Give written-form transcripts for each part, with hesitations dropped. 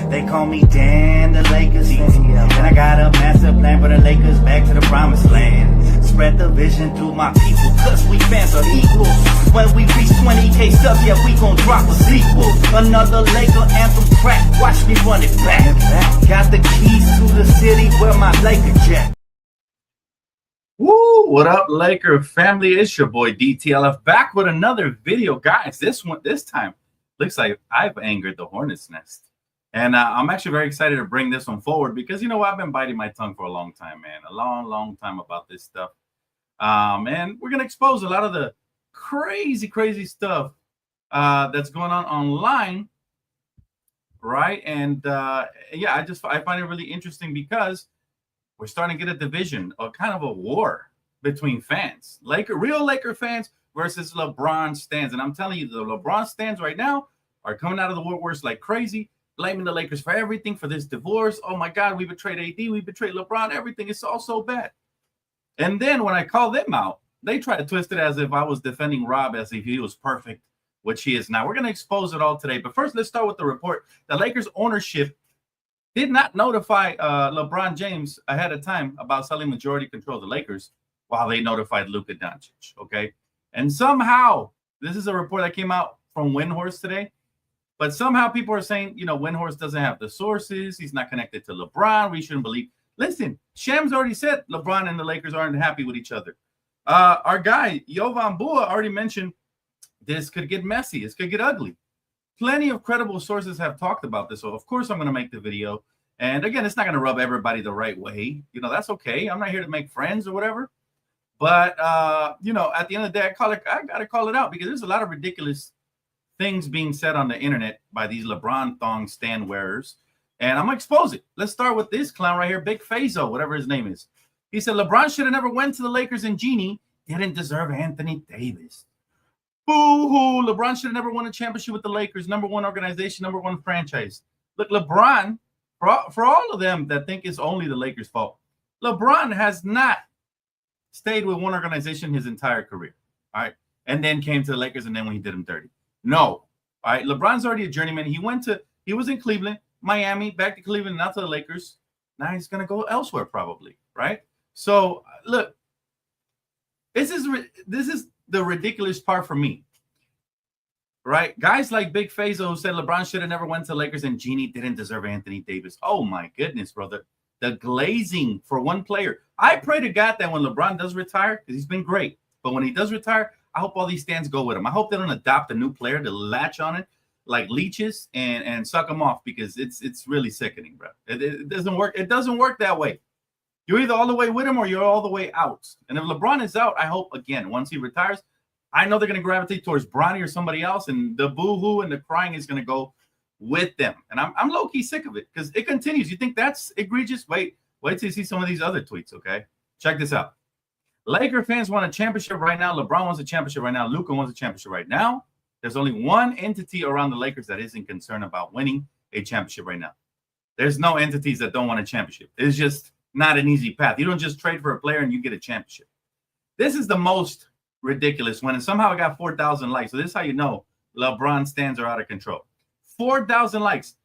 They call me Dan, the Lakers fan. And I got a master plan for the Lakers back to the promised land. Spread the vision through my people, cause we fans are equal. When we reach 20K subs, yeah, we gon' drop a sequel. Another Laker anthem track, watch me run it back. Got the keys to the city where my Laker jet. Woo! What up, Laker family? It's your boy DTLF back with another video, guys. This time looks like I've angered the hornet's nest, and I'm actually very excited to bring this one forward because you know I've been biting my tongue for a long time, man, a long time about this stuff. And we're gonna expose a lot of the crazy stuff that's going on online, right? And yeah, I find it really interesting because we're starting to get a division, or kind of a war between fans, real Laker fans versus LeBron stans. And I'm telling you, the LeBron stans right now are coming out of the woodworks like crazy, blaming the Lakers for everything, for this divorce. Oh my God, we betrayed AD, we betrayed LeBron, everything is all so bad. And then when I call them out, they try to twist it as if I was defending Rob as if he was perfect, which he is now. We're going to expose it all today. But first, let's start with the report. The Lakers ownership did not notify LeBron James ahead of time about selling majority control of the Lakers while they notified Luka Doncic, okay? And somehow, this is a report that came out from Windhorse today, but somehow people are saying, you know, Windhorse doesn't have the sources. He's not connected to LeBron. We shouldn't believe. Listen, Shams already said LeBron and the Lakers aren't happy with each other. Our guy, Jovan Bua, already mentioned this could get messy. This could get ugly. Plenty of credible sources have talked about this. So, of course, I'm going to make the video. And, again, it's not going to rub everybody the right way. You know, that's okay. I'm not here to make friends or whatever. But, you know, at the end of the day, I got to call it out because there's a lot of ridiculous things being said on the internet by these LeBron thong stand wearers. And I'm going to expose it. Let's start with this clown right here, Big Fazo, whatever his name is. He said, LeBron should have never went to the Lakers and Genie. Didn't deserve Anthony Davis. Boo-hoo. LeBron should have never won a championship with the Lakers. #1 organization, #1 franchise. Look, LeBron, for all of them that think it's only the Lakers' fault, LeBron has not stayed with one organization his entire career, all right? And then came to the Lakers, and then when he did him dirty. No, all right? LeBron's already a journeyman. He was in Cleveland, Miami, back to Cleveland, not to the Lakers. Now he's going to go elsewhere probably, right? So, look, this is the ridiculous part for me, right? Guys like Big Fazo who said LeBron should have never went to Lakers and Genie didn't deserve Anthony Davis. Oh, my goodness, brother. The glazing for one player. I pray to God that when LeBron does retire, because he's been great, but when he does retire, I hope all these stands go with him. I hope they don't adopt a new player to latch on it like leeches and suck them off because it's really sickening, bro. It doesn't work. It doesn't work that way. You're either all the way with him or you're all the way out. And if LeBron is out, I hope, again, once he retires, I know they're going to gravitate towards Bronny or somebody else, and the boo-hoo and the crying is going to go with them. And I'm low-key sick of it because it continues. You think that's egregious? Wait till you see some of these other tweets, okay? Check this out. Laker fans want a championship right now. LeBron wants a championship right now. Luka wants a championship right now. There's only one entity around the Lakers that isn't concerned about winning a championship right now. There's no entities that don't want a championship. It's just not an easy path. You don't just trade for a player and you get a championship. This is the most ridiculous one, and somehow it got 4,000 likes. So this is how you know LeBron stands are out of control. 4,000 likes.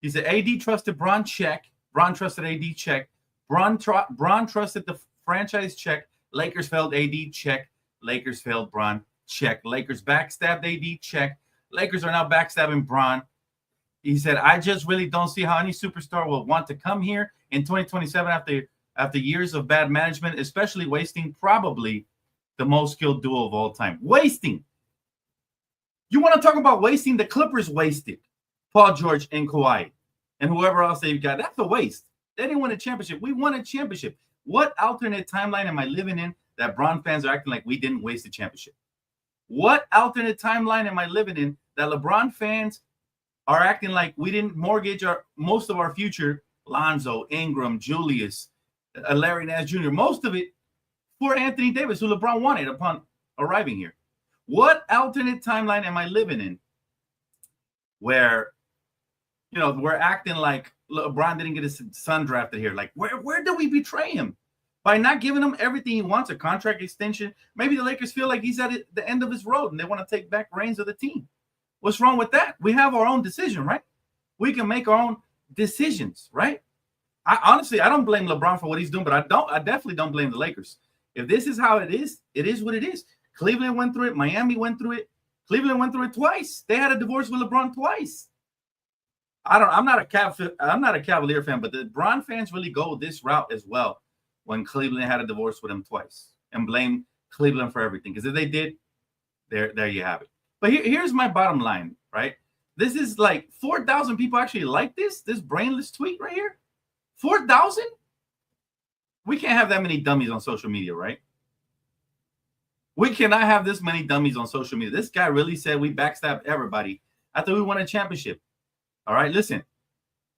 He said AD trusted Bron, check. Bron trusted AD, check. Bron trusted the franchise, check. Lakers failed AD, check. Lakers failed Bron, check. Lakers backstabbed AD, check. Lakers are now backstabbing Bron. He said, I just really don't see how any superstar will want to come here in 2027 after years of bad management, especially wasting probably the most skilled duo of all time. Wasting. You want to talk about wasting? The Clippers wasted Paul George and Kawhi and whoever else they've got. That's a waste. They didn't win a championship. We won a championship. What alternate timeline am I living in that Bron fans are acting like we didn't waste a championship? What alternate timeline am I living in that LeBron fans are acting like we didn't mortgage most of our future, Lonzo, Ingram, Julius, Larry Nance Jr., most of it for Anthony Davis, who LeBron wanted upon arriving here? What alternate timeline am I living in where, you know, we're acting like LeBron didn't get his son drafted here? Like, where do we betray him? By not giving him everything he wants, a contract extension? Maybe the Lakers feel like he's at the end of his road and they want to take back reins of the team. What's wrong with that? We have our own decision, right? We can make our own decisions, right? I honestly, I don't blame LeBron for what he's doing, but I definitely don't blame the Lakers. If this is how it is what it is. Cleveland went through it. Miami went through it. Cleveland went through it twice. They had a divorce with LeBron twice. I'm not a Cavalier fan, but the LeBron fans really go this route as well when Cleveland had a divorce with him twice and blame Cleveland for everything. Because if they did, there you have it. But here's my bottom line, right? This is like 4,000 people actually like this brainless tweet right here. 4,000? We can't have that many dummies on social media, right? We cannot have this many dummies on social media. This guy really said we backstabbed everybody after we won a championship. All right, listen.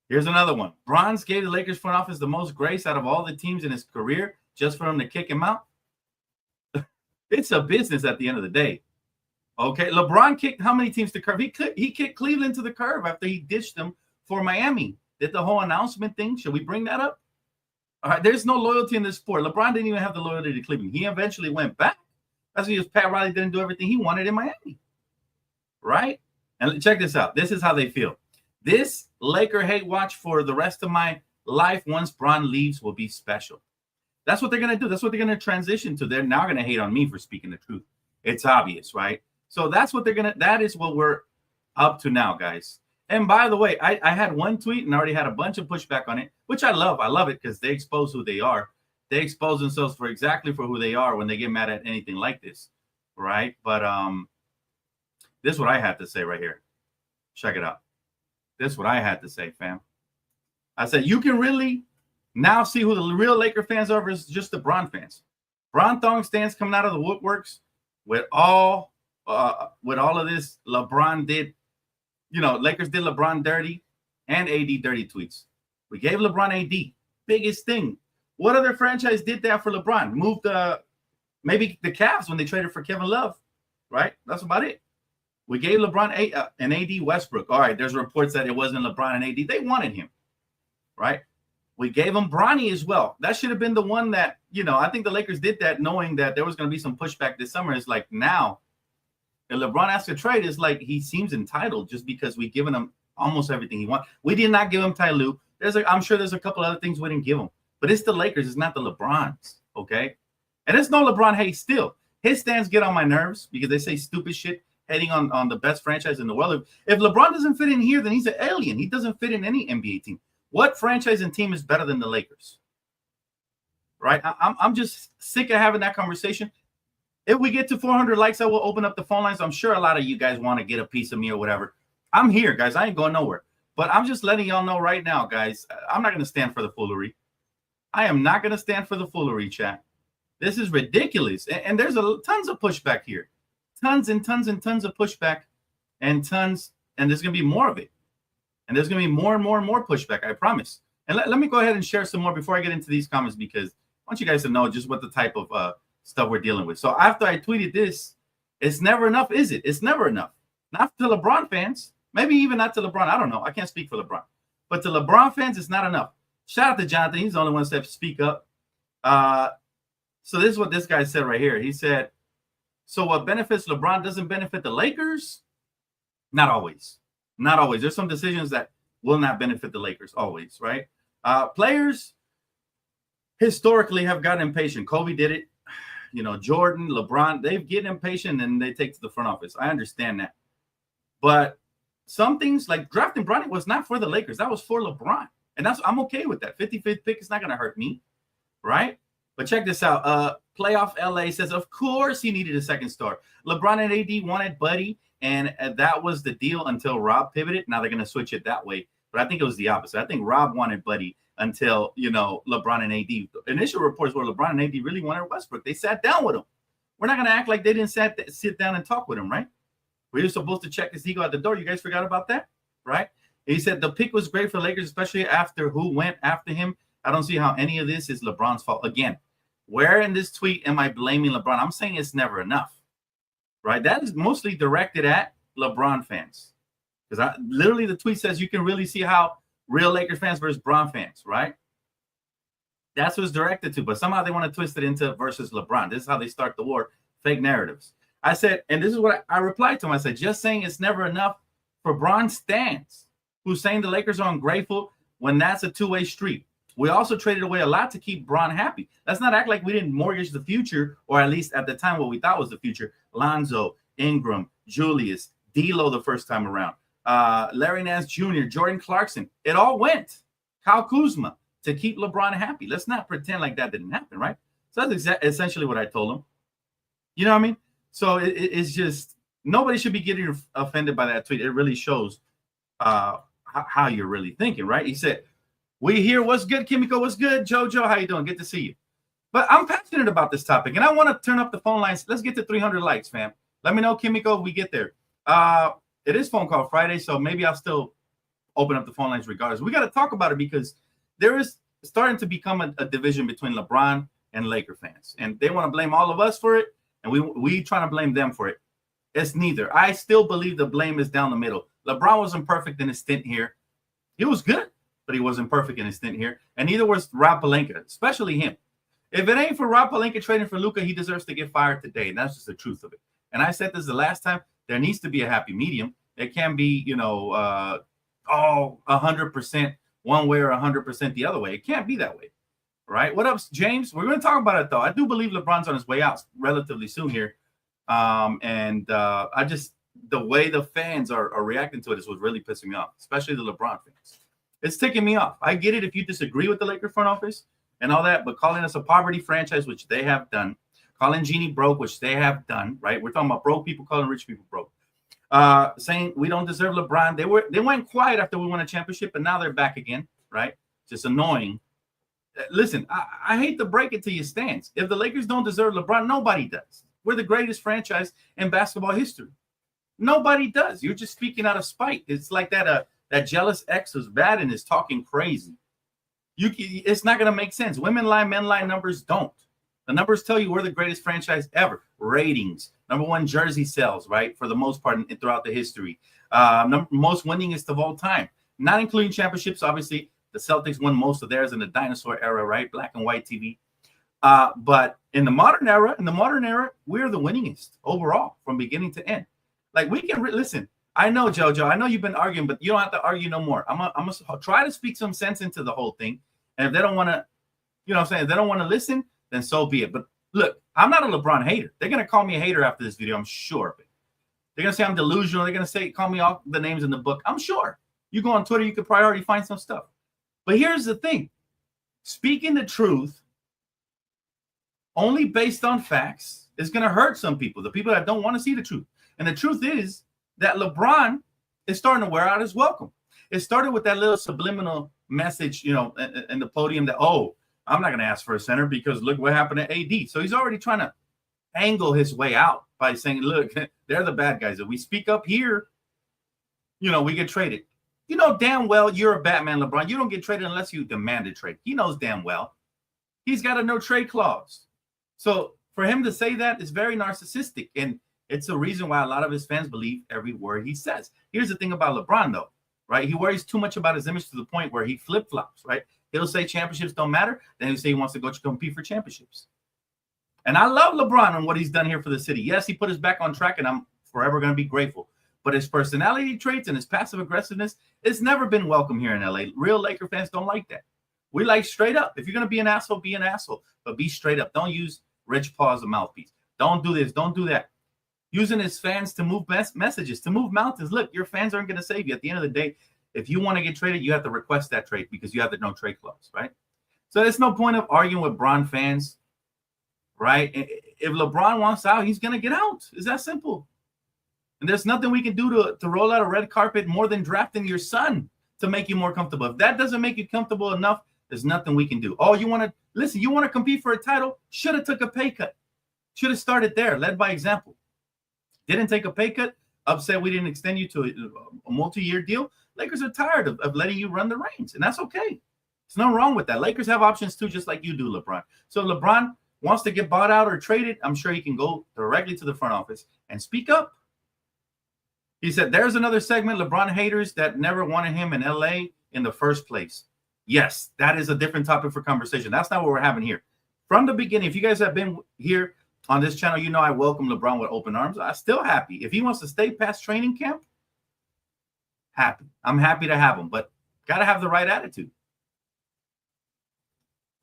Here's another one. Bronze gave the Lakers front office the most grace out of all the teams in his career just for him to kick him out. It's a business at the end of the day. Okay, LeBron kicked how many teams to curb? He kicked Cleveland to the curb after he ditched them for Miami. Did the whole announcement thing? Should we bring that up? All right, there's no loyalty in this sport. LeBron didn't even have the loyalty to Cleveland. He eventually went back. That's because Pat Riley didn't do everything he wanted in Miami. Right? And check this out. This is how they feel. This Laker hate watch for the rest of my life once Bron leaves will be special. That's what they're going to do. That's what they're going to transition to. They're now going to hate on me for speaking the truth. It's obvious, right? So that's what that is what we're up to now, guys. And by the way, I had one tweet and already had a bunch of pushback on it, which I love. I love it because they expose who they are. They expose themselves for who they are when they get mad at anything like this, right? But this is what I had to say right here. Check it out. This is what I had to say, fam. I said, you can really now see who the real Laker fans are versus just the Bron fans. Bron thong stands coming out of the woodworks with all of this. LeBron did, Lakers did LeBron dirty and AD dirty tweets. We gave LeBron AD. Biggest thing. What other franchise did that for LeBron? Moved maybe the Cavs when they traded for Kevin Love, right? That's about it. We gave LeBron and AD Westbrook. All right, there's reports that it wasn't LeBron and AD. They wanted him, right? We gave him Bronny as well. That should have been the one that, I think the Lakers did that knowing that there was going to be some pushback this summer. It's like now, if LeBron asks to trade, it's like he seems entitled just because we've given him almost everything he wants. We did not give him Ty Lue. I'm sure there's a couple other things we didn't give him. But it's the Lakers. It's not the LeBrons, okay? And it's no LeBron hate still. His stands get on my nerves because they say stupid shit heading on the best franchise in the world. If LeBron doesn't fit in here, then he's an alien. He doesn't fit in any NBA team. What franchise and team is better than the Lakers? Right? I'm just sick of having that conversation. If we get to 400 likes, I will open up the phone lines. I'm sure a lot of you guys want to get a piece of me or whatever. I'm here, guys. I ain't going nowhere. But I'm just letting y'all know right now, guys, I'm not going to stand for the foolery. I am not going to stand for the foolery, chat. This is ridiculous. And there's tons of pushback here. Tons and tons and tons of pushback and there's going to be more of it. And there's going to be more and more and more pushback, I promise. And let me go ahead and share some more before I get into these comments because I want you guys to know just what the type of stuff we're dealing with. So after I tweeted this, it's never enough, is it? It's never enough. Not to LeBron fans. Maybe even not to LeBron. I don't know. I can't speak for LeBron. But to LeBron fans, it's not enough. Shout out to Jonathan. He's the only one that speak up. So this is what this guy said right here. He said, so what benefits LeBron doesn't benefit the Lakers? Not always. Not always. There's some decisions that will not benefit the Lakers always, right? Players historically have gotten impatient. Kobe did it. Jordan, LeBron, they've get impatient and they take to the front office. I understand that. But some things like drafting Bronny was not for the Lakers. That was for LeBron. And I'm okay with that. 55th pick is not going to hurt me, right? But check this out. Playoff LA says, of course he needed a second star. LeBron and AD wanted Buddy, and that was the deal until Rob pivoted. Now they're going to switch it that way. But I think it was the opposite. I think Rob wanted Buddy until, LeBron and AD. Initial reports were LeBron and AD really wanted Westbrook. They sat down with him. We're not going to act like they didn't sit down and talk with him, right? We were supposed to check his ego at the door. You guys forgot about that, right? He said the pick was great for Lakers, especially after who went after him. I don't see how any of this is LeBron's fault. Again, where in this tweet am I blaming LeBron? I'm saying it's never enough, right? That is mostly directed at LeBron fans. Because literally the tweet says you can really see how real Lakers fans versus Bron fans, right? That's what it's directed to. But somehow they want to twist it into versus LeBron. This is how they start the war. Fake narratives. I said, and this is what I replied to him. I said, just saying it's never enough for Bron stans who's saying the Lakers are ungrateful when that's a two-way street. We also traded away a lot to keep Bron happy. Let's not act like we didn't mortgage the future, or at least at the time what we thought was the future. Lonzo, Ingram, Julius, D'Lo the first time around, Larry Nance Jr., Jordan Clarkson. It all went. Kyle Kuzma to keep LeBron happy. Let's not pretend like that didn't happen, right? So that's essentially what I told him. You know what I mean? So it's just nobody should be getting offended by that tweet. It really shows how you're really thinking, right? He said, "We here. What's good, Kimiko? What's good, JoJo? How you doing? Good to see you." But I'm passionate about this topic, and I want to turn up the phone lines. Let's get to 300 likes, fam. Let me know, Kimiko, if we get there. It is phone call Friday, so maybe I'll still open up the phone lines regardless. We got to talk about it because there is starting to become a division between LeBron and Laker fans, and they want to blame all of us for it, and we trying to blame them for it. It's neither. I still believe the blame is down the middle. LeBron wasn't perfect in his stint here. He was good, but he wasn't perfect in his stint here, and neither was Rob Pelinka, especially him. If it ain't for Rob Pelinka trading for Luka, he deserves to get fired today, and that's just the truth of it. And I said this the last time. There needs to be a happy medium. It can be, 100% one way or 100% the other way. It can't be that way, right? What up, James? We're going to talk about it, though. I do believe LeBron's on his way out relatively soon here. I just, the way the fans are reacting to it is what's really pissing me off, especially the LeBron fans. It's ticking me off. I get it if you disagree with the Lakers front office and all that, but calling us a poverty franchise, which they have done, calling Genie broke, which they have done, right? We're talking about broke people calling rich people broke. Saying we don't deserve LeBron. They went quiet after we won a championship, and now they're back again, right? Just annoying. Listen, I hate to break it to you, Stans. If the Lakers don't deserve LeBron, nobody does. We're the greatest franchise in basketball history. Nobody does. You're just speaking out of spite. It's like that jealous ex who's bad and is talking crazy. It's not going to make sense. Women lie, men lie, numbers don't. The numbers tell you we're the greatest franchise ever. Ratings, #1 jersey sales, right? For the most part throughout the history. Most winningest of all time. Not including championships, obviously. The Celtics won most of theirs in the dinosaur era, right? Black and white TV. But in the modern era, we're the winningest overall from beginning to end. Like we can listen. I know, JoJo. I know you've been arguing, but you don't have to argue no more. I'm gonna try to speak some sense into the whole thing. And if they don't want to, if they don't want to listen, then so be it. But look, I'm not a LeBron hater. They're going to call me a hater after this video. I'm sure of it. They're going to say I'm delusional. They're going to call me all the names in the book. I'm sure. You go on Twitter, you could probably already find some stuff. But here's the thing. Speaking the truth only based on facts is going to hurt some people, the people that don't want to see the truth. And the truth is that LeBron is starting to wear out his welcome. It started with that little subliminal message, in the podium that, I'm not going to ask for a center because look what happened to AD. So he's already trying to angle his way out by saying, look, they're the bad guys. If we speak up here, we get traded. You know damn well you're a Batman, LeBron. You don't get traded unless you demand a trade. He knows damn well. He's got a no trade clause. So for him to say that is very narcissistic. And it's the reason why a lot of his fans believe every word he says. Here's the thing about LeBron, though, right? He worries too much about his image to the point where he flip-flops, right? He'll say championships don't matter. Then he'll say he wants to go to compete for championships. And I love LeBron and what he's done here for the city. Yes, he put us back on track, and I'm forever going to be grateful. But his personality traits and his passive aggressiveness, it's never been welcome here in LA. Real Laker fans don't like that. We like straight up. If you're going to be an asshole, be an asshole. But be straight up. Don't use Rich Paul as a mouthpiece. Don't do this. Don't do that. Using his fans to move messages, to move mountains. Look, your fans aren't going to save you. At the end of the day, if you want to get traded, you have to request that trade because you have the no trade clause, right? So there's no point of arguing with Bron fans, right? If LeBron wants out, he's going to get out. It's that simple. And there's nothing we can do to roll out a red carpet more than drafting your son to make you more comfortable. If that doesn't make you comfortable enough, there's nothing we can do. Oh, you want to compete for a title? Should have took a pay cut. Should have started there, led by example. Didn't take a pay cut, upset we didn't extend you to a multi-year deal. Lakers are tired of letting you run the reins, and that's okay. There's nothing wrong with that. Lakers have options too, just like you do, LeBron. So if LeBron wants to get bought out or traded, I'm sure he can go directly to the front office and speak up. He said, there's another segment, LeBron haters that never wanted him in LA in the first place. Yes, that is a different topic for conversation. That's not what we're having here. From the beginning, if you guys have been here on this channel, you know I welcome LeBron with open arms. I'm still happy. If he wants to stay past training camp, happy. I'm happy to have him. But Got to have the right attitude.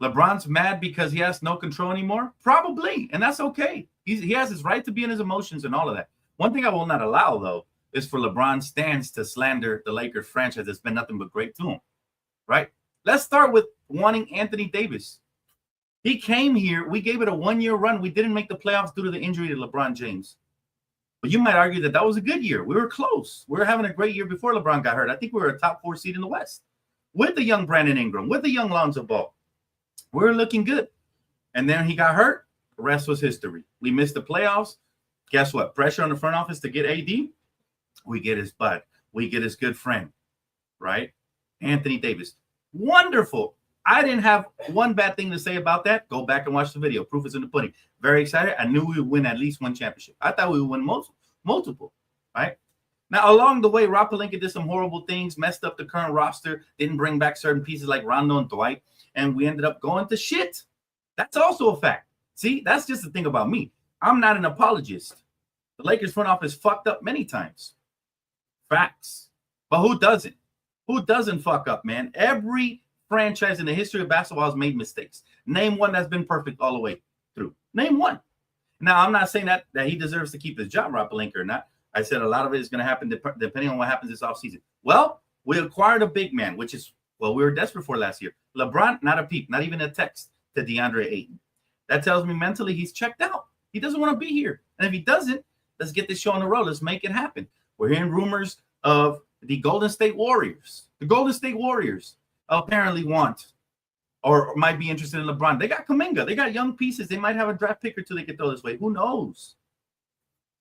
LeBron's mad because he has no control anymore? Probably, and that's okay. He has his right to be in his emotions and all of that. One thing I will not allow, though, is for LeBron's stance to slander the Lakers franchise that's been nothing but great to him, right? Let's start with wanting Anthony Davis. He came here. We gave it a one-year run. We didn't make the playoffs due to the injury to LeBron James. But you might argue that that was a good year. We were close. We were having a great year before LeBron got hurt. I think we were a top 4 seed in the West with the young Brandon Ingram, with the young Lonzo Ball. We were looking good. And then he got hurt. The rest was history. We missed the playoffs. Guess what? Pressure on the front office to get AD. We get his bud. We get his good friend, right? Anthony Davis. Wonderful. I didn't have one bad thing to say about that. Go back and watch the video. Proof is in the pudding. Very excited. I knew we would win at least one championship. I thought we would win multiple, right? Now, along the way, Rob Pelinka did some horrible things, messed up the current roster, didn't bring back certain pieces like Rondo and Dwight, and we ended up going to shit. That's also a fact. See, that's just the thing about me. I'm not an apologist. The Lakers front office fucked up many times. Facts. But who doesn't? Who doesn't fuck up, man? Every franchise in the history of basketball has made mistakes. Name one that's been perfect all the way through. Name one. Now, I'm not saying that he deserves to keep his job, Rob Pelinka, or not. I said a lot of it is going to happen depending on what happens this offseason. Well, we acquired a big man, which is what we were desperate for last year. LeBron, not a peep, not even a text to DeAndre Ayton. That tells me mentally he's checked out. He doesn't want to be here. And if he doesn't, let's get this show on the road. Let's make it happen. We're hearing rumors of the Golden State Warriors. The Golden State Warriors apparently want or might be interested in LeBron. They got Kuminga. They got young pieces. They might have a draft pick or two they could throw this way. Who knows?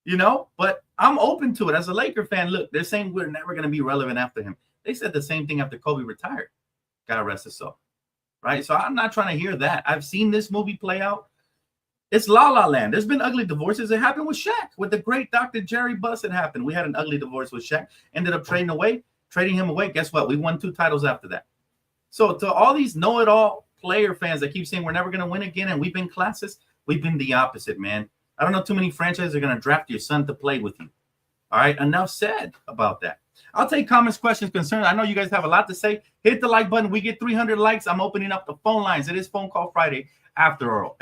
You know, but I'm open to it. As a Laker fan, look, they're saying we're never going to be relevant after him. They said the same thing after Kobe retired. God rest his soul. Right? So I'm not trying to hear that. I've seen this movie play out. It's La La Land. There's been ugly divorces. It happened with Shaq. With the great Dr. Jerry Buss, it happened. We had an ugly divorce with Shaq. Ended up trading him away. Guess what? We won 2 titles after that. So to all these know-it-all player fans that keep saying we're never going to win again and we've been classist, we've been the opposite, man. I don't know too many franchises are going to draft your son to play with you. All right, enough said about that. I'll take comments, questions, concerns. I know you guys have a lot to say. Hit the like button. We get 300 likes. I'm opening up the phone lines. It is Phone Call Friday after all.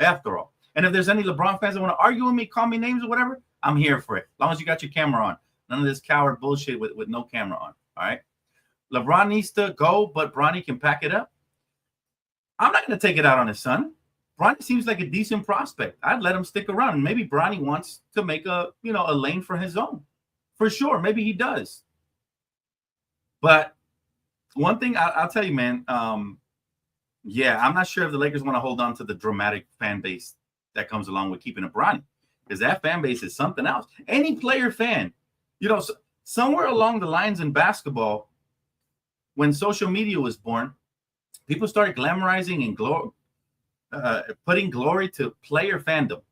And if there's any LeBron fans that want to argue with me, call me names or whatever, I'm here for it. As long as you got your camera on. None of this coward bullshit with no camera on. All right. LeBron needs to go, but Bronny can pack it up. I'm not going to take it out on his son. Bronny seems like a decent prospect. I'd let him stick around. Maybe Bronny wants to make a lane for his own. For sure. Maybe he does. But one thing I'll tell you, man, yeah, I'm not sure if the Lakers want to hold on to the dramatic fan base that comes along with keeping a Bronny, because that fan base is something else. Any player fan, somewhere along the lines in basketball, when social media was born, people started glamorizing and putting glory to player fandom,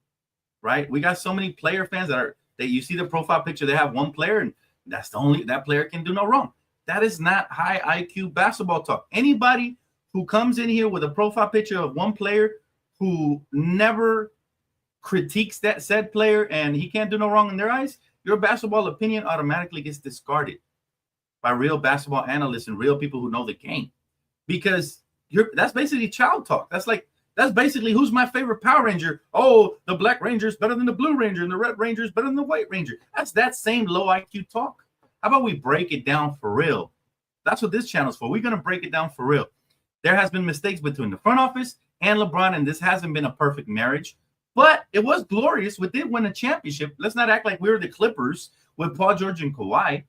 right? We got so many player fans that you see the profile picture, they have one player, and that's that player can do no wrong. That is not high IQ basketball talk. Anybody who comes in here with a profile picture of one player who never critiques that said player and he can't do no wrong in their eyes, your basketball opinion automatically gets discarded by real basketball analysts and real people who know the game. Because that's basically child talk. That's basically who's my favorite Power Ranger. Oh, the Black Ranger is better than the Blue Ranger, and the Red Ranger is better than the White Ranger. That's that same low IQ talk. How about we break it down for real? That's what this channel's for. We're going to break it down for real. There has been mistakes between the front office and LeBron, and this hasn't been a perfect marriage. But it was glorious. We did win a championship. Let's not act like we were the Clippers with Paul George and Kawhi,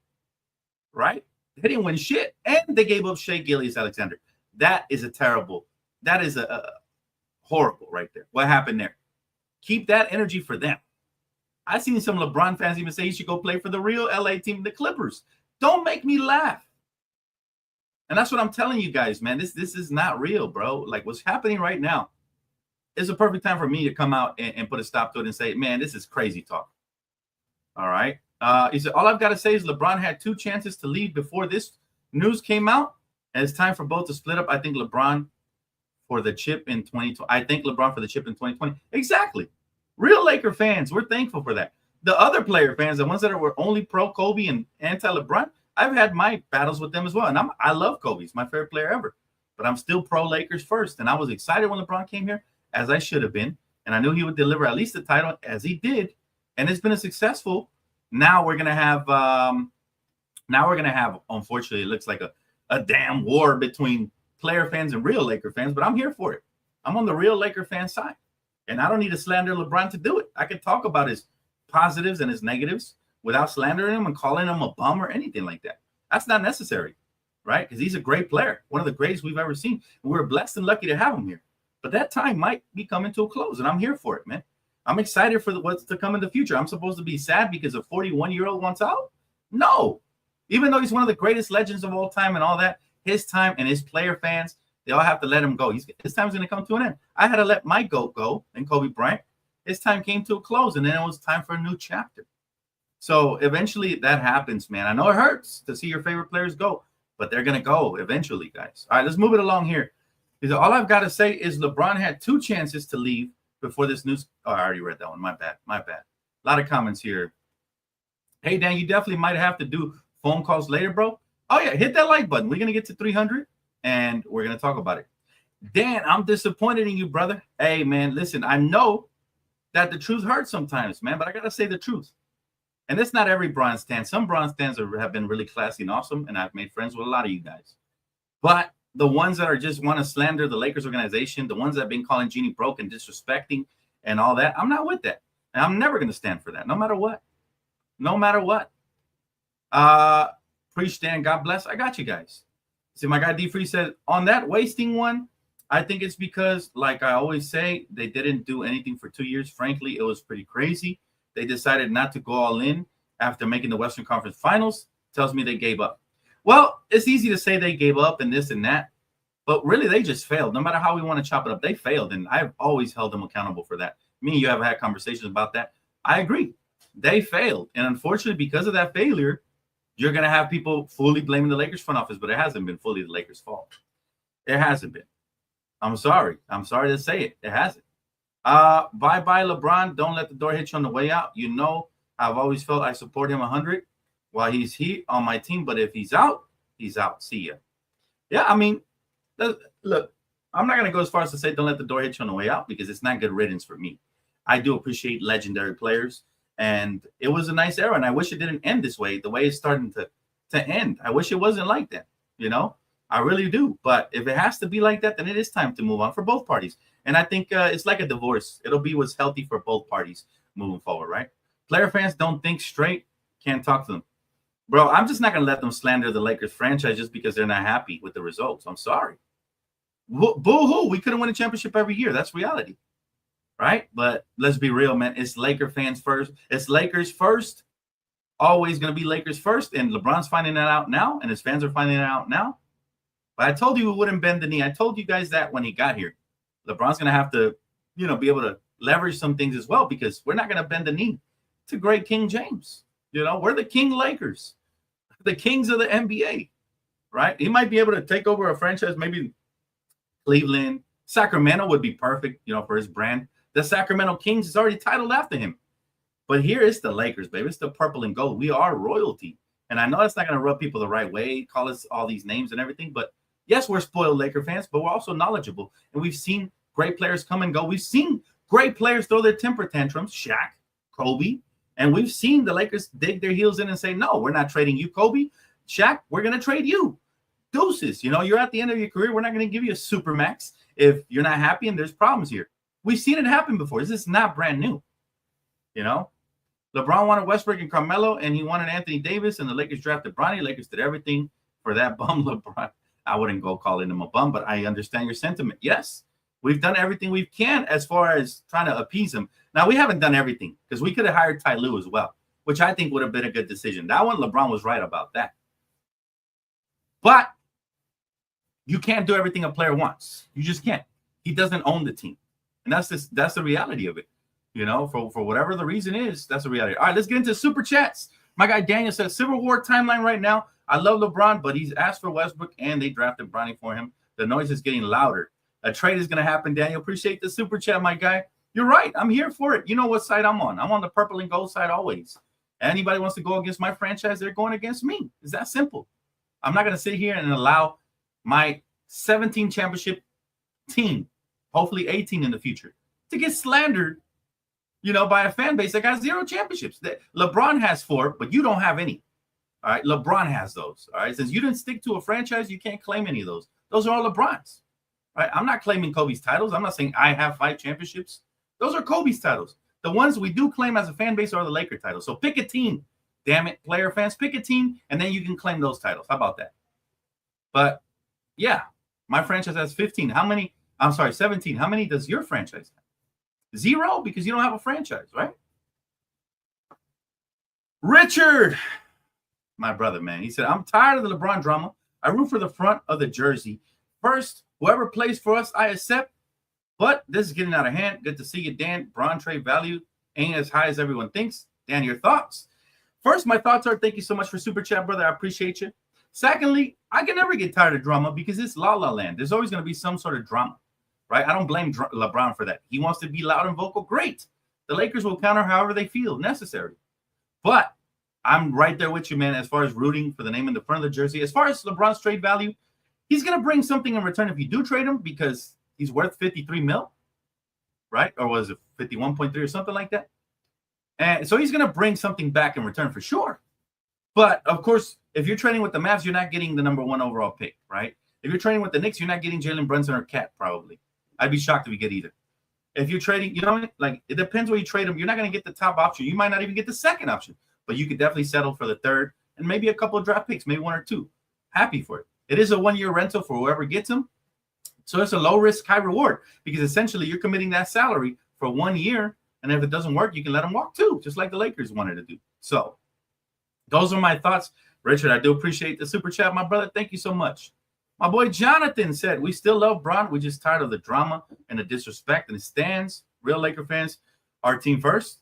right? They didn't win shit, and they gave up Shea Gilgeous-Alexander. That is a horrible right there. What happened there? Keep that energy for them. I've seen some LeBron fans even say he should go play for the real LA team, the Clippers. Don't make me laugh. And that's what I'm telling you guys, man. This is not real, bro. Like, what's happening right now is a perfect time for me to come out and put a stop to it and say, man, this is crazy talk. All right. He said, all I've got to say is LeBron had 2 chances to leave before this news came out. And it's time for both to split up. I think LeBron for the chip in 2020. I think LeBron for the chip in 2020. Exactly. Real Laker fans, we're thankful for that. The other player fans, the ones that were only pro Kobe and anti-LeBron, I've had my battles with them as well. And I love Kobe. He's my favorite player ever. But I'm still pro Lakers first. And I was excited when LeBron came here, as I should have been. And I knew he would deliver at least the title, as he did. And it's been a successful. Now we're gonna have unfortunately, it looks like a damn war between player fans and real Laker fans, but I'm here for it. I'm on the real Laker fan side. And I don't need to slander LeBron to do it. I can talk about his positives and his negatives without slandering him and calling him a bum or anything like that. That's not necessary, right? Because he's a great player, one of the greatest we've ever seen. And we're blessed and lucky to have him here. But that time might be coming to a close, and I'm here for it, man. I'm excited for what's to come in the future. I'm supposed to be sad because a 41-year-old wants out? No. Even though he's one of the greatest legends of all time and all that, his time and his player fans, they all have to let him go. His time's going to come to an end. I had to let my GOAT go, and Kobe Bryant. His time came to a close, and then it was time for a new chapter. So eventually that happens, man. I know it hurts to see your favorite players go, but they're going to go eventually, guys. All right, let's move it along here. Because all I've got to say is LeBron had 2 chances to leave before this news. Oh, I already read that one. My bad. A lot of comments here. Hey, Dan, you definitely might have to do phone calls later, bro. Oh, yeah, hit that like button. We're going to get to 300, and we're going to talk about it. Dan, I'm disappointed in you, brother. Hey, man, listen, I know that the truth hurts sometimes, man, but I got to say the truth. And it's not every Bron stan. Some Bron stans have been really classy and awesome, and I've made friends with a lot of you guys. But the ones that are just want to slander the Lakers organization, the ones that have been calling Jeannie broke and disrespecting and all that, I'm not with that. And I'm never going to stand for that, no matter what. No matter what. Preach, Dan, God bless. I got you guys. See, my guy D Free said, on that wasting one, I think it's because, like I always say, they didn't do anything for 2 years. Frankly, it was pretty crazy. They decided not to go all in after making the Western Conference Finals. Tells me they gave up. Well, it's easy to say they gave up and this and that, but really they just failed. No matter how we want to chop it up, they failed, and I've always held them accountable for that. Me and you have had conversations about that. I agree. They failed, and unfortunately, because of that failure, you're going to have people fully blaming the Lakers front office, but it hasn't been fully the Lakers' fault. It hasn't been. I'm sorry. I'm sorry to say it. It hasn't. Bye-bye, LeBron. Don't let the door hit you on the way out. You know, I've always felt I support him 100 while he's here on my team, but if he's out, he's out. See ya. Yeah, I mean, look, I'm not going to go as far as to say don't let the door hit you on the way out because it's not good riddance for me. I do appreciate legendary players, and it was a nice era, and I wish it didn't end this way, the way it's starting to end. I wish it wasn't like that, you know? I really do. But if it has to be like that, then it is time to move on for both parties. And I think it's like a divorce. It'll be what's healthy for both parties moving forward, right? Player fans don't think straight, can't talk to them. Bro, I'm just not going to let them slander the Lakers franchise just because they're not happy with the results. I'm sorry. Boo-hoo. We couldn't win a championship every year. That's reality, right? But let's be real, man. It's Laker fans first. It's Lakers first. Always going to be Lakers first. And LeBron's finding that out now, and his fans are finding that out now. But I told you we wouldn't bend the knee. I told you guys that when he got here. LeBron's going to have to, you know, be able to leverage some things as well because we're not going to bend the knee to great King James. You know, we're the King Lakers, the kings of the NBA, right? He might be able to take over a franchise, maybe Cleveland. Sacramento would be perfect, you know, for his brand. The Sacramento Kings is already titled after him. But here it's the Lakers, baby. It's the purple and gold. We are royalty. And I know that's not going to rub people the right way, call us all these names and everything, but yes, we're spoiled Laker fans, but we're also knowledgeable. And we've seen great players come and go. We've seen great players throw their temper tantrums, Shaq, Kobe. And we've seen the Lakers dig their heels in and say, no, we're not trading you, Kobe. Shaq, we're going to trade you. Deuces. You know, you're at the end of your career. We're not going to give you a supermax if you're not happy and there's problems here. We've seen it happen before. This is not brand new. You know, LeBron wanted Westbrook and Carmelo, and he wanted Anthony Davis, and the Lakers drafted Bronny. Lakers did everything for that bum LeBron. I wouldn't go calling him a bum, but I understand your sentiment. Yes, we've done everything we can as far as trying to appease him. Now, we haven't done everything because we could have hired Ty Lue as well, which I think would have been a good decision. That one, LeBron was right about that. But you can't do everything a player wants. You just can't. He doesn't own the team. And that's the reality of it. You know, for whatever the reason is, that's the reality. All right, let's get into super chats. My guy Daniel says, Civil War timeline right now. I love LeBron, but he's asked for Westbrook, and they drafted Bronny for him. The noise is getting louder. A trade is going to happen, Daniel. Appreciate the super chat, my guy. You're right. I'm here for it. You know what side I'm on. I'm on the purple and gold side always. Anybody wants to go against my franchise, they're going against me. It's that simple. I'm not going to sit here and allow my 17 championship team, hopefully 18 in the future, to get slandered, by a fan base that got 0 championships. LeBron has 4, but you don't have any. All right, LeBron has those. All right, since you didn't stick to a franchise, you can't claim any of those. Those are all LeBron's. All right, I'm not claiming Kobe's titles. I'm not saying I have 5 championships. Those are Kobe's titles. The ones we do claim as a fan base are the Laker titles. So pick a team. Damn it, player fans, pick a team, and then you can claim those titles. How about that? But yeah, my franchise has 15. How many? I'm sorry, 17. How many does your franchise have? 0, because you don't have a franchise, right? Richard, my brother, man. He said, I'm tired of the LeBron drama. I root for the front of the jersey. First, whoever plays for us, I accept. But this is getting out of hand. Good to see you, Dan. Bron trade value ain't as high as everyone thinks. Dan, your thoughts? First, my thoughts are thank you so much for Super Chat, brother. I appreciate you. Secondly, I can never get tired of drama because it's La La Land. There's always going to be some sort of drama, right? I don't blame LeBron for that. He wants to be loud and vocal. Great. The Lakers will counter however they feel necessary. But I'm right there with you, man, as far as rooting for the name in the front of the jersey. As far as LeBron's trade value, he's going to bring something in return if you do trade him because he's worth 53 mil, right? Or was it 51.3 or something like that? And so he's going to bring something back in return for sure. But, of course, if you're trading with the Mavs, you're not getting the #1 overall pick, right? If you're trading with the Knicks, you're not getting Jalen Brunson or Cat, probably. I'd be shocked if you get either. If you're trading, it depends where you trade them. You're not going to get the top option. You might not even get the second option. But you could definitely settle for the third and maybe a couple of draft picks, maybe 1 or 2. Happy for it. It is a 1-year rental for whoever gets them. So it's a low risk, high reward because essentially you're committing that salary for 1 year. And if it doesn't work, you can let them walk too, just like the Lakers wanted to do. So those are my thoughts. Richard, I do appreciate the super chat, my brother. Thank you so much. My boy Jonathan said, we still love Bron. We're just tired of the drama and the disrespect and the stands. Real Laker fans, our team first.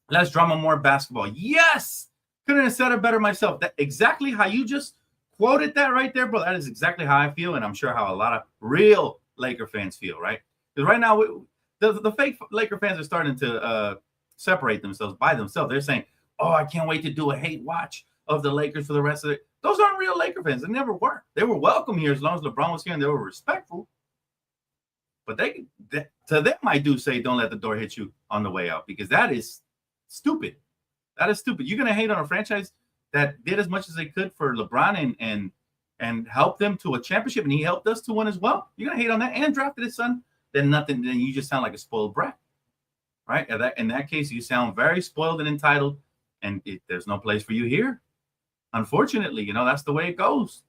Less drama, more basketball. Yes! Couldn't have said it better myself. That exactly how you just quoted that right there, bro. That is exactly how I feel, and I'm sure how a lot of real Laker fans feel, right? Because right now, the fake Laker fans are starting to separate themselves by themselves. They're saying, oh, I can't wait to do a hate watch of the Lakers for the rest of it. Those aren't real Laker fans. They never were. They were welcome here as long as LeBron was here and they were respectful. But to them, I do say don't let the door hit you on the way out because that is stupid. That is stupid. You're going to hate on a franchise that did as much as they could for LeBron and helped them to a championship, and he helped us to one as well. You're going to hate on that and drafted his son, then nothing. Then you just sound like a spoiled brat, right? In that case, you sound very spoiled and entitled, and there's no place for you here. Unfortunately, that's the way it goes.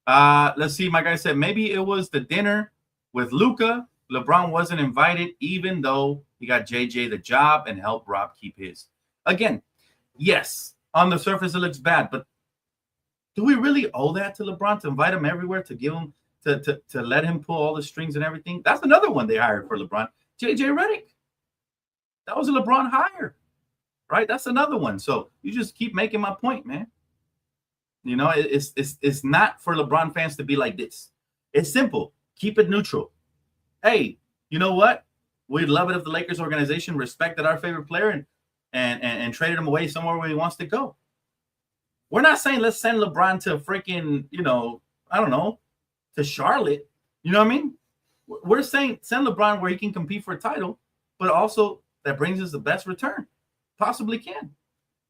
Let's see. My guy said maybe it was the dinner with Luka. LeBron wasn't invited, even though he got JJ the job and helped Rob keep his. Again, yes, on the surface it looks bad, but do we really owe that to LeBron to invite him everywhere, to give him to let him pull all the strings and everything? That's another one they hired for LeBron, JJ Redick. That was a LeBron hire, right? That's another one. So you just keep making my point, man. It's not for LeBron fans to be like this. It's simple. Keep it neutral. Hey, you know what? We'd love it if the Lakers organization respected our favorite player and traded him away somewhere where he wants to go. We're not saying let's send LeBron to freaking, I don't know, to Charlotte. You know what I mean? We're saying send LeBron where he can compete for a title, but also that brings us the best return. Possibly can.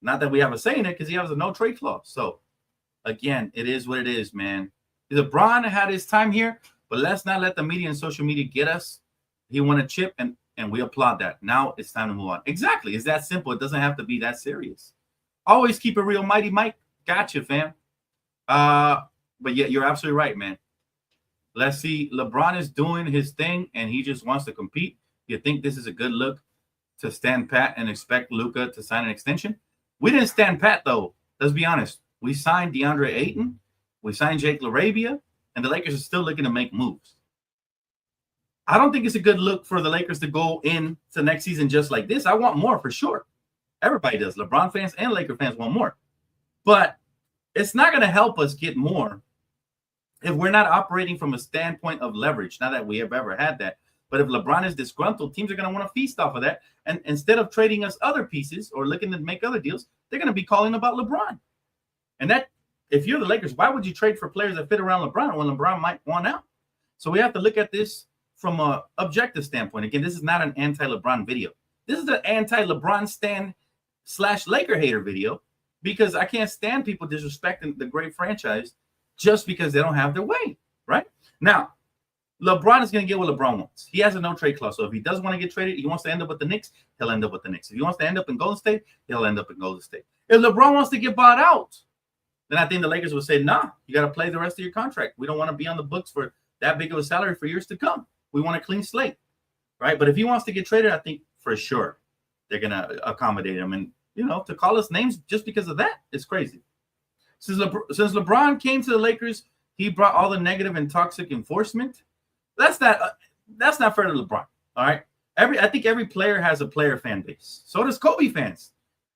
Not that we have a say in it because he has a no trade clause. So, again, it is what it is, man. LeBron had his time here, but let's not let the media and social media get us. He won a chip, and we applaud that. Now it's time to move on. Exactly. It's that simple. It doesn't have to be that serious. Always keep it real, Mighty Mike. Gotcha, fam. But yeah, you're absolutely right, man. Let's see. LeBron is doing his thing, and he just wants to compete. You think this is a good look to stand pat and expect Luka to sign an extension? We didn't stand pat, though. Let's be honest. We signed DeAndre Ayton. We signed Jake LaRavia, and the Lakers are still looking to make moves. I don't think it's a good look for the Lakers to go into next season just like this. I want more for sure. Everybody does. LeBron fans and Laker fans want more. But it's not going to help us get more if we're not operating from a standpoint of leverage. Not that we have ever had that. But if LeBron is disgruntled, teams are going to want to feast off of that. And instead of trading us other pieces or looking to make other deals, they're going to be calling about LeBron. And that, if you're the Lakers, why would you trade for players that fit around LeBron when LeBron might want out? So we have to look at this from an objective standpoint. Again, this is not an anti-LeBron video. This is an anti-LeBron stan / Laker hater video, because I can't stand people disrespecting the great franchise just because they don't have their way, right? Now, LeBron is going to get what LeBron wants. He has a no-trade clause. So if he does want to get traded, he wants to end up with the Knicks, he'll end up with the Knicks. If he wants to end up in Golden State, he'll end up in Golden State. If LeBron wants to get bought out, then I think the Lakers will say, nah, you got to play the rest of your contract. We don't want to be on the books for that big of a salary for years to come. We want a clean slate, right? But if he wants to get traded, I think for sure they're going to accommodate him. And, you know, to call us names just because of that is crazy. Since LeBron came to the Lakers, he brought all the negative and toxic enforcement. That's not fair to LeBron, all right? I think every player has a player fan base. So does Kobe fans.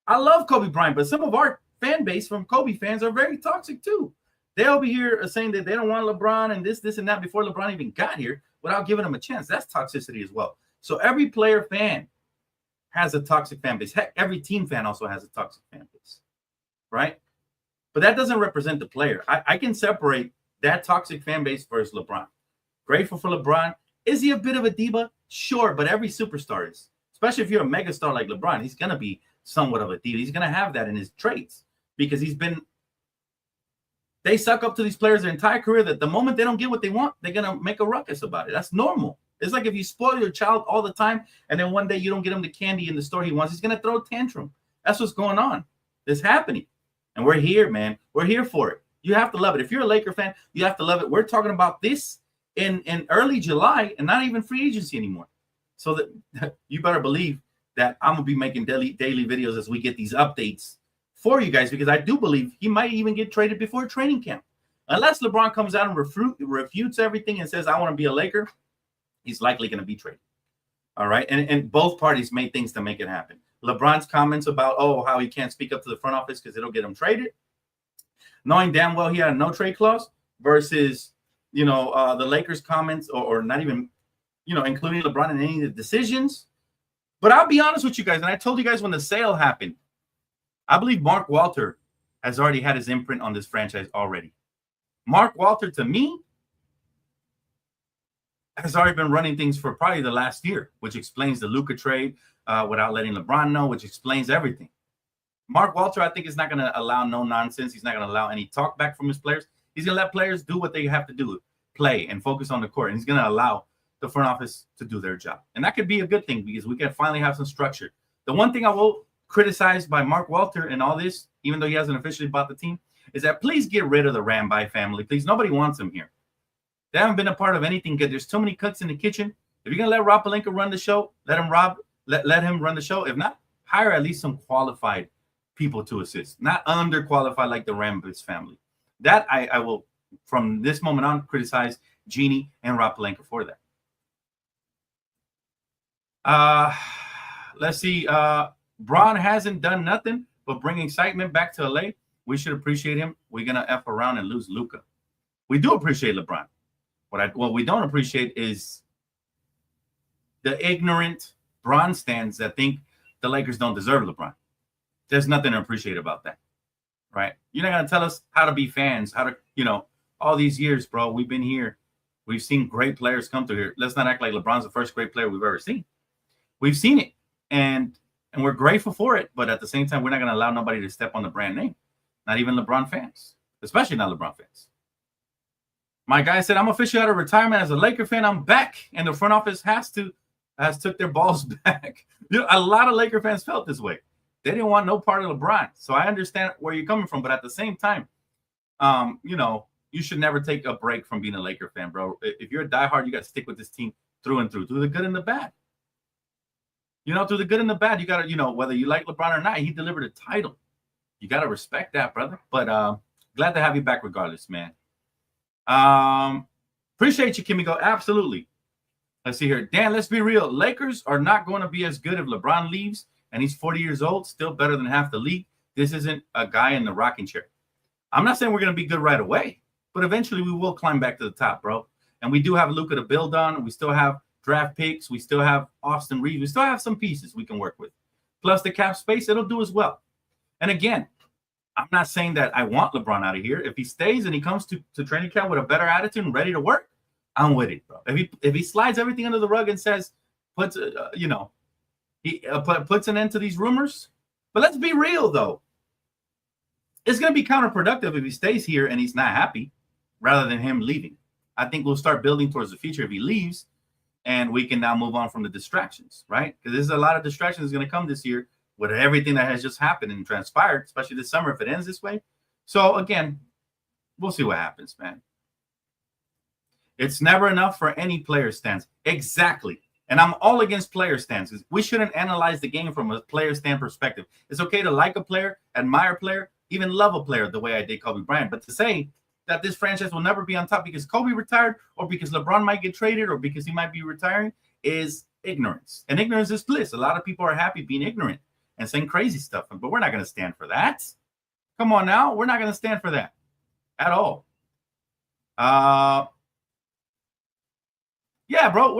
I love Kobe Bryant, but some of our fan base from Kobe fans are very toxic too. They'll be here saying that they don't want LeBron and this, and that before LeBron even got here without giving him a chance. That's toxicity as well. So every player fan has a toxic fan base. Heck, every team fan also has a toxic fan base, right? But that doesn't represent the player. I can separate that toxic fan base versus LeBron. Grateful for LeBron. Is he a bit of a diva? Sure, but every superstar is. Especially if you're a megastar like LeBron, he's going to be somewhat of a diva. He's going to have that in his traits because they suck up to these players their entire career that the moment they don't get what they want, they're going to make a ruckus about it. That's normal. It's like if you spoil your child all the time and then one day you don't get him the candy in the store he wants, he's going to throw a tantrum. That's what's going on. It's happening. And we're here, man. We're here for it. You have to love it. If you're a Laker fan, you have to love it. We're talking about this in early July and not even free agency anymore. So that you better believe that I'm going to be making daily videos as we get these updates for you guys, because I do believe he might even get traded before training camp. Unless LeBron comes out and refutes everything and says, I want to be a Laker, he's likely going to be traded. All right. And both parties made things to make it happen. LeBron's comments about, how he can't speak up to the front office because it'll get him traded, knowing damn well he had a no trade clause, versus, the Lakers comments or not even, including LeBron in any of the decisions. But I'll be honest with you guys, and I told you guys when the sale happened, I believe Mark Walter has already had his imprint on this franchise already. Mark Walter, to me, has already been running things for probably the last year, which explains the Luka trade without letting LeBron know, which explains everything. Mark Walter, I think, is not going to allow no nonsense. He's not going to allow any talk back from his players. He's going to let players do what they have to do, play and focus on the court. And he's going to allow the front office to do their job. And that could be a good thing because we can finally have some structure. The one thing I will criticize by Mark Walter and all this, even though he hasn't officially bought the team, is that please get rid of the Ramby family. Please, nobody wants him here. They haven't been a part of anything because there's too many cooks in the kitchen. If you're going to let Rob Pelinka run the show, let him run the show. If not, hire at least some qualified people to assist, not underqualified like the Rambis family. That I will, from this moment on, criticize Jeannie and Rob Pelinka for that. Let's see. Braun hasn't done nothing but bring excitement back to LA. We should appreciate him. We're going to F around and lose Luka. We do appreciate LeBron. What we don't appreciate is the ignorant Bron stands that think the Lakers don't deserve LeBron. There's nothing to appreciate about that, right? You're not going to tell us how to be fans, how to, all these years, bro, we've been here. We've seen great players come through here. Let's not act like LeBron's the first great player we've ever seen. We've seen it, and we're grateful for it, but at the same time, we're not going to allow nobody to step on the brand name, not even LeBron fans, especially not LeBron fans. My guy said, I'm officially out of retirement as a Laker fan. I'm back, and the front office has took their balls back. A lot of Laker fans felt this way. They didn't want no part of LeBron. So I understand where you're coming from, but at the same time, you should never take a break from being a Laker fan, bro. If you're a diehard, you got to stick with this team through and through the good and the bad. Through the good and the bad, you got to, whether you like LeBron or not, he delivered a title. You got to respect that, brother. But glad to have you back regardless, man. Appreciate you, Kimiko. Absolutely. Let's see here. Dan, let's be real. Lakers are not going to be as good if LeBron leaves and he's 40 years old, still better than half the league. This isn't a guy in the rocking chair. I'm not saying we're going to be good right away, but eventually we will climb back to the top, bro. And we do have Luka to build on. We still have draft picks. We still have Austin Reeves. We still have some pieces we can work with. Plus the cap space, it'll do as well. And again, I'm not saying that I want LeBron out of here. If he stays and he comes to training camp with a better attitude and ready to work, I'm with it, bro. If he slides everything under the rug and says, puts an end to these rumors. But let's be real, though. It's going to be counterproductive if he stays here and he's not happy rather than him leaving. I think we'll start building towards the future if he leaves, and we can now move on from the distractions, right? Because there's a lot of distractions going to come this year with everything that has just happened and transpired, especially this summer if it ends this way. So, again, we'll see what happens, man. It's never enough for any player stance. Exactly. And I'm all against player stances. We shouldn't analyze the game from a player stand perspective. It's okay to like a player, admire a player, even love a player the way I did Kobe Bryant. But to say that this franchise will never be on top because Kobe retired or because LeBron might get traded or because he might be retiring is ignorance. And ignorance is bliss. A lot of people are happy being ignorant and saying crazy stuff. But we're not going to stand for that. Come on now. We're not going to stand for that at all. Yeah, bro.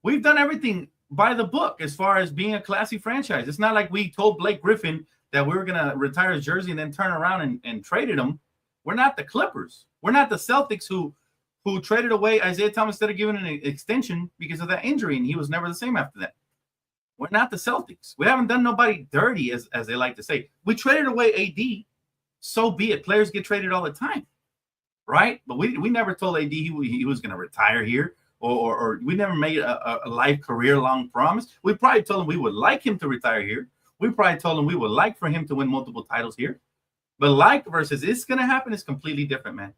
We've done everything by the book as far as being a classy franchise. It's not like we told Blake Griffin that we were going to retire his jersey and then turn around and traded him. We're not the Clippers. We're not the Celtics who traded away Isaiah Thomas instead of giving an extension because of that injury, and he was never the same after that. We're not the Celtics. We haven't done nobody dirty, as they like to say. We traded away AD. So be it. Players get traded all the time, right? But we never told AD he was going to retire here. Or we never made a life career-long promise. We probably told him we would like him to retire here. We probably told him we would like for him to win multiple titles here. But like versus it's going to happen is completely different, man.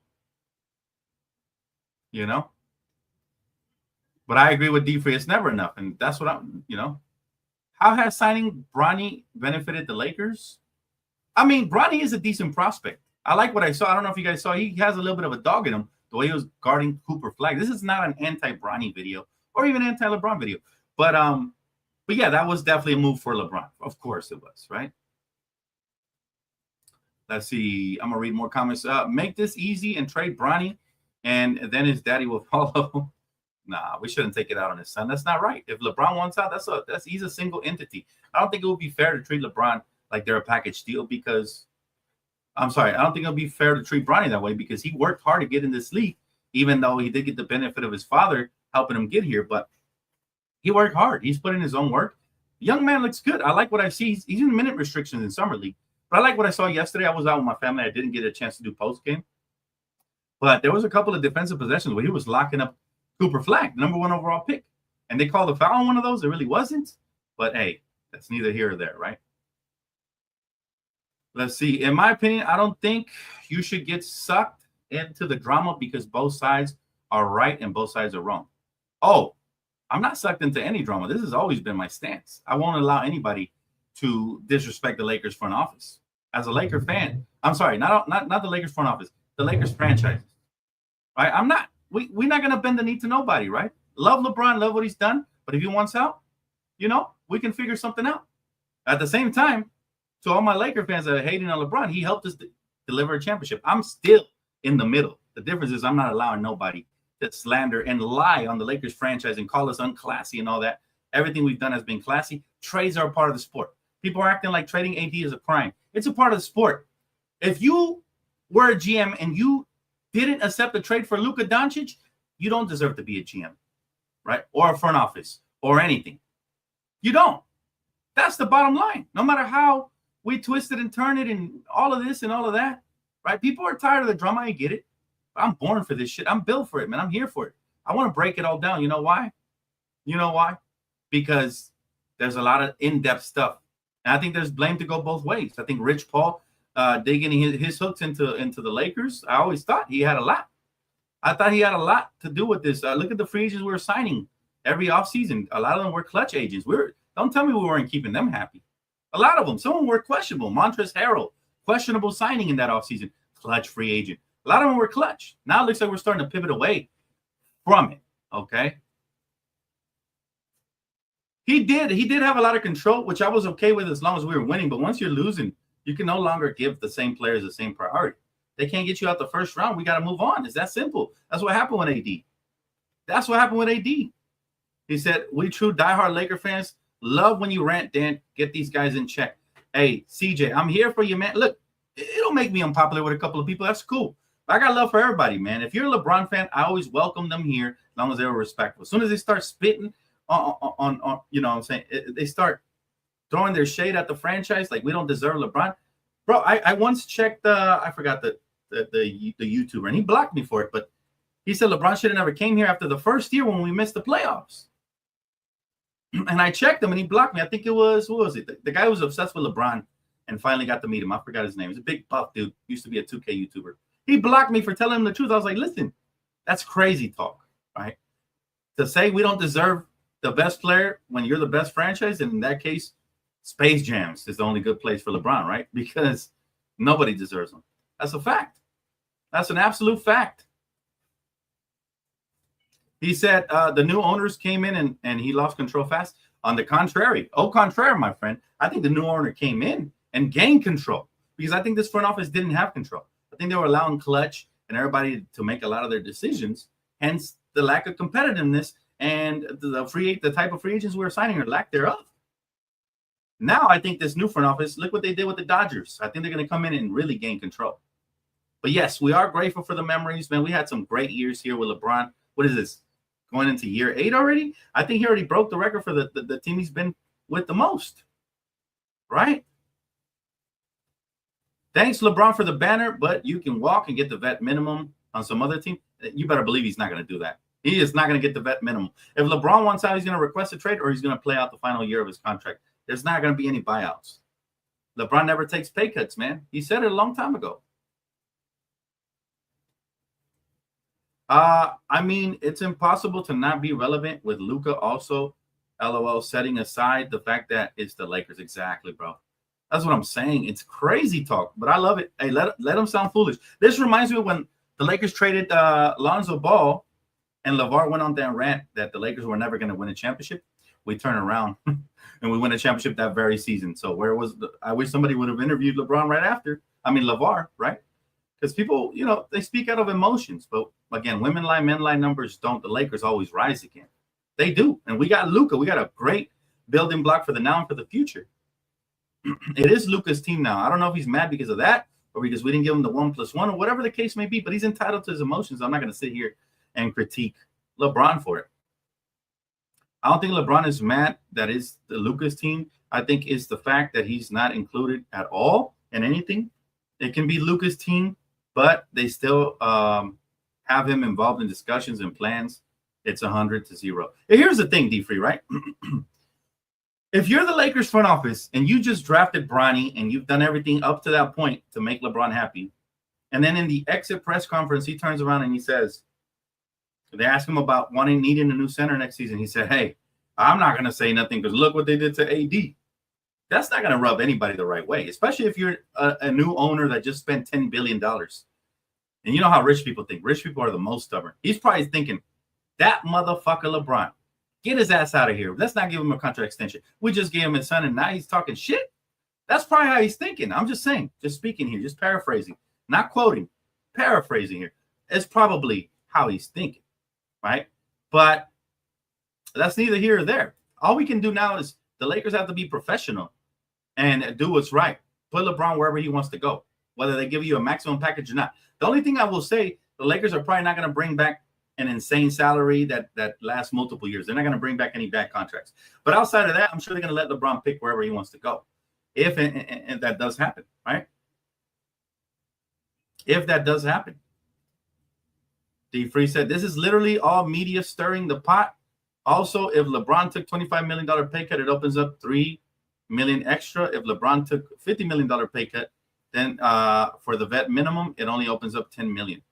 You know? But I agree with D-Free. It's never enough. And that's what How has signing Bronny benefited the Lakers? I mean, Bronny is a decent prospect. I like what I saw. I don't know if you guys saw. He has a little bit of a dog in him. The way he was guarding Cooper Flag. This is not an anti-Bronny video or even anti-LeBron video. But yeah, that was definitely a move for LeBron. Of course it was, right? Let's see. I'm going to read more comments. Make this easy and trade Bronny, and then his daddy will follow. Nah, we shouldn't take it out on his son. That's not right. If LeBron wants out, he's a single entity. I don't think it would be fair to treat LeBron like they're a package deal because I don't think it'll be fair to treat Bronny that way because he worked hard to get in this league, even though he did get the benefit of his father helping him get here. But he worked hard. He's put in his own work. The young man looks good. I like what I see. He's in minute restrictions in summer league. But I like what I saw yesterday. I was out with my family. I didn't get a chance to do post game. But there was a couple of defensive possessions where he was locking up Cooper Flag, the #1 overall pick. And they called a foul on one of those. It really wasn't. But, hey, that's neither here or there, right? Let's see. In my opinion, I don't think you should get sucked into the drama because both sides are right and both sides are wrong. Oh, I'm not sucked into any drama. This has always been my stance. I won't allow anybody to disrespect the Lakers front office. As a Laker fan, I'm sorry, not the Lakers front office, the Lakers franchise. Right? I'm not. We're not going to bend the knee to nobody, right? Love LeBron, love what he's done. But if he wants out, we can figure something out. At the same time, to all my Laker fans that are hating on LeBron, he helped us deliver a championship. I'm still in the middle. The difference is I'm not allowing nobody to slander and lie on the Lakers franchise and call us unclassy and all that. Everything we've done has been classy. Trades are a part of the sport. People are acting like trading AD is a crime. It's a part of the sport. If you were a GM and you didn't accept a trade for Luka Doncic, you don't deserve to be a GM, right? Or a front office or anything. You don't. That's the bottom line. No matter how we twist it and turn it and all of this and all of that, right? People are tired of the drama. I get it. I'm born for this shit. I'm built for it, man. I'm here for it. I want to break it all down. You know why? Because there's a lot of in-depth stuff. And I think there's blame to go both ways. I think Rich Paul digging his hooks into the Lakers, I always thought he had a lot. I thought he had a lot to do with this. Look at the free agents we were signing every offseason. A lot of them were clutch agents. Don't tell me we weren't keeping them happy. A lot of them. Some of them were questionable. Montrezl Harrell, questionable signing in that offseason. Clutch free agent. A lot of them were clutch. Now it looks like we're starting to pivot away from it. Okay. He did have a lot of control, which I was okay with as long as we were winning. But once you're losing, you can no longer give the same players the same priority. They can't get you out the first round. We got to move on. It's that simple. That's what happened with AD. He said, we true diehard Laker fans love when you rant, Dan. Get these guys in check. Hey, CJ, I'm here for you, man. Look, it'll make me unpopular with a couple of people. That's cool. But I got love for everybody, man. If you're a LeBron fan, I always welcome them here as long as they were respectful. As soon as they start spitting on you know what I'm saying, they start throwing their shade at the franchise like we don't deserve LeBron. Bro, I once checked I forgot the YouTuber, and he blocked me for it, but he said LeBron should have never came here after the first year when we missed the playoffs. And I checked him, and he blocked me. I think it was, who was it? The guy who was obsessed with LeBron and finally got to meet him. I forgot his name. He's a big buff dude. Used to be a 2K YouTuber. He blocked me for telling him the truth. I was like, listen, that's crazy talk, right? To say we don't deserve the best player when you're the best franchise, and in that case, Space Jams is the only good place for LeBron, right? Because nobody deserves him. That's a fact. That's an absolute fact. He said the new owners came in and he lost control fast. On the contrary, my friend, I think the new owner came in and gained control because I think this front office didn't have control. I think they were allowing Clutch and everybody to make a lot of their decisions, hence the lack of competitiveness and the type of free agents we were signing or lack thereof. Now I think this new front office, look what they did with the Dodgers. I think they're going to come in and really gain control. But yes, we are grateful for the memories, man. We had some great years here with LeBron. What is this? Going into year 8 already? I think he already broke the record for the team he's been with the most. Right? Thanks, LeBron, for the banner, but you can walk and get the vet minimum on some other team. You better believe he's not going to do that. He is not going to get the vet minimum. If LeBron wants out, he's going to request a trade or he's going to play out the final year of his contract. There's not going to be any buyouts. LeBron never takes pay cuts, man. He said it a long time ago. I mean, it's impossible to not be relevant with Luka also, LOL, setting aside the fact that it's the Lakers. Exactly, bro. That's what I'm saying. It's crazy talk, but I love it. Hey, let them sound foolish. This reminds me of when the Lakers traded Lonzo Ball and LeVar went on that rant that the Lakers were never going to win a championship. We turn around and we win a championship that very season. So I wish somebody would have interviewed LeBron right after. I mean, LeVar, right? Because people, you know, they speak out of emotions. But again, women lie, men lie, numbers don't. The Lakers always rise again. They do. And we got Luka. We got a great building block for the now and for the future. It is Luka's team now. I don't know if he's mad because of that or because we didn't give him the 1+1 or whatever the case may be, but he's entitled to his emotions. I'm not going to sit here and critique LeBron for it. I don't think LeBron is mad that is the Luka's team. I think it's the fact that he's not included at all in anything. It can be Luka's team, but they still have him involved in discussions and plans. It's 100-0. Here's the thing, D-Free, right? If you're the Lakers front office and you just drafted Bronny and you've done everything up to that point to make LeBron happy, and then in the exit press conference, he turns around and he says, they ask him about needing a new center next season. He said, hey, I'm not going to say nothing because look what they did to AD. That's not going to rub anybody the right way, especially if you're a new owner that just spent $10 billion. And you know how rich people think. Rich people are the most stubborn. He's probably thinking, that motherfucker LeBron, get his ass out of here. Let's not give him a contract extension. We just gave him his son, and now he's talking shit. That's probably how he's thinking. I'm just saying, just speaking here, just paraphrasing, not quoting, paraphrasing here. It's probably how he's thinking. Right? But that's neither here or there. All we can do now is the Lakers have to be professional and do what's right. Put LeBron wherever he wants to go, whether they give you a maximum package or not. The only thing I will say, the Lakers are probably not going to bring back an insane salary that lasts multiple years. They're not going to bring back any bad contracts. But outside of that, I'm sure they're going to let LeBron pick wherever he wants to go. If and that does happen, right? If that does happen. D-Free said, this is literally all media stirring the pot. Also, if LeBron took $25 million pay cut, it opens up $3 million extra. If LeBron took $50 million pay cut, then for the vet minimum, it only opens up $10 million.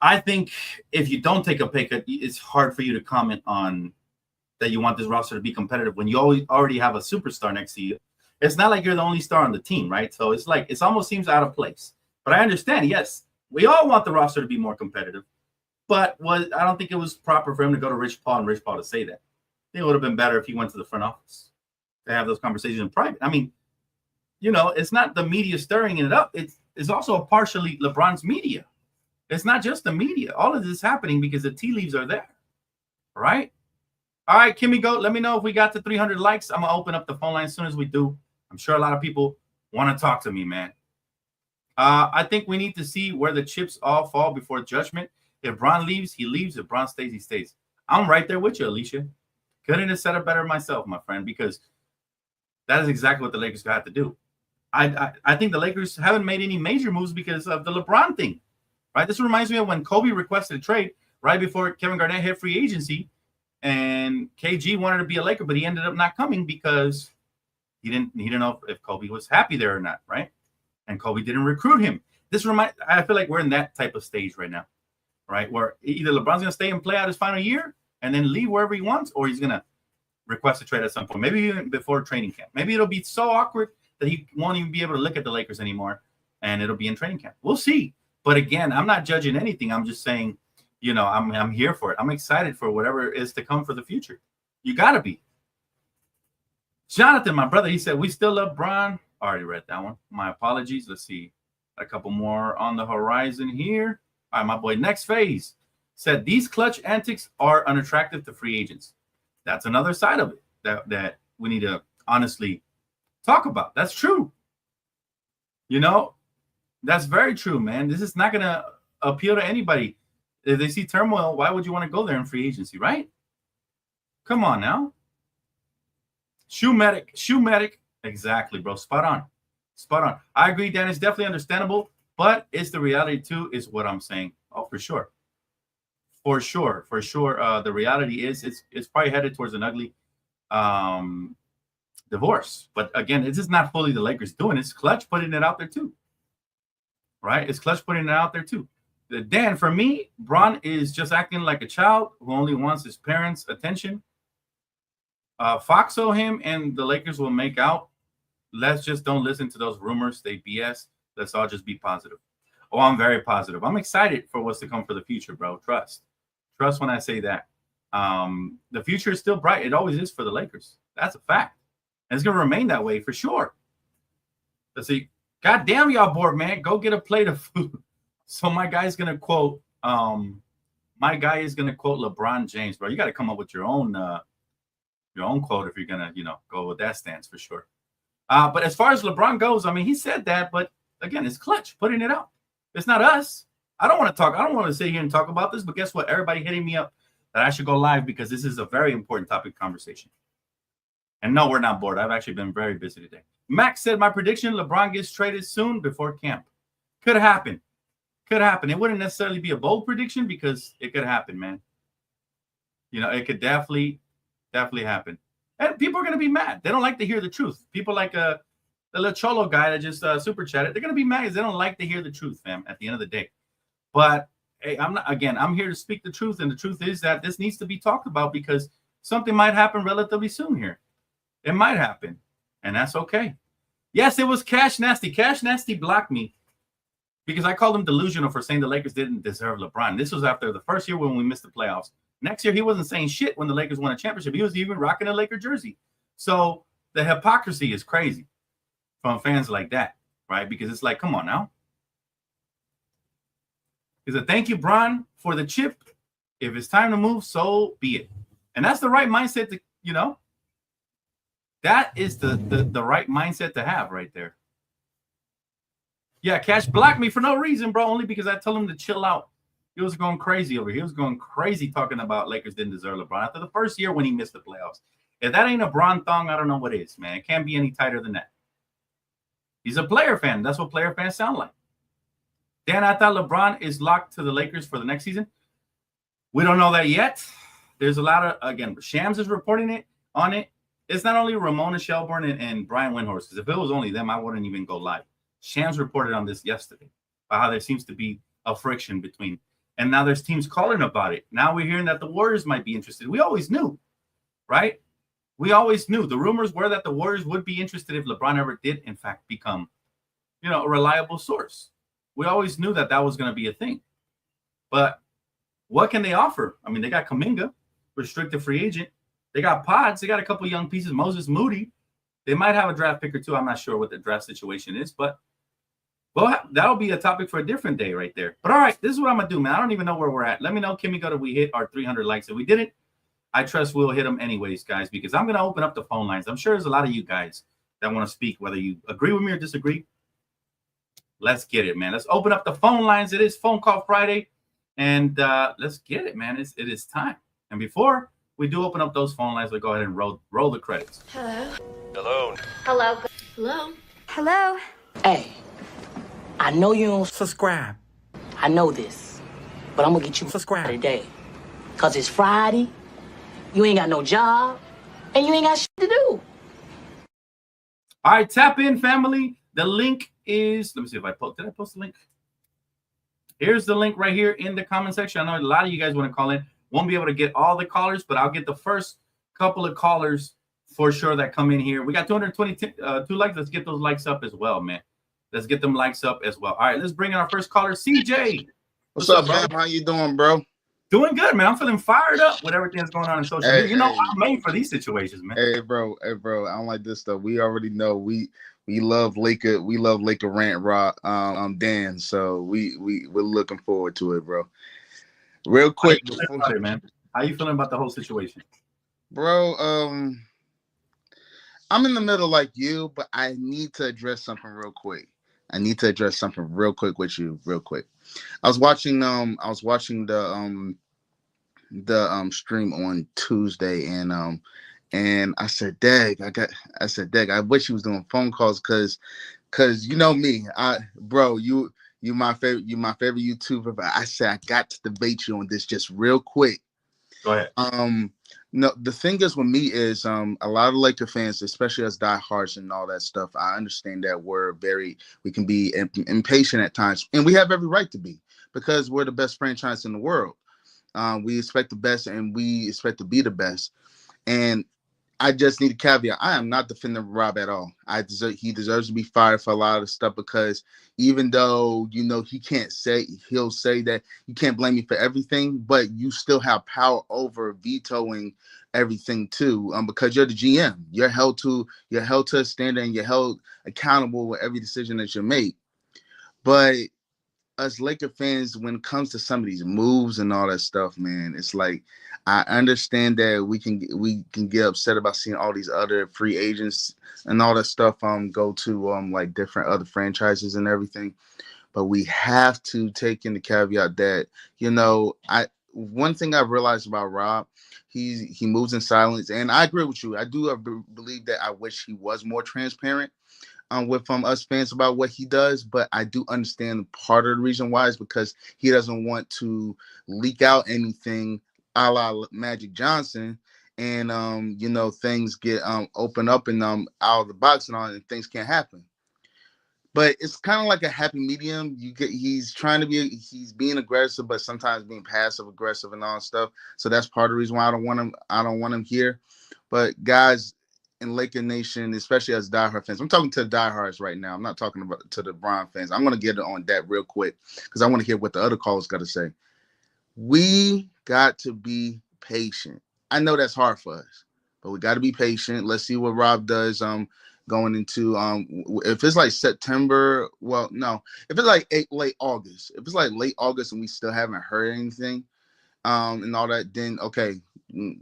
I think if you don't take a pay cut, it's hard for you to comment on that you want this roster to be competitive when you already have a superstar next to you. It's not like you're the only star on the team, right? So it's like, it almost seems out of place. But I understand, yes, we all want the roster to be more competitive. But I don't think it was proper for him to go to Rich Paul and Rich Paul to say that. I think it would have been better if he went to the front office to have those conversations in private. I mean, you know, it's not the media stirring it up. It's also partially LeBron's media. It's not just the media. All of this is happening because the tea leaves are there, right? All right, Kimmy Goat, let me know if we got to 300 likes. I'm going to open up the phone line as soon as we do. I'm sure a lot of people want to talk to me, man. I think we need to see where the chips all fall before judgment. If Bron leaves, he leaves. If Bron stays, he stays. I'm right there with you, Alicia. Couldn't have said it better myself, my friend, because that is exactly what the Lakers got to do. I think the Lakers haven't made any major moves because of the LeBron thing, right? This reminds me of when Kobe requested a trade right before Kevin Garnett hit free agency, and KG wanted to be a Laker, but he ended up not coming because he didn't know if Kobe was happy there or not, right? And Kobe didn't recruit him. I feel like we're in that type of stage right now, right? Where either LeBron's going to stay and play out his final year and then leave wherever he wants, or he's going to request a trade at some point, maybe even before training camp. Maybe it'll be so awkward that he won't even be able to look at the Lakers anymore, and it'll be in training camp. We'll see. But again, I'm not judging anything. I'm just saying, I'm here for it. I'm excited for whatever is to come for the future. You got to be. Jonathan, my brother, he said, we still love Bron. I already read that one. My apologies. Let's see. A couple more on the horizon here. All right, my boy, next phase said, these clutch antics are unattractive to free agents. That's another side of it that we need to honestly talk about. That's true. That's very true, man. This is not going to appeal to anybody. If they see turmoil, why would you want to go there in free agency, right? Come on now. Shoe medic. Exactly, bro. Spot on. I agree, Dan. It's definitely understandable, but it's the reality too, is what I'm saying. Oh, for sure. The reality is it's probably headed towards an ugly divorce. But again, it's just not fully the Lakers doing it. It's Clutch putting it out there too. Right? It's Clutch putting it out there too. Dan, for me, Bron is just acting like a child who only wants his parents' attention. Foxo him and the Lakers will make out. Let's just don't listen to those rumors. They BS. Let's all just be positive. Oh, I'm very positive. I'm excited for what's to come for the future, bro. Trust when I say that. The future is still bright. It always is for the Lakers. That's a fact. And it's going to remain that way for sure. Let's see. God damn, y'all bored, man. Go get a plate of food. So my guy is going to quote LeBron James, bro. You got to come up with your own quote if you're going to, go with that stance for sure. But as far as LeBron goes, I mean, he said that, but again, it's Clutch putting it out. It's not us. I don't want to sit here and talk about this, but guess what? Everybody hitting me up that I should go live because this is a very important topic of conversation. And no, we're not bored. I've actually been very busy today. Max said, my prediction, LeBron gets traded soon before camp. Could happen. It wouldn't necessarily be a bold prediction because it could happen, man. It could definitely happen. And people are going to be mad. They don't like to hear the truth. People like the little Cholo guy that just super chatted, they're going to be mad because they don't like to hear the truth, fam, at the end of the day. But hey, I'm here to speak the truth. And the truth is that this needs to be talked about because something might happen relatively soon here. It might happen. And that's okay. Yes, it was Cash Nasty. Cash Nasty blocked me because I called him delusional for saying the Lakers didn't deserve LeBron. This was after the first year when we missed the playoffs. Next year, he wasn't saying shit when the Lakers won a championship. He was even rocking a Laker jersey. So the hypocrisy is crazy from fans like that, right? Because it's like, come on now. He said, thank you, Bron, for the chip. If it's time to move, so be it. And that's the right mindset to, that is the right mindset to have right there. Yeah, Cash blocked me for no reason, bro, only because I told him to chill out. He was going crazy over here. He was going crazy talking about Lakers didn't deserve LeBron after the first year when he missed the playoffs. If that ain't a Bron thong, I don't know what is, man. It can't be any tighter than that. He's a player fan. That's what player fans sound like. Dan, I thought LeBron is locked to the Lakers for the next season. We don't know that yet. There's a lot of, again, Shams is reporting on it. It's not only Ramona Shelburne and Brian Windhorst, because if it was only them, I wouldn't even go live. Shams reported on this yesterday about how there seems to be a friction between, and now there's teams calling about it. Now we're hearing that the Warriors might be interested. We always knew, right? We always knew. The rumors were that the Warriors would be interested if LeBron ever did, in fact, become, a reliable source. We always knew that was going to be a thing. But what can they offer? I mean, they got Kuminga, restricted free agent. They got Pods. They got a couple young pieces. Moses Moody. They might have a draft pick or two. I'm not sure what the draft situation is, but that'll be a topic for a different day right there. But all right, this is what I'm going to do, man. I don't even know where we're at. Let me know, Kimmy, if we hit our 300 likes. If we didn't, I trust we'll hit them anyways, guys, because I'm going to open up the phone lines. I'm sure there's a lot of you guys that want to speak, whether you agree with me or disagree. Let's get it, man. Let's open up the phone lines. It is Phone Call Friday, and let's get it, man. It is time. And before we do open up those phone lines, we'll go ahead and roll the credits. Hello. Hello. Hello. Hello. Hello. Hey, I know you don't Subscribe. I know this, but I'm gonna get you Subscribe. today. Cause it's Friday, you ain't got no job, and you ain't got shit to do. All right, tap in, family. The link is, let me see if I post, did I post the link? Here's the link right here in the comment section. I know a lot of you guys want to call in. Won't be able to get all the callers, but I'll get the first couple of callers for sure that come in here. We got 222 likes. Let's get those likes up as well, man. Let's get them likes up as well. All right, let's bring in our first caller, CJ. What's up, man? How you doing, bro? Doing good, man. I'm feeling fired up with everything that's going on in social media. You know, Hey. I'm made for these situations, man. Hey, bro. I don't like this stuff. We already know we love Laker. We love Laker rant rock. Dan. So we're looking forward to it, bro. Real quick, How you feeling about it, man? How you feeling about the whole situation? bro. I'm in the middle like you, but I need to address something real quick. With you, real quick. I was watching the stream on Tuesday, and I said, "Dag, I wish he was doing phone calls, cause you know me, you my favorite YouTuber, but I said I got to debate you on this just real quick." Go ahead. No, the thing is with me is a lot of Laker fans, especially us diehards and all that stuff. I understand that we can be impatient at times, and we have every right to be, because we're the best franchise in the world. We expect the best, and we expect to be the best. And I just need a caveat. I am not defending Rob at all. He deserves to be fired for a lot of stuff, because even though, you know, he'll say that you can't blame me for everything, but you still have power over vetoing everything too, because you're the GM. You're held to a standard, and you're held accountable with every decision that you make. But us Laker fans, when it comes to some of these moves and all that stuff, man, it's like, I understand that we can get upset about seeing all these other free agents and all that stuff go to like different other franchises and everything, but we have to take in the caveat that, you know, one thing I've realized about Rob, he moves in silence, and I agree with you. I do believe that I wish he was more transparent with us fans about what he does, but I do understand part of the reason why is because he doesn't want to leak out anything a la Magic Johnson, and you know, things get open up and out of the box and all, and things can't happen. But it's kind of like a happy medium. He's being aggressive, but sometimes being passive aggressive and all that stuff. So that's part of the reason why I don't want him here. But guys in Laker Nation, especially as diehard fans, I'm talking to the diehards right now. I'm not talking about to the Bron fans. I'm going to get on that real quick, because I want to hear what the other callers got to say. We got to be patient. I know that's hard for us, but we got to be patient. Let's see what Rob does going into if it's like September, well, no, if it's like late August, if it's like late August and we still haven't heard anything and all that, then okay,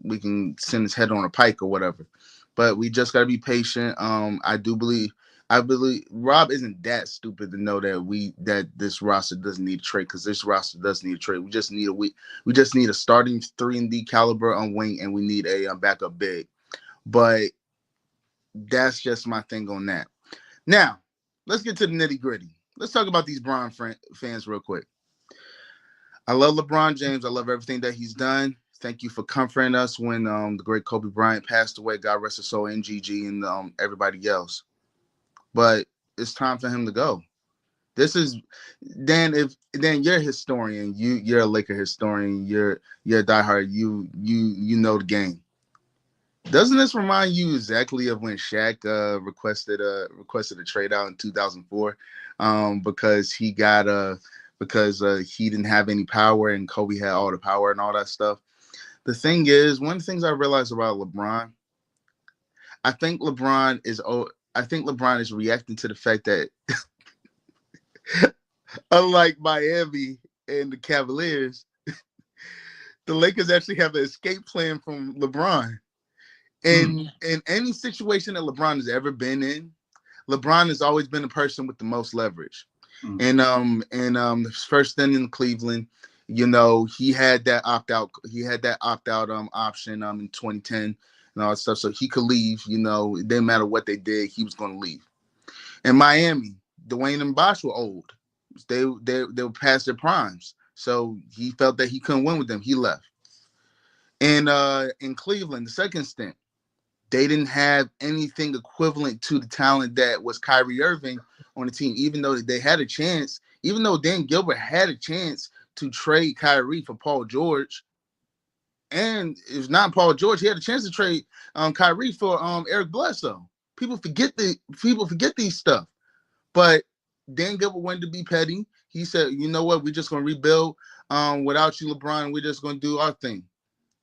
we can send his head on a pike or whatever. But we just got to be patient. I believe Rob isn't that stupid to know that this roster doesn't need a trade, because this roster does need a trade. We just need a starting 3-and-D caliber on wing, and we need a backup big. But that's just my thing on that. Now, let's get to the nitty-gritty. Let's talk about these Bron fans real quick. I love LeBron James. I love everything that he's done. Thank you for comforting us when the great Kobe Bryant passed away. God rest his soul, and Gigi and everybody else. But it's time for him to go. This is Dan. Dan, you're a historian. You're a Laker historian. You're a diehard. You know the game. Doesn't this remind you exactly of when Shaq requested a trade out in 2004 because he didn't have any power and Kobe had all the power and all that stuff? The thing is, one of the things I realized about LeBron, I think LeBron is reacting to the fact that unlike Miami and the Cavaliers, the the Lakers actually have an escape plan from LeBron. In any situation that LeBron has ever been in, LeBron has always been the person with the most leverage. And his first stint in Cleveland, you know, he had that opt-out option in 2010 and all that stuff. So he could leave, you know, it didn't matter what they did, he was going to leave. In Miami, Dwayne and Bosh were old. They were past their primes. So he felt that he couldn't win with them. He left. And in Cleveland, the second stint, they didn't have anything equivalent to the talent that was Kyrie Irving on the team, even though they had a chance, even though Dan Gilbert had a chance to trade Kyrie for Paul George. And if not Paul George, he had a chance to trade Kyrie for Eric Bledsoe. People forget these stuff. But Dan Gilbert wanted to be petty. He said, you know what, we're just going to rebuild without you, LeBron. We're just going to do our thing.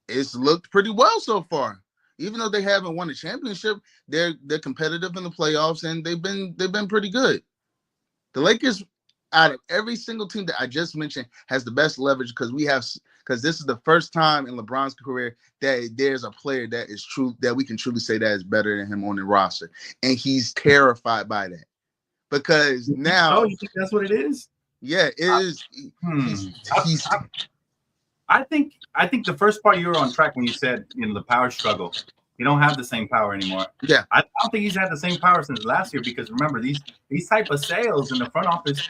It's looked pretty well so far. Even though they haven't won a championship, they're competitive in the playoffs, and they've been pretty good. The Lakers, out of every single team that I just mentioned, has the best leverage because this is the first time in LeBron's career that there's a player that is true that we can truly say that is better than him on the roster, and he's terrified by that because now. Oh, you think that's what it is? Yeah, it is. I think the first part you were on track when you said, you know, the power struggle. You don't have the same power anymore. Yeah, I don't think he's had the same power since last year because remember these type of sales in the front office,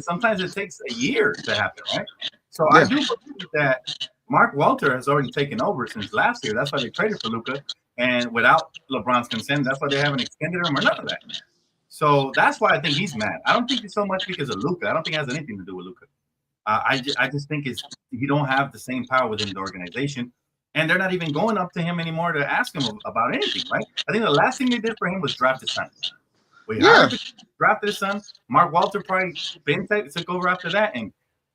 sometimes it takes a year to happen, right? So yeah. I do believe that Mark Walter has already taken over since last year. That's why they traded for Luka, and without LeBron's consent, that's why they haven't extended him or none of that. So that's why I think he's mad. I don't think it's so much because of Luka. I don't think it has anything to do with Luka. I just think you don't have the same power within the organization, and they're not even going up to him anymore to ask him about anything, right? I think the last thing they did for him was draft his son. Drafted his son. Mark Walter probably took over after that, and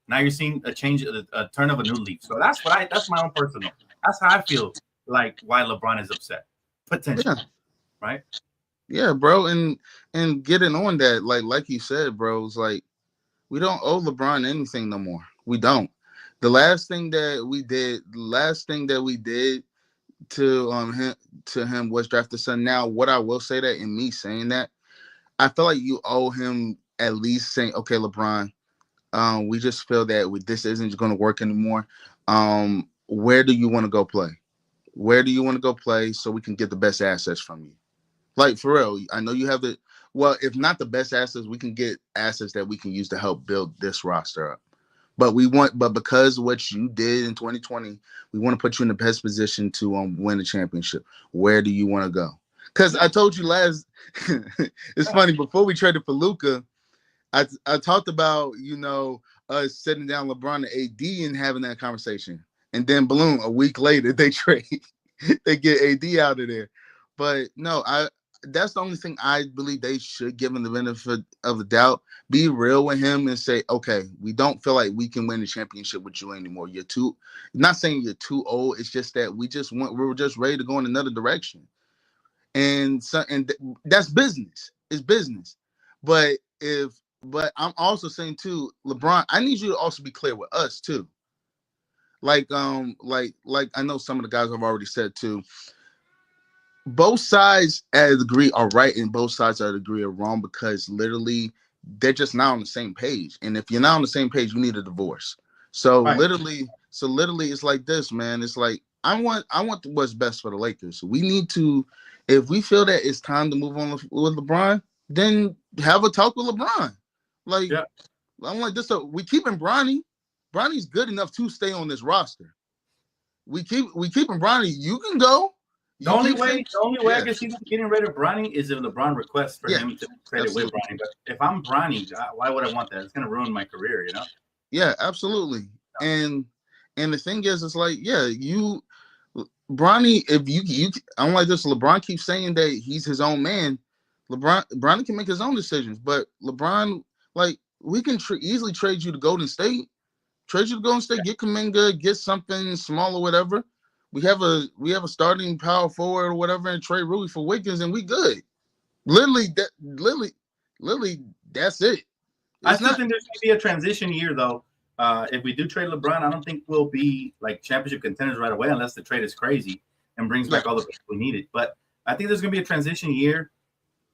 now you're seeing a change, a turn of a new leaf. So that's my own personal. That's how I feel like why LeBron is upset, potentially, right? Yeah, bro, and getting on that, like you said, bro, it's like. We don't owe LeBron anything no more. We don't. The last thing that we did to him was draft the son. Now, what I will say that in me saying that, I feel like you owe him at least saying, okay, LeBron, we just feel that this isn't going to work anymore. Where do you want to go play? Where do you want to go play so we can get the best assets from you? Like, for real, I know you have the – well, if not the best assets, we can get assets that we can use to help build this roster up. But because of what you did in 2020, we want to put you in the best position to win the championship. Where do you want to go? Because I told you it's funny, before we traded for Luka, I talked about, you know, us sitting down LeBron and AD and having that conversation. And then, boom, a week later, they get AD out of there. But no, that's the only thing I believe they should give him the benefit of the doubt. Be real with him and say, okay, we don't feel like we can win the championship with you anymore. Not saying you're too old. It's just that we were just ready to go in another direction. And that's business. It's business. But I'm also saying too, LeBron, I need you to also be clear with us too. Like I know some of the guys have already said too. Both sides at a degree are right and both sides at a degree are wrong because literally they're just not on the same page. And if you're not on the same page, you need a divorce. So right. literally it's like this, man. It's like I want what's best for the Lakers. We need to, if we feel that it's time to move on with LeBron, then have a talk with LeBron. Like I'm like this. So we keeping Bronny. Bronny's good enough to stay on this roster. We keeping Bronny. You can go. The only way I can see getting rid of Bronny is if LeBron requests for him to trade it with Bronny. But if I'm Bronny, why would I want that? It's going to ruin my career, you know? Yeah, absolutely. And the thing is, it's like, Bronny, if you I'm like this, LeBron keeps saying that he's his own man. Bronny can make his own decisions. But LeBron, like, we can easily trade you to Golden State. Get Kuminga, get something small or whatever. We have a starting power forward or whatever and trade Rui for Wiggins and we good. Literally, that's it. I still think there's going to be a transition year though if we do trade LeBron, I don't think we'll be like championship contenders right away unless the trade is crazy and brings back all the people we needed. But I think there's going to be a transition year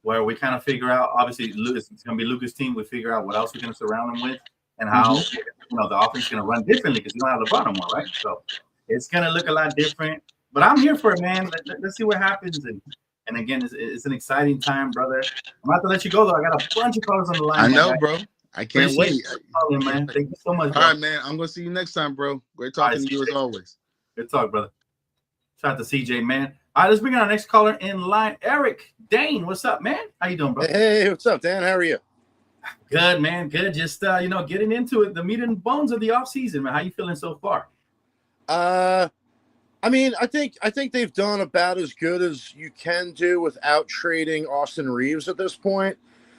where we kind of figure out. Obviously, Lucas, it's going to be Lucas' team. We figure out what else we're going to surround him with and how the offense is going to run differently because you don't have LeBron anymore, right? So it's going to look a lot different. But I'm here for it, man. Let's see what happens. And again, it's an exciting time, brother. I'm about to let you go, though. I got a bunch of callers on the line. I know, bro. I can't wait. Calling, man. Thank you so much, bro. All right, man. I'm going to see you next time, bro. Great talking to you as always. Good talk, brother. Shout out to CJ, man. All right, let's bring on our next caller in line. Eric Dane, what's up, man? How you doing, bro? Hey, what's up, Dan? How are you? Good, man. Good. Just getting into it, the meat and bones of the offseason, man. How you feeling so far? I mean, I think they've done about as good as you can do without trading Austin Reeves at this point.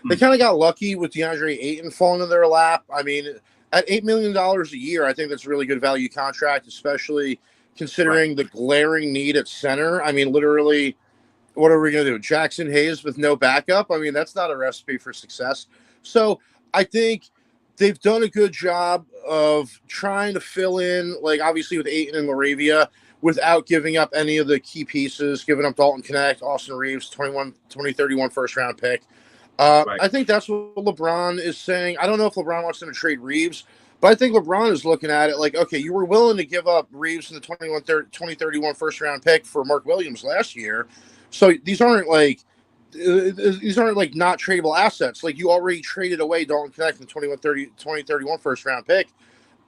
They kind of got lucky with DeAndre Ayton falling in their lap. I mean, at $8 million a year, I think that's a really good value contract, especially considering the glaring need at center. I mean, literally, what are we going to do? Jackson Hayes with no backup? I mean, that's not a recipe for success. So I think they've done a good job of trying to fill in, like obviously with Ayton and Laravia, without giving up any of the key pieces, giving up Dalton Knecht, Austin Reeves, 2031 first-round pick. I think that's what LeBron is saying. I don't know if LeBron wants them to trade Reeves, but I think LeBron is looking at it like, okay, you were willing to give up Reeves in the 2031 first-round pick for Mark Williams last year. So these aren't like not tradable assets. Like you already traded away Dalton Knecht in the 2031 first-round pick.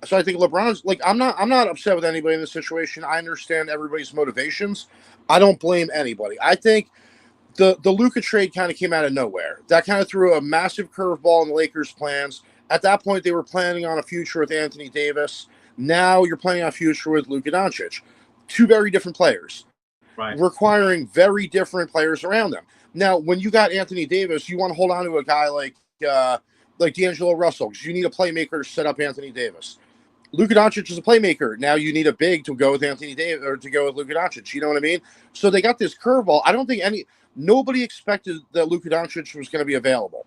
So I think LeBron's like, I'm not upset with anybody in this situation. I understand everybody's motivations. I don't blame anybody. I think the Luka trade kind of came out of nowhere. That kind of threw a massive curveball in the Lakers' plans. At that point, they were planning on a future with Anthony Davis. Now you're planning on a future with Luka Doncic. Two very different players, right, requiring very different players around them. Now, when you got Anthony Davis, you want to hold on to a guy like D'Angelo Russell because you need a playmaker to set up Anthony Davis. Luka Doncic is a playmaker. Now you need a big to go with Anthony Davis or to go with Luka Doncic. You know what I mean? So they got this curveball. I don't think nobody expected that Luka Doncic was going to be available.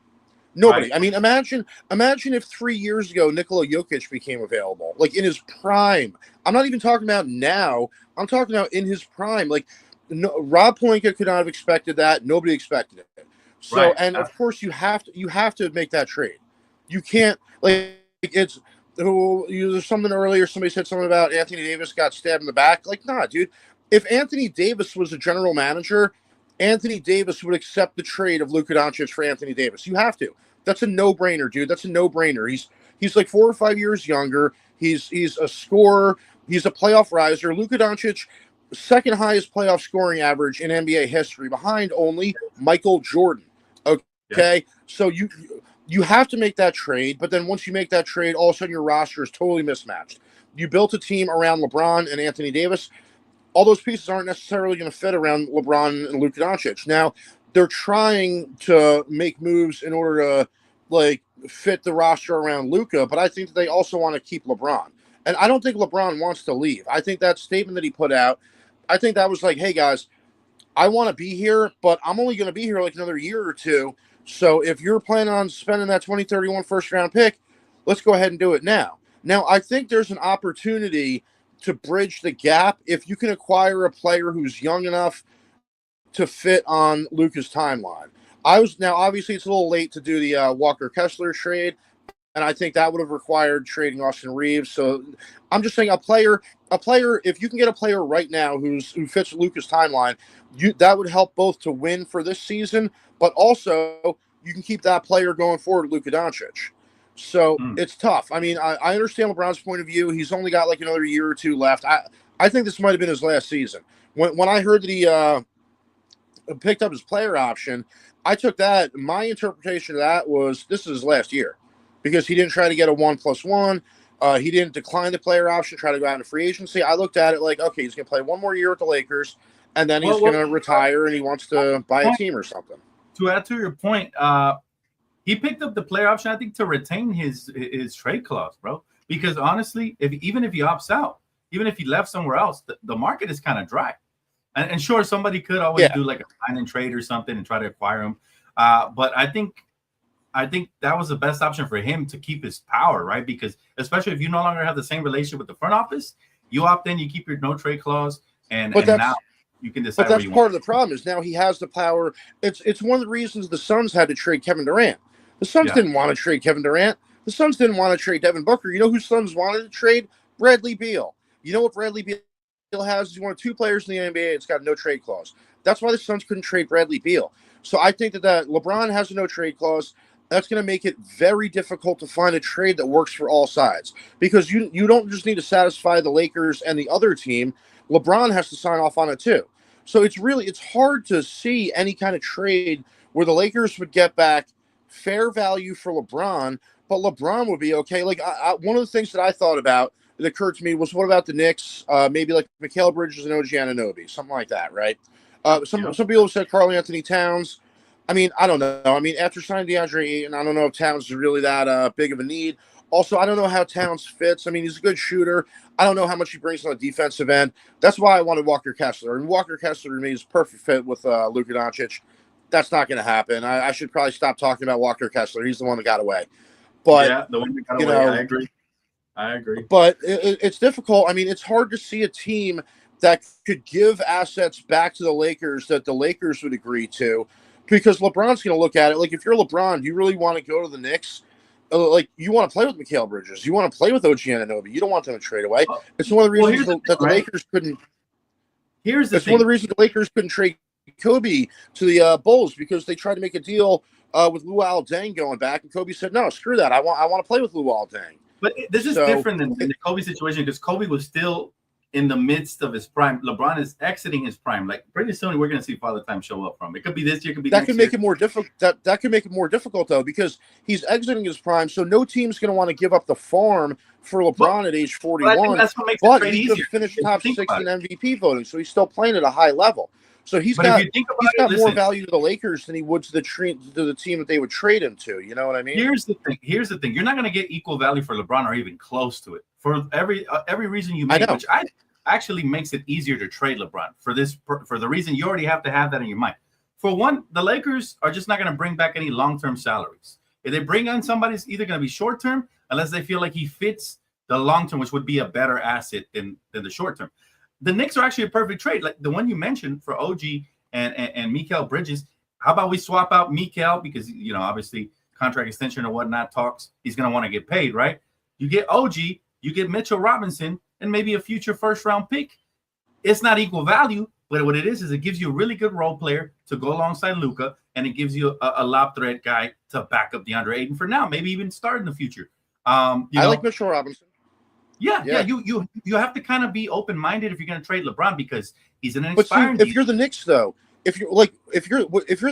Nobody. Right. I mean, imagine if 3 years ago Nikola Jokic became available, like in his prime. I'm not even talking about now. I'm talking about in his prime. Like Rob Pelinka could not have expected that. Nobody expected it. So, right. And of course you have to make that trade. You can't it's. There's something earlier. Somebody said something about Anthony Davis got stabbed in the back. Like, nah, dude. If Anthony Davis was a general manager, Anthony Davis would accept the trade of Luka Doncic for Anthony Davis. You have to. That's a no-brainer, dude. That's a no-brainer. He's like 4 or 5 years younger. He's a scorer. He's a playoff riser. Luka Doncic, second highest playoff scoring average in NBA history, behind only Michael Jordan. Okay, yeah. So you have to make that trade, but then once you make that trade, all of a sudden your roster is totally mismatched. You built a team around LeBron and Anthony Davis. All those pieces aren't necessarily going to fit around LeBron and Luka Doncic. Now, they're trying to make moves in order to fit the roster around Luka, but I think that they also want to keep LeBron. And I don't think LeBron wants to leave. I think that statement that he put out, I think that was like, hey guys, I want to be here, but I'm only going to be here like another year or two. So if you're planning on spending that 2031 first-round pick, let's go ahead and do it now. Now, I think there's an opportunity to bridge the gap if you can acquire a player who's young enough to fit on Luka's timeline. Now, obviously, it's a little late to do the Walker Kessler trade, and I think that would have required trading Austin Reeves. So I'm just saying a player, if you can get a player right now who fits Luka's timeline, that would help both to win for this season, but also you can keep that player going forward, Luka Doncic. So it's tough. I mean, I understand LeBron's point of view. He's only got like another year or two left. I think this might have been his last season. When I heard that he picked up his player option, I took that. My interpretation of that was this is his last year because he didn't try to get a 1+1. He didn't decline the player option, try to go out into free agency. I looked at it like, okay, he's going to play one more year with the Lakers, and then he's going to retire and he wants to buy a team or something. To add to your point, he picked up the player option, I think, to retain his trade clause, bro. Because honestly, even if he opts out, even if he left somewhere else, the market is kind of dry. And sure, somebody could always do like a sign and trade or something and try to acquire him. But I think I think that was the best option for him to keep his power, right? Because especially if you no longer have the same relationship with the front office, you opt in, you keep your no trade clause, and now you can decide. But that's part of the problem is now he has the power. It's one of the reasons the Suns had to trade Kevin Durant. The Suns didn't want to trade Kevin Durant. The Suns didn't want to trade Devin Booker. You know who Suns wanted to trade? Bradley Beal. You know what Bradley Beal has? He's one of 2 players in the NBA. It's got a no trade clause. That's why the Suns couldn't trade Bradley Beal. So I think that LeBron has a no trade clause. That's going to make it very difficult to find a trade that works for all sides, because you don't just need to satisfy the Lakers and the other team. LeBron has to sign off on it too. So it's hard to see any kind of trade where the Lakers would get back fair value for LeBron, but LeBron would be okay. Like one of the things that I thought about that occurred to me was, what about the Knicks? Maybe like Mikal Bridges and OG Anunoby, something like that, right? Some people have said Karl Anthony Towns. I mean, I don't know. I mean, after signing DeAndre Ayton, I don't know if Towns is really that big of a need. Also, I don't know how Towns fits. I mean, he's a good shooter. I don't know how much he brings on the defensive end. That's why I wanted Walker Kessler. And Walker Kessler, to me, is a perfect fit with Luka Doncic. That's not going to happen. I should probably stop talking about Walker Kessler. He's the one that got away. But yeah, the one that got away. I agree. But it's difficult. I mean, it's hard to see a team that could give assets back to the Lakers that the Lakers would agree to, because LeBron's going to look at it. Like, if you're LeBron, do you really want to go to the Knicks? Like, you want to play with Mikal Bridges. You want to play with OG Anunoby. You don't want them to trade away. It's one of the reasons that the Lakers couldn't. Here's the thing. One of the reasons the Lakers couldn't trade Kobe to the Bulls, because they tried to make a deal with Luol Deng going back, and Kobe said, "No, screw that. I want to play with Luol Deng." But this is different than the Kobe situation, because Kobe was still in the midst of his prime. LeBron is exiting his prime. Like, pretty soon we're going to see Father Time show up from. It could be this year, it could be that next could make year. it more difficult. That could make it more difficult though, because he's exiting his prime. So no team's going to want to give up the farm for LeBron at age 41. But I think that's what makes but the trade he's easier. finished top 16 MVP voting, so he's still playing at a high level. So he's got more value to the Lakers than he would to the team that they would trade him to. You know what I mean? Here's the thing. You're not going to get equal value for LeBron, or even close to it, for every reason you make, which actually makes it easier to trade LeBron for the reason you already have to have that in your mind. For one, the Lakers are just not going to bring back any long-term salaries. If they bring on somebody, it's either going to be short-term, unless they feel like he fits the long-term, which would be a better asset than the short-term. The Knicks are actually a perfect trade, like the one you mentioned for OG and Mikal Bridges. How about we swap out Mikal, because, you know, obviously contract extension or whatnot talks, he's going to want to get paid, right? You get OG, you get Mitchell Robinson, and maybe a future first-round pick. It's not equal value, but what it is it gives you a really good role player to go alongside Luka, and it gives you a lob threat guy to back up DeAndre Ayton for now, maybe even start in the future. I like Mitchell Robinson. Yeah. You have to kind of be open-minded if you're going to trade LeBron, because he's an expiring. But see, if you're the Knicks, though, if you're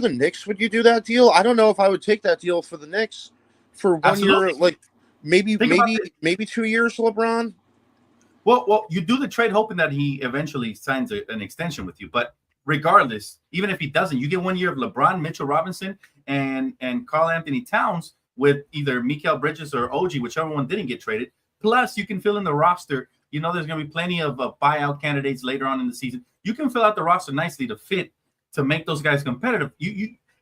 the Knicks, would you do that deal? I don't know if I would take that deal for the Knicks for 1 year, like maybe 2 years, LeBron. Well, you do the trade hoping that he eventually signs an extension with you. But regardless, even if he doesn't, you get 1 year of LeBron, Mitchell Robinson, and Karl Anthony Towns with either Mikal Bridges or OG, whichever one didn't get traded. Plus, you can fill in the roster. You know, there's going to be plenty of buyout candidates later on in the season. You can fill out the roster nicely to make those guys competitive.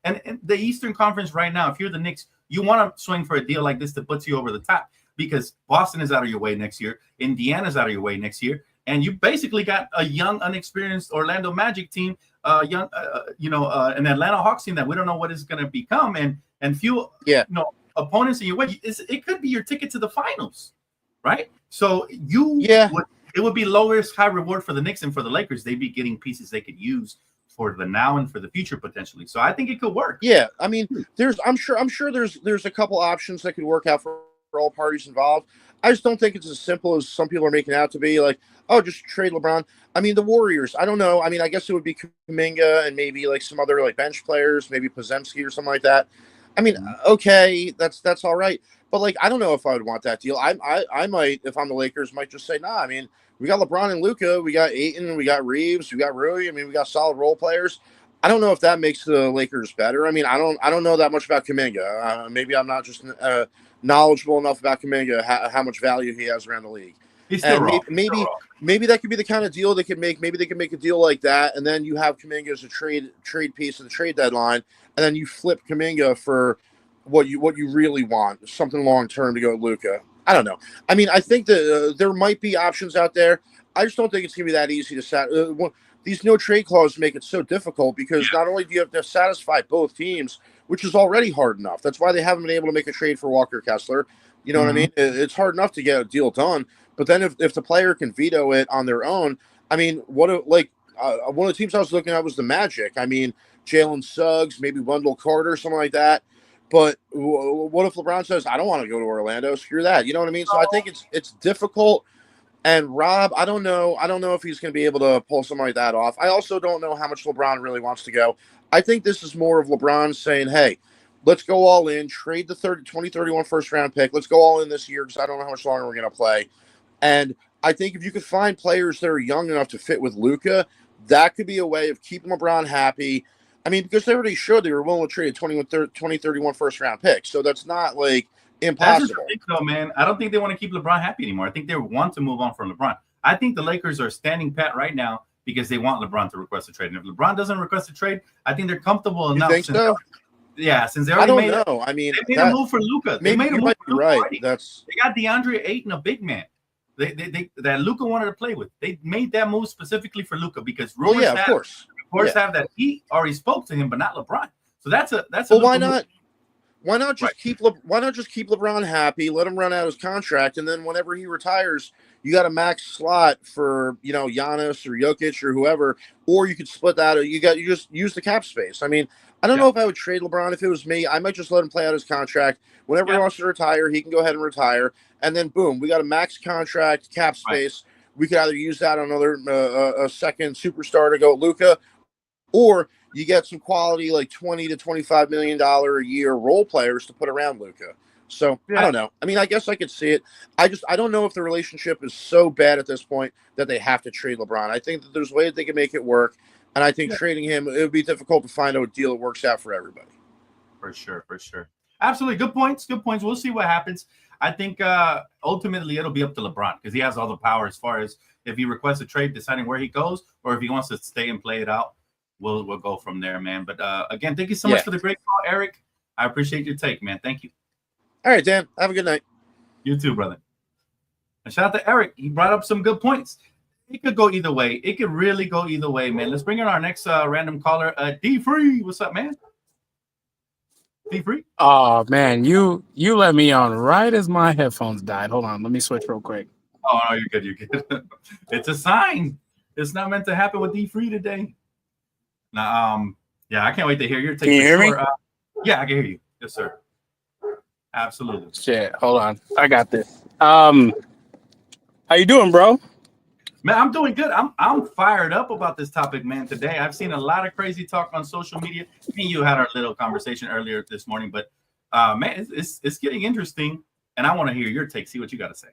And the Eastern Conference right now, if you're the Knicks, you want to swing for a deal like this that puts you over the top, because Boston is out of your way next year, Indiana's out of your way next year, and you basically got a young, unexperienced Orlando Magic team, an Atlanta Hawks team that we don't know what it's going to become, and few opponents in your way. It could be your ticket to the finals. Right, so it would be low risk, high reward for the Knicks, and for the Lakers, they'd be getting pieces they could use for the now and for the future potentially. So I think it could work. Yeah, I mean, I'm sure there's a couple options that could work out for all parties involved. I just don't think it's as simple as some people are making it out to be. Like, oh, just trade LeBron. I mean, the Warriors. I don't know. I mean, I guess it would be Kuminga and maybe like some other like bench players, maybe Podziemski or something like that. I mean, okay, that's all right. But, like, I don't know if I would want that deal. I might, if I'm the Lakers, might just say, nah. I mean, we got LeBron and Luka. We got Ayton. We got Reeves. We got Rui. I mean, we got solid role players. I don't know if that makes the Lakers better. I mean, I don't know that much about Kuminga. Maybe I'm not just knowledgeable enough about Kuminga, how much value he has around the league. He's still raw. Maybe that could be the kind of deal they could make. Maybe they could make a deal like that, and then you have Kuminga as a trade piece of the trade deadline, and then you flip Kuminga for what you really want, something long term to go with Luka. I don't know. I mean, I think that there might be options out there. I just don't think it's gonna be that easy to these no trade clauses make it so difficult because not only do you have to satisfy both teams, which is already hard enough. That's why they haven't been able to make a trade for Walker Kessler. You know what I mean? It's hard enough to get a deal done, but then if the player can veto it on their own, I mean, one of the teams I was looking at was the Magic. I mean, Jalen Suggs, maybe Wendell Carter, something like that. But what if LeBron says, "I don't want to go to Orlando"? Screw that. You know what I mean? So I think it's difficult. And Rob, I don't know. I don't know if he's going to be able to pull something like that off. I also don't know how much LeBron really wants to go. I think this is more of LeBron saying, "Hey, let's go all in, trade the 2031 first round pick. Let's go all in this year because I don't know how much longer we're going to play." And I think if you could find players that are young enough to fit with Luka, that could be a way of keeping LeBron happy. I mean, because they already showed they were willing to trade a 2031 first round pick. So that's not like impossible. That's just the thing, though, man. I don't think they want to keep LeBron happy anymore. I think they want to move on from LeBron. I think the Lakers are standing pat right now because they want LeBron to request a trade. And if LeBron doesn't request a trade, I think they're comfortable enough. You think so? Since they already I don't know. I mean, they made a move for Luka. They made a move for Luka. Right. They got DeAndre Ayton, a big man. That Luka wanted to play with. They made that move specifically for Luka because rumors have that he already spoke to him, but not LeBron. So that's a why not? Why not just keep LeBron happy, let him run out his contract, and then whenever he retires, you got a max slot for Giannis or Jokic or whoever, or you could split that. You just use the cap space. I mean, I don't know if I would trade LeBron if it was me. I might just let him play out his contract. Whenever he wants to retire, he can go ahead and retire, and then boom, we got a max contract, cap space. Right. We could either use that on another a second superstar to go Luka, or you get some quality like $20 to $25 million a year role players to put around Luka. So I don't know. I mean, I guess I could see it. I don't know if the relationship is so bad at this point that they have to trade LeBron. I think that there's ways they can make it work, and I think trading him, it would be difficult to find a deal that works out for everybody. For sure. Absolutely. Good points. We'll see what happens. I think ultimately it'll be up to LeBron because he has all the power as far as if he requests a trade, deciding where he goes, or if he wants to stay and play it out. We'll go from there, man. But again, thank you so much for the great call, Eric. I appreciate your take, man. Thank you. All right, Dan. Have a good night. You too, brother. And shout out to Eric. He brought up some good points. It could go either way. It could really go either way, man. Let's bring in our next random caller, D Free. What's up, man? D Free. Oh man, you let me on right as my headphones died. Hold on, let me switch real quick. Oh no, you're good. It's a sign. It's not meant to happen with D Free today. Now, I can't wait to hear your take. Can you hear me? Yeah, I can hear you. Yes, sir. Absolutely. Shit, hold on. I got this. How you doing, bro? Man, I'm doing good. I'm fired up about this topic, man. Today, I've seen a lot of crazy talk on social media. Me and you had our little conversation earlier this morning, but man, it's getting interesting, and I want to hear your take. See what you got to say.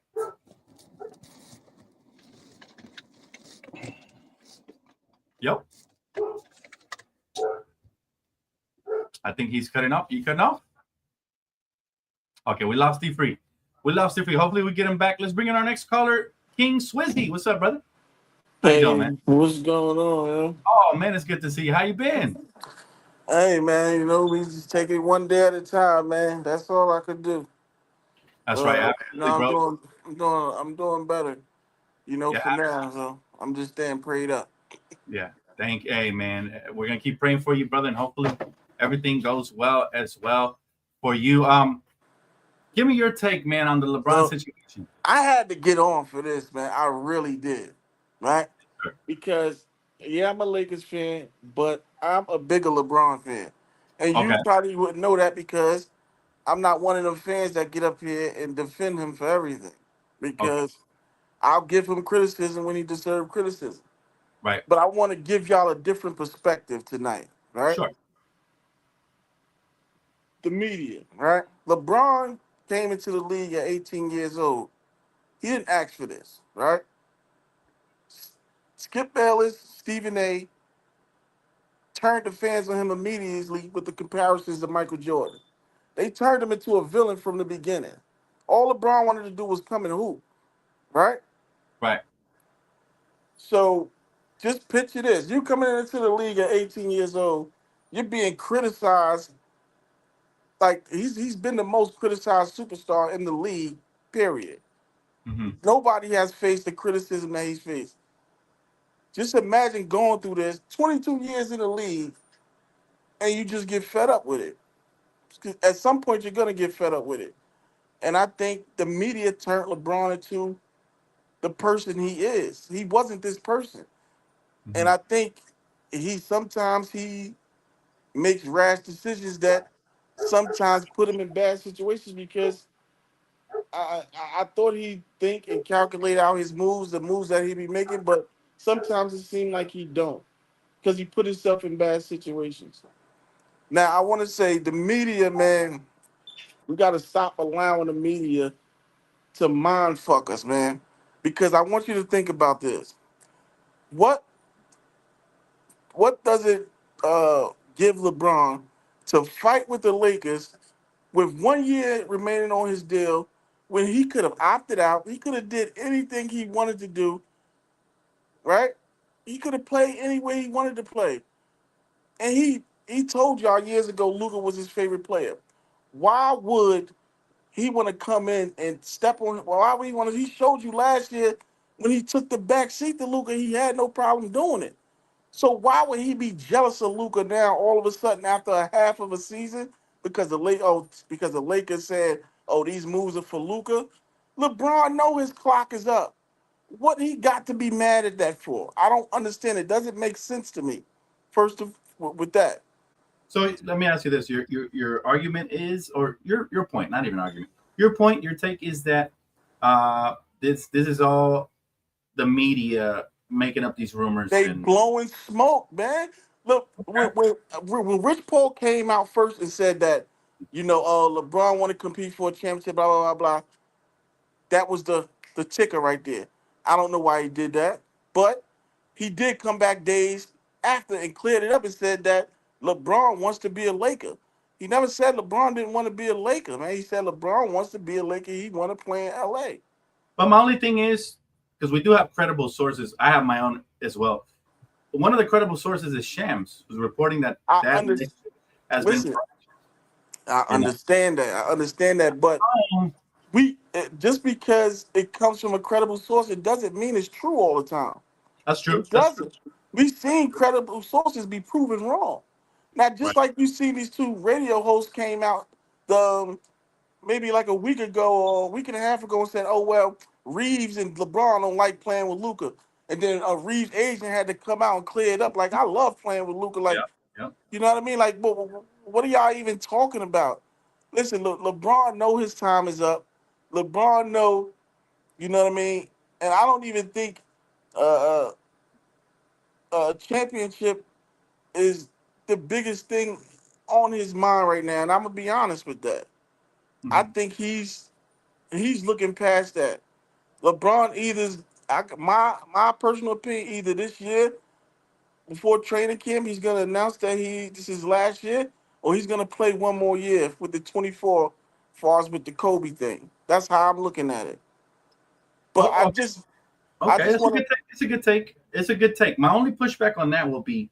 Yep. I think he's cutting off. You cutting off? Okay, we lost D Free. Hopefully we get him back. Let's bring in our next caller, King Swizzy. What's up, brother? How you doing, man? What's going on, man? Oh man, it's good to see you. How you been? Hey man, we just take it one day at a time, man. That's all I could do. That's right. Bro. I'm doing better. For now, so I'm just staying prayed up. Yeah. Hey man, we're gonna keep praying for you, brother, and hopefully everything goes well as well for you. Give me your take, man, on the LeBron situation. I had to get on for this, man. I really did, right? Sure. Because I'm a Lakers fan, but I'm a bigger LeBron fan, and you probably wouldn't know that because I'm not one of them fans that get up here and defend him for everything. Because I'll give him criticism when he deserves criticism. Right. But I want to give y'all a different perspective tonight, right? Sure. The media, right? LeBron came into the league at 18 years old. He didn't ask for this, right? Skip Bayless, Stephen A. turned the fans on him immediately with the comparisons to Michael Jordan. They turned him into a villain from the beginning. All LeBron wanted to do was come and hoop, right? Right. So just picture this. You coming into the league at 18 years old, you're being criticized like he's been the most criticized superstar in the league, period. Mm-hmm. Nobody has faced the criticism that he's faced. Just imagine going through this 22 years in the league and you just get fed up with it. 'Cause at some point, you're going to get fed up with it. And I think the media turned LeBron into the person he is. He wasn't this person. Mm-hmm. And I think sometimes he makes rash decisions that sometimes put him in bad situations because I thought he'd think and calculate out his moves, the moves that he'd be making, but sometimes it seemed like he don't because he put himself in bad situations. Now, I want to say the media, man, we got to stop allowing the media to mind fuck us, man, because I want you to think about this. What does it give LeBron to fight with the Lakers with 1 year remaining on his deal when he could have opted out? He could have did anything he wanted to do, right? He could have played any way he wanted to play. And he told y'all years ago Luka was his favorite player. Why would he want to come in and step on? Well, why would he want to? He showed you last year when he took the back seat to Luka, he had no problem doing it. So why would he be jealous of Luka now all of a sudden after a half of a season because because the Lakers said, "Oh, these moves are for Luka"? LeBron know his clock is up. What he got to be mad at that for? I don't understand. It doesn't make sense to me. With that. So let me ask you this: your argument is, or your point, not even argument. Your point, your take is that this is all the media making up these rumors. They And blowing smoke, man. Look, when Rich Paul came out first and said that, LeBron want to compete for a championship, blah blah blah blah. That was the ticker right there. I don't know why he did that, but he did come back days after and cleared it up and said that LeBron wants to be a Laker. He never said LeBron didn't want to be a Laker, man. He said LeBron wants to be a Laker. He want to play in LA. but my only thing is, because we do have credible sources, I have my own as well. One of the credible sources is Shams, who's reporting that has Listen, been. I understand that. I understand that, but just because it comes from a credible source, it doesn't mean it's true all the time. That's true. It That's true. doesn't. We've seen credible sources be proven wrong. Now, just Right. like you see these two radio hosts came out maybe like a week ago or a week and a half ago and said, "Oh well, Reeves and LeBron don't like playing with Luka," and then Reeves' agent had to come out and clear it up. Like, I love playing with Luka. Like, Yeah. Yeah. you know what I mean? Like, what are y'all even talking about? Listen, LeBron know his time is up. LeBron know, you know what I mean? And I don't even think a championship is the biggest thing on his mind right now. And I'm gonna be honest with that. I Mhm. think he's looking past that. LeBron my personal opinion, either this year before training camp, he's gonna announce that this is his last year, or he's gonna play one more year with the 24, as far as with the Kobe thing. That's how I'm looking at it. But Well, I okay. just Okay, it's a want good take. It's a good take. It's a good take. My only pushback on that will be,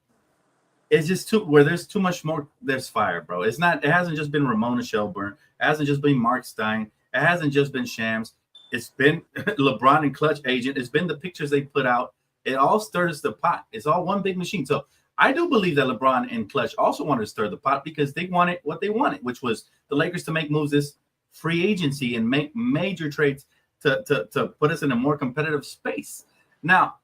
it's just where there's too much more. There's fire, bro. It's not. It hasn't just been Ramona Shelburne. It hasn't just been Mark Stein. It hasn't just been Shams. It's been LeBron and Clutch agent. It's been the pictures they put out. It all stirs the pot. It's all one big machine. So I do believe that LeBron and Clutch also wanted to stir the pot because they wanted what they wanted, which was the Lakers to make moves this free agency and make major trades to put us in a more competitive space. Now,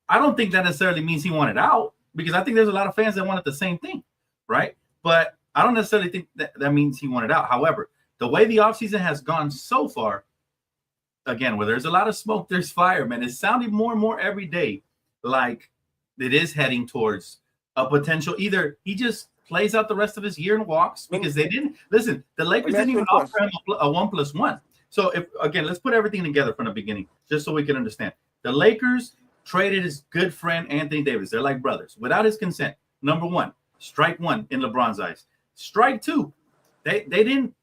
I don't think that necessarily means he wanted out, because I think there's a lot of fans that wanted the same thing, right? But I don't necessarily think that means he wanted out. However, the way the offseason has gone so far, again, where there's a lot of smoke, there's fire, man. It's sounding more and more every day like it is heading towards a potential. Either he just plays out the rest of his year and walks, because they didn't listen. The Lakers didn't even offer him a 1+1. So let's put everything together from the beginning, just so we can understand. The Lakers traded his good friend Anthony Davis. They're like brothers without his consent. Number one, strike one in LeBron's eyes. Strike two, they didn't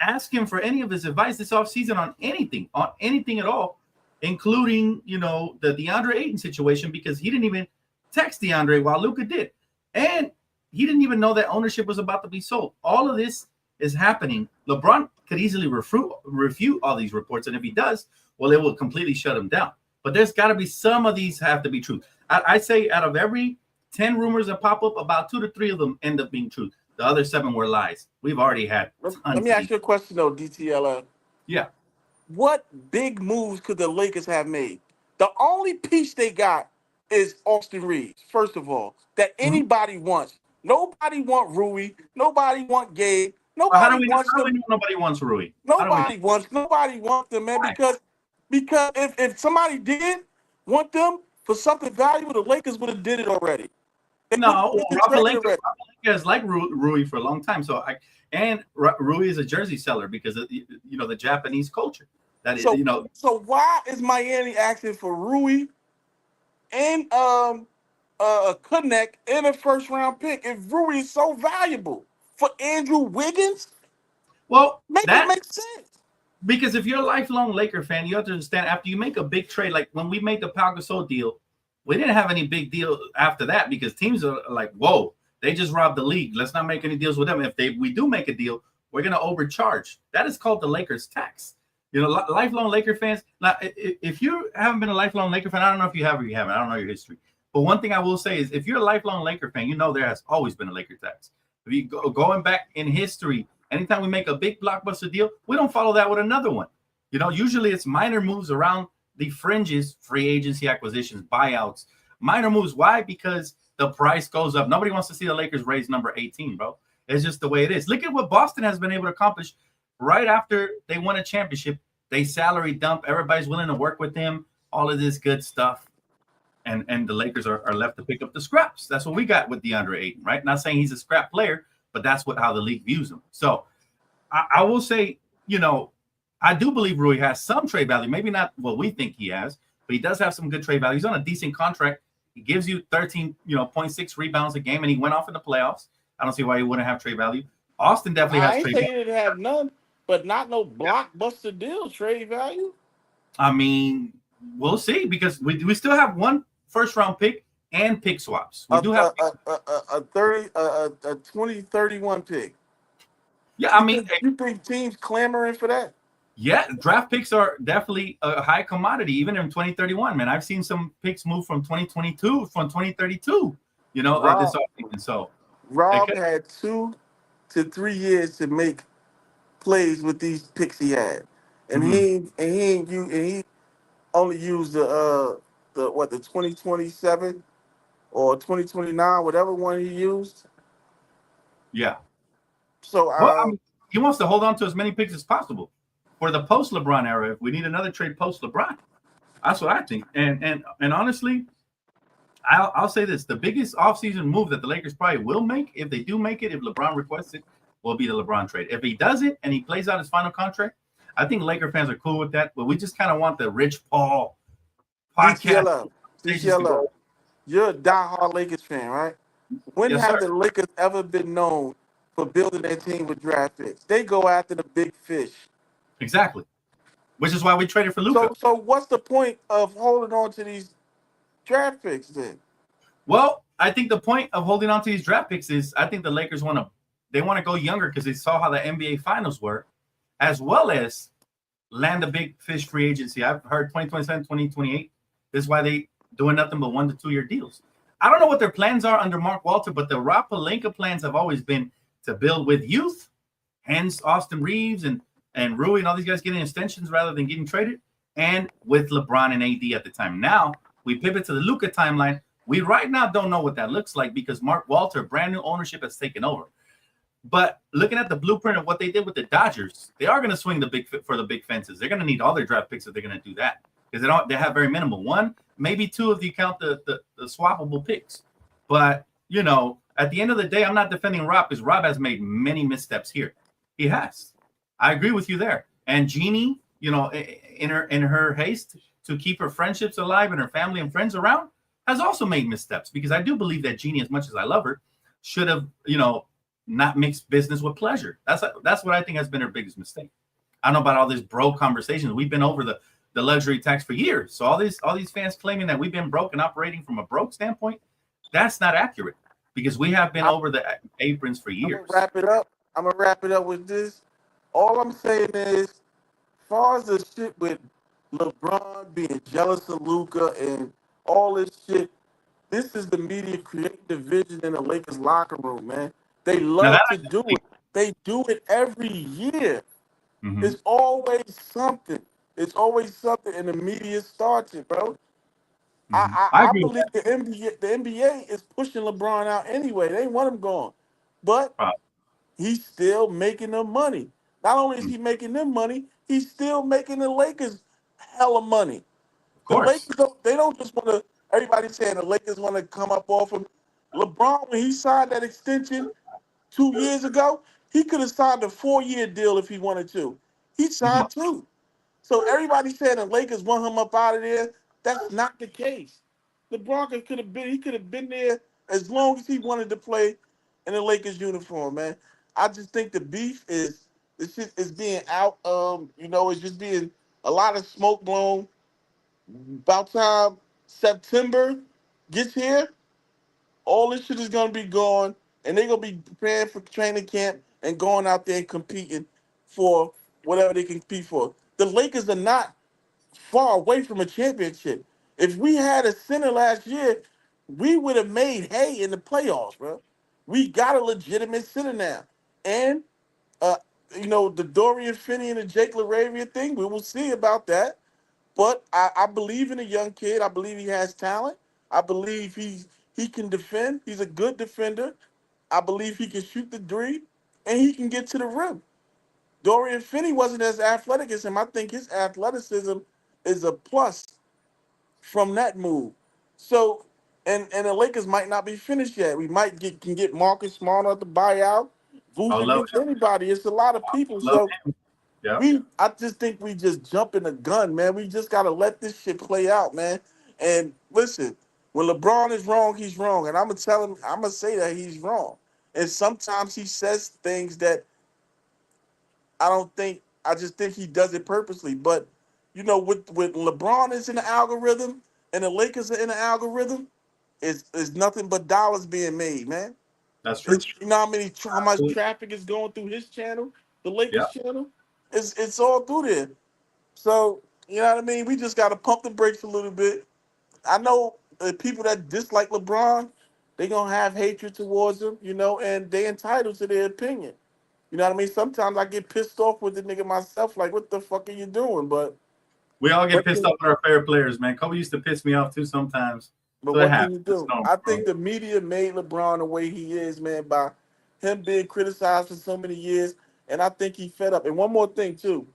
ask him for any of his advice this offseason on anything at all, including, the DeAndre Ayton situation, because he didn't even text DeAndre while Luka did. And he didn't even know that ownership was about to be sold. All of this is happening, LeBron could easily refute all these reports. And if he does, well, it will completely shut him down. But there's got to be some of these have to be true. I say out of every 10 rumors that pop up, about 2 to 3 of them end up being true. The other 7 were lies. We've already had. Let me ask you a question, though, DTLF. Yeah. What big moves could the Lakers have made? The only piece they got is Austin Reeves, first of all, that anybody wants. Nobody want Rui. Nobody want Gabe. Nobody wants them. Nobody wants Rui. Nobody wants them, man. Right. Because if somebody did want them for something valuable, the Lakers would have did it already. No, Rob has liked Rui for a long time. So Rui is a jersey seller because of, the Japanese culture. So why is Miami asking for Rui and a connect and a first round pick if Rui is so valuable for Andrew Wiggins? Well, that makes sense. Because if you're a lifelong Laker fan, you have to understand after you make a big trade, like when we made the Pau Gasol deal, we didn't have any big deal after that because teams are like, whoa, they just robbed the league. Let's not make any deals with them. If we do make a deal, we're going to overcharge. That is called the Lakers tax. Lifelong Laker fans. Now, if you haven't been a lifelong Laker fan, I don't know if you have or you haven't. I don't know your history. But one thing I will say is if you're a lifelong Laker fan, there has always been a Laker tax. If you going back in history, anytime we make a big blockbuster deal, we don't follow that with another one. Usually it's minor moves around the fringes, free agency acquisitions, buyouts, minor moves. Why? Because the price goes up. Nobody wants to see the Lakers raise number 18, bro. It's just the way it is. Look at what Boston has been able to accomplish right after they won a championship. They salary dump. Everybody's willing to work with them. All of this good stuff. And the Lakers are left to pick up the scraps. That's what we got with DeAndre Ayton, right? Not saying he's a scrap player, but that's how the league views him. So I will say, I do believe Rui has some trade value. Maybe not what we think he has, but he does have some good trade value. He's on a decent contract. He gives you 0.6 rebounds a game, and he went off in the playoffs. I don't see why he wouldn't have trade value. Austin definitely has trade value. I ain't saying he didn't have none, but not no blockbuster deal trade value. I mean, we'll see because we still have 1 first-round pick and pick swaps. We do have a 2031 pick. Yeah, I mean, you think teams clamoring for that? Yeah, draft picks are definitely a high commodity, even in 2031. Man, I've seen some picks move from 2022, from 2032. This offseason. So Rob had 2 to 3 years to make plays with these picks he had, and he only used the 2027 or 2029, whatever one he used. Yeah. So he wants to hold on to as many picks as possible for the post LeBron era. If we need another trade post LeBron, that's what I think. And honestly, I'll say this: the biggest offseason move that the Lakers probably will make, if they do make it, if LeBron requests it, will be the LeBron trade. If he does it and he plays out his final contract, I think Laker fans are cool with that. But we just kind of want the Rich Paul podcast. DTLO. You're a diehard Lakers fan, right? When have the Lakers ever been known for building their team with draft picks? They go after the big fish. Exactly. Which is why we traded for Luka. So what's the point of holding on to these draft picks then? Well, I think the point of holding on to these draft picks is I think the Lakers want to go younger because they saw how the NBA finals were, as well as land a big fish free agency. I've heard 2027, 2028. This is why they doing nothing but 1 to 2 year deals. I don't know what their plans are under Mark Walter, but the Rob Pelinka plans have always been to build with youth, hence Austin Reeves and Rui and all these guys getting extensions rather than getting traded, and with LeBron and AD at the time. Now we pivot to the Luka timeline. We right now don't know what that looks like because Mark Walter, brand new ownership, has taken over. But looking at the blueprint of what they did with the Dodgers, they are going to swing the big fences. They're going to need all their draft picks if they're going to do that because they have very minimal. 1, maybe 2 if you count the swappable picks. But at the end of the day, I'm not defending Rob because Rob has made many missteps here. He has. I agree with you there. And Jeannie, in her haste to keep her friendships alive and her family and friends around, has also made missteps because I do believe that Jeannie, as much as I love her, should have, not mixed business with pleasure. That's what I think has been her biggest mistake. I don't know about all these broke conversations. We've been over the luxury tax for years. So all these fans claiming that we've been broke and operating from a broke standpoint, that's not accurate because we have been over the aprons for years. I'm gonna wrap it up. I'm gonna wrap it up with this. All I'm saying is, as far as the shit with LeBron being jealous of Luca and all this shit, this is the media creating division in the Lakers locker room, man. They Now that love I to can do see. it. They do it every year. Mm-hmm. It's always something. It's always something, and the media starts it, bro. Mm-hmm. I I agree with believe the NBA is pushing LeBron out anyway. They want him gone, but that. he's still making them money. Not only is he making them money, he's still making the Lakers hella money. Of The course. Lakers they don't just want to. Everybody's saying the Lakers want to come up off him. LeBron, when he signed that extension 2 years ago, he could have signed a 4-year deal if he wanted to. He Mhm. signed two. So everybody saying the Lakers want him up out of there. That's not the case. LeBron could have been. He could have been there as long as he wanted to play in the Lakers uniform, man. I just think the beef is this shit is being out. It's just being a lot of smoke blown. About time September gets here, all this shit is gonna be gone, and they're gonna be preparing for training camp and going out there and competing for whatever they can compete for. The Lakers are not far away from a championship. If we had a center last year, we would have made hay in the playoffs, bro. We got a legitimate center now. And uh, the Dorian Finney and the Jake LaRavia thing, we will see about that. But I believe in a young kid. I believe he has talent. I believe he can defend. He's a good defender. I believe he can shoot the three, and he can get to the rim. Dorian Finney wasn't as athletic as him. I think his athleticism is a plus from that move. So, and the Lakers might not be finished yet. We might can get Marcus Smart at the buyout. I Vooch love against anybody. It's a lot of people. love So him. Yeah. I just think we just jumping the gun, man. We just gotta let this shit play out, man. And listen, when LeBron is wrong, he's wrong, and I'm gonna tell him, I'm gonna say that he's wrong. And sometimes he says things that I don't think. I just think he does it purposely. But with LeBron is in the algorithm and the Lakers are in the algorithm, it's nothing but dollars being made, man. That's true. You know how much traffic is going through his channel, the Yeah. Lakers channel. It's all through there. So, you know what I mean? We just got to pump the brakes a little bit. I know the people that dislike LeBron, they going to have hatred towards him, and they entitled to their opinion. You know what I mean? Sometimes I get pissed off with the nigga myself, like, what the fuck are you doing? But We all get what pissed can, off at our favorite players, man. Kobe used to piss me off too sometimes. but So it what can happens. you It's do? normal, I bro. think the media made LeBron the way he is, man, by him being criticized for so many years. And I think he fed up. And one more thing, too.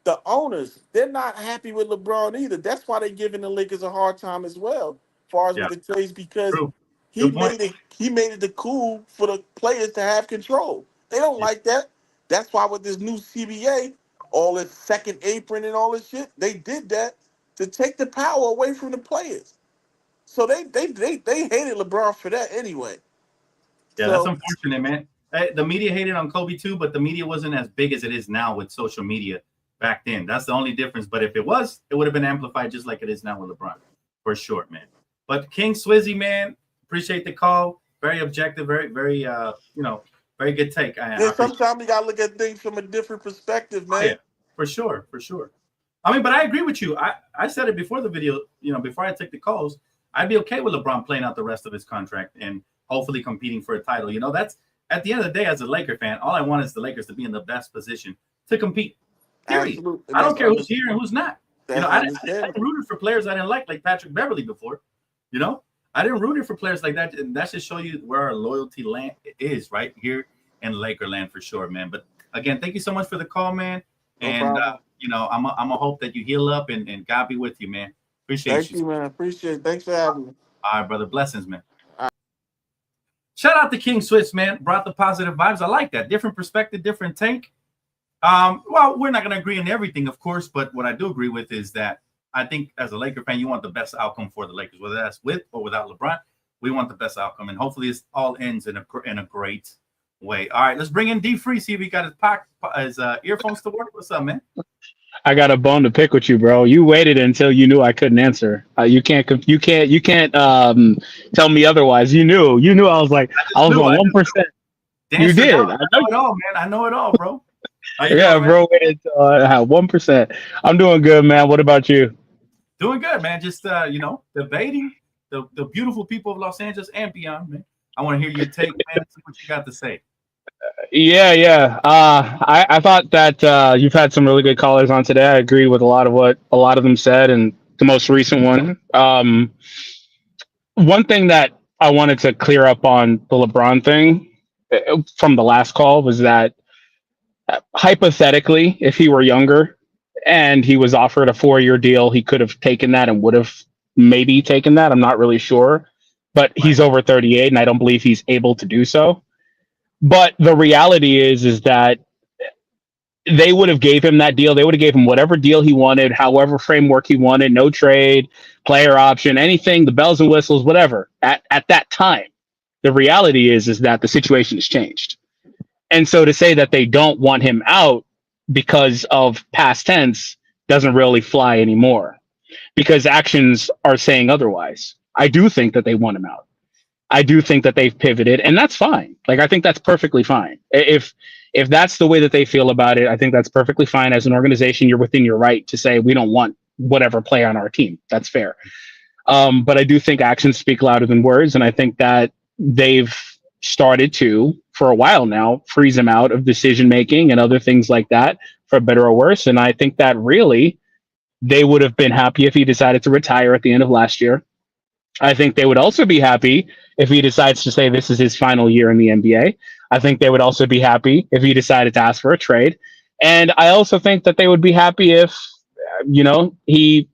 The owners, they're not happy with LeBron either. That's why they're giving the Lakers a hard time as well, as far as Yeah. with the trades, because True. he Good point. made it the cool for the players to have control. They don't Yeah. like that. That's why with this new CBA, all this second apron and all this shit, they did that to take the power away from the players. So they hated LeBron for that anyway. Yeah, that's So unfortunate, man. The media hated on Kobe too, but the media wasn't as big as it is now with social media back then. That's the only difference. But if it was, it would have been amplified just like it is now with LeBron, for sure, man. But King Swizzy, man, appreciate the call. Very objective, very very good take. I yeah, appreciate. sometimes you gotta look at things from a different perspective, Oh, yeah, man. for sure, for sure. I mean, but I agree with you. I said it before the video, before I took the calls, I'd be okay with LeBron playing out the rest of his contract and hopefully competing for a title. That's at the end of the day, as a Laker fan, all I want is the Lakers to be in the best position to compete. Period. Absolutely. I don't care who's here and who's not. That's I understandable. didn't root it for players I didn't like Patrick Beverly before. I didn't root it for players like that. And that should show you where our loyalty land is right here in Lakerland for sure, man. But again, thank you so much for the call, man. No And problem. I'm a hope that you heal up and God be with you, man. Appreciate Thank you, man. Appreciate it. Thanks for having me. All right, brother. Blessings, man. Shout out to King Swiss, man. Brought the positive vibes. I like that. Different perspective, different take. Well, we're not going to agree on everything, of course, but what I do agree with is that I think as a Laker fan, you want the best outcome for the Lakers, whether that's with or without LeBron. We want the best outcome, and hopefully this all ends in a great way. All right, let's bring in D Free. See if he got his earphones to work. What's up, man? I got a bone to pick with you, bro. You waited until you knew I couldn't answer. You can't tell me otherwise. You knew I was like, I was on 1%. Dance for did. dollars. I know it all, man. I know it all, bro. How you Yeah, doing, man? bro. It's 1%. I'm doing good, man. What about you? Doing good, man. Just debating the beautiful people of Los Angeles and beyond, man. I want to hear your take, man. See what you got to say. Yeah. I thought that you've had some really good callers on today. I agree with a lot of what a lot of them said, and the most recent one. One thing that I wanted to clear up on the LeBron thing from the last call was that hypothetically, if he were younger and he was offered a 4-year deal, he could have taken that and would have maybe taken that. I'm not really sure, but he's over 38, and I don't believe he's able to do so. But the reality is that they would have gave him that deal. They would have gave him whatever deal he wanted, however framework he wanted, no trade, player option, anything, the bells and whistles, whatever. At that time, the reality is that the situation has changed. And so to say that they don't want him out because of past tense doesn't really fly anymore, because actions are saying otherwise. I do think that they want him out. I do think that they've pivoted, and that's fine. Like, I think that's perfectly fine. If that's the way that they feel about it, I think that's perfectly fine. As an organization, you're within your right to say we don't want whatever player on our team. That's fair. But I do think actions speak louder than words, and I think that they've started to, for a while now, freeze him out of decision making and other things like that, for better or worse. And I think that really they would have been happy if he decided to retire at the end of last year. I think they would also be happy if he decides to say this is his final year in the NBA. I think they would also be happy if he decided to ask for a trade. And I also think that they would be happy if, he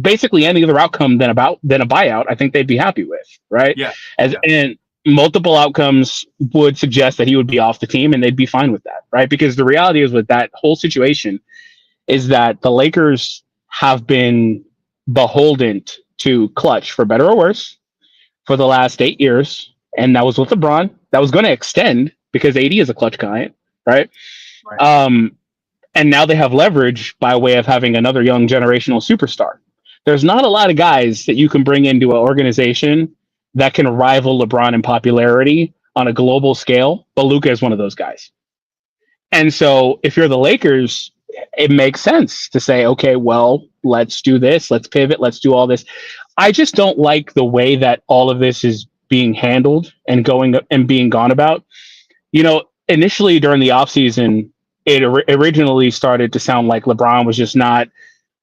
basically any other outcome than a buyout, I think they'd be happy with, right? Yeah. And multiple outcomes would suggest that he would be off the team, and they'd be fine with that, right? Because the reality is with that whole situation is that the Lakers have been beholden to clutch, for better or worse, for the last 8 years. And that was with LeBron. That was going to extend because AD is a clutch client, right? And now they have leverage by way of having another young generational superstar. There's not a lot of guys that you can bring into an organization that can rival LeBron in popularity on a global scale, but Luka is one of those guys. And so if you're the Lakers, it makes sense to say, okay, well, let's do this, let's pivot, let's do all this. I just don't like the way that all of this is being handled and going and being gone about. Initially during the offseason, it originally started to sound like LeBron was just not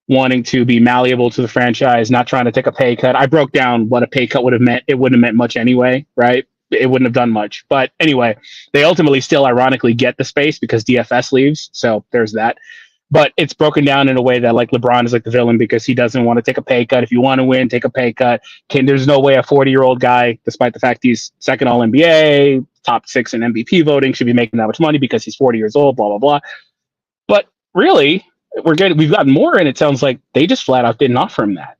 wanting to be malleable to the franchise, not trying to take a pay cut. I broke down what a pay cut would have meant. It wouldn't have meant much anyway, right? It wouldn't have done much. But anyway, they ultimately still ironically get the space because DFS leaves. So there's that. But it's broken down in a way that like LeBron is like the villain because he doesn't want to take a pay cut. If you want to win, take a pay cut. There's no way a 40-year-old guy, despite the fact he's second all NBA, top 6 in MVP voting, should be making that much money because he's 40 years old, blah, blah, blah. But really, we've gotten more, and it sounds like they just flat out didn't offer him that.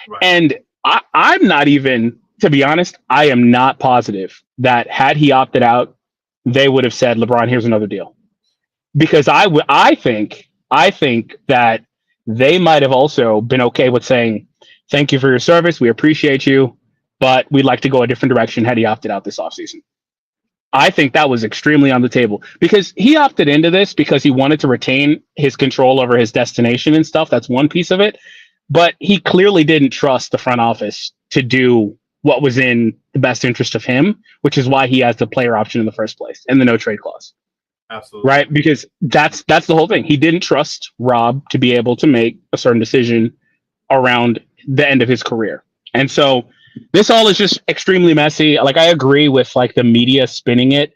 Right. And I'm not even, to be honest, I am not positive that had he opted out, they would have said, LeBron, here's another deal. Because I think that they might have also been okay with saying, thank you for your service, we appreciate you, but we'd like to go a different direction had he opted out this offseason. I think that was extremely on the table because he opted into this because he wanted to retain his control over his destination and stuff. That's one piece of it. But he clearly didn't trust the front office to do what was in the best interest of him, which is why he has the player option in the first place and the no trade clause. Absolutely. Right? Because that's the whole thing. He didn't trust Rob to be able to make a certain decision around the end of his career. And so this all is just extremely messy. Like, I agree with like the media spinning it.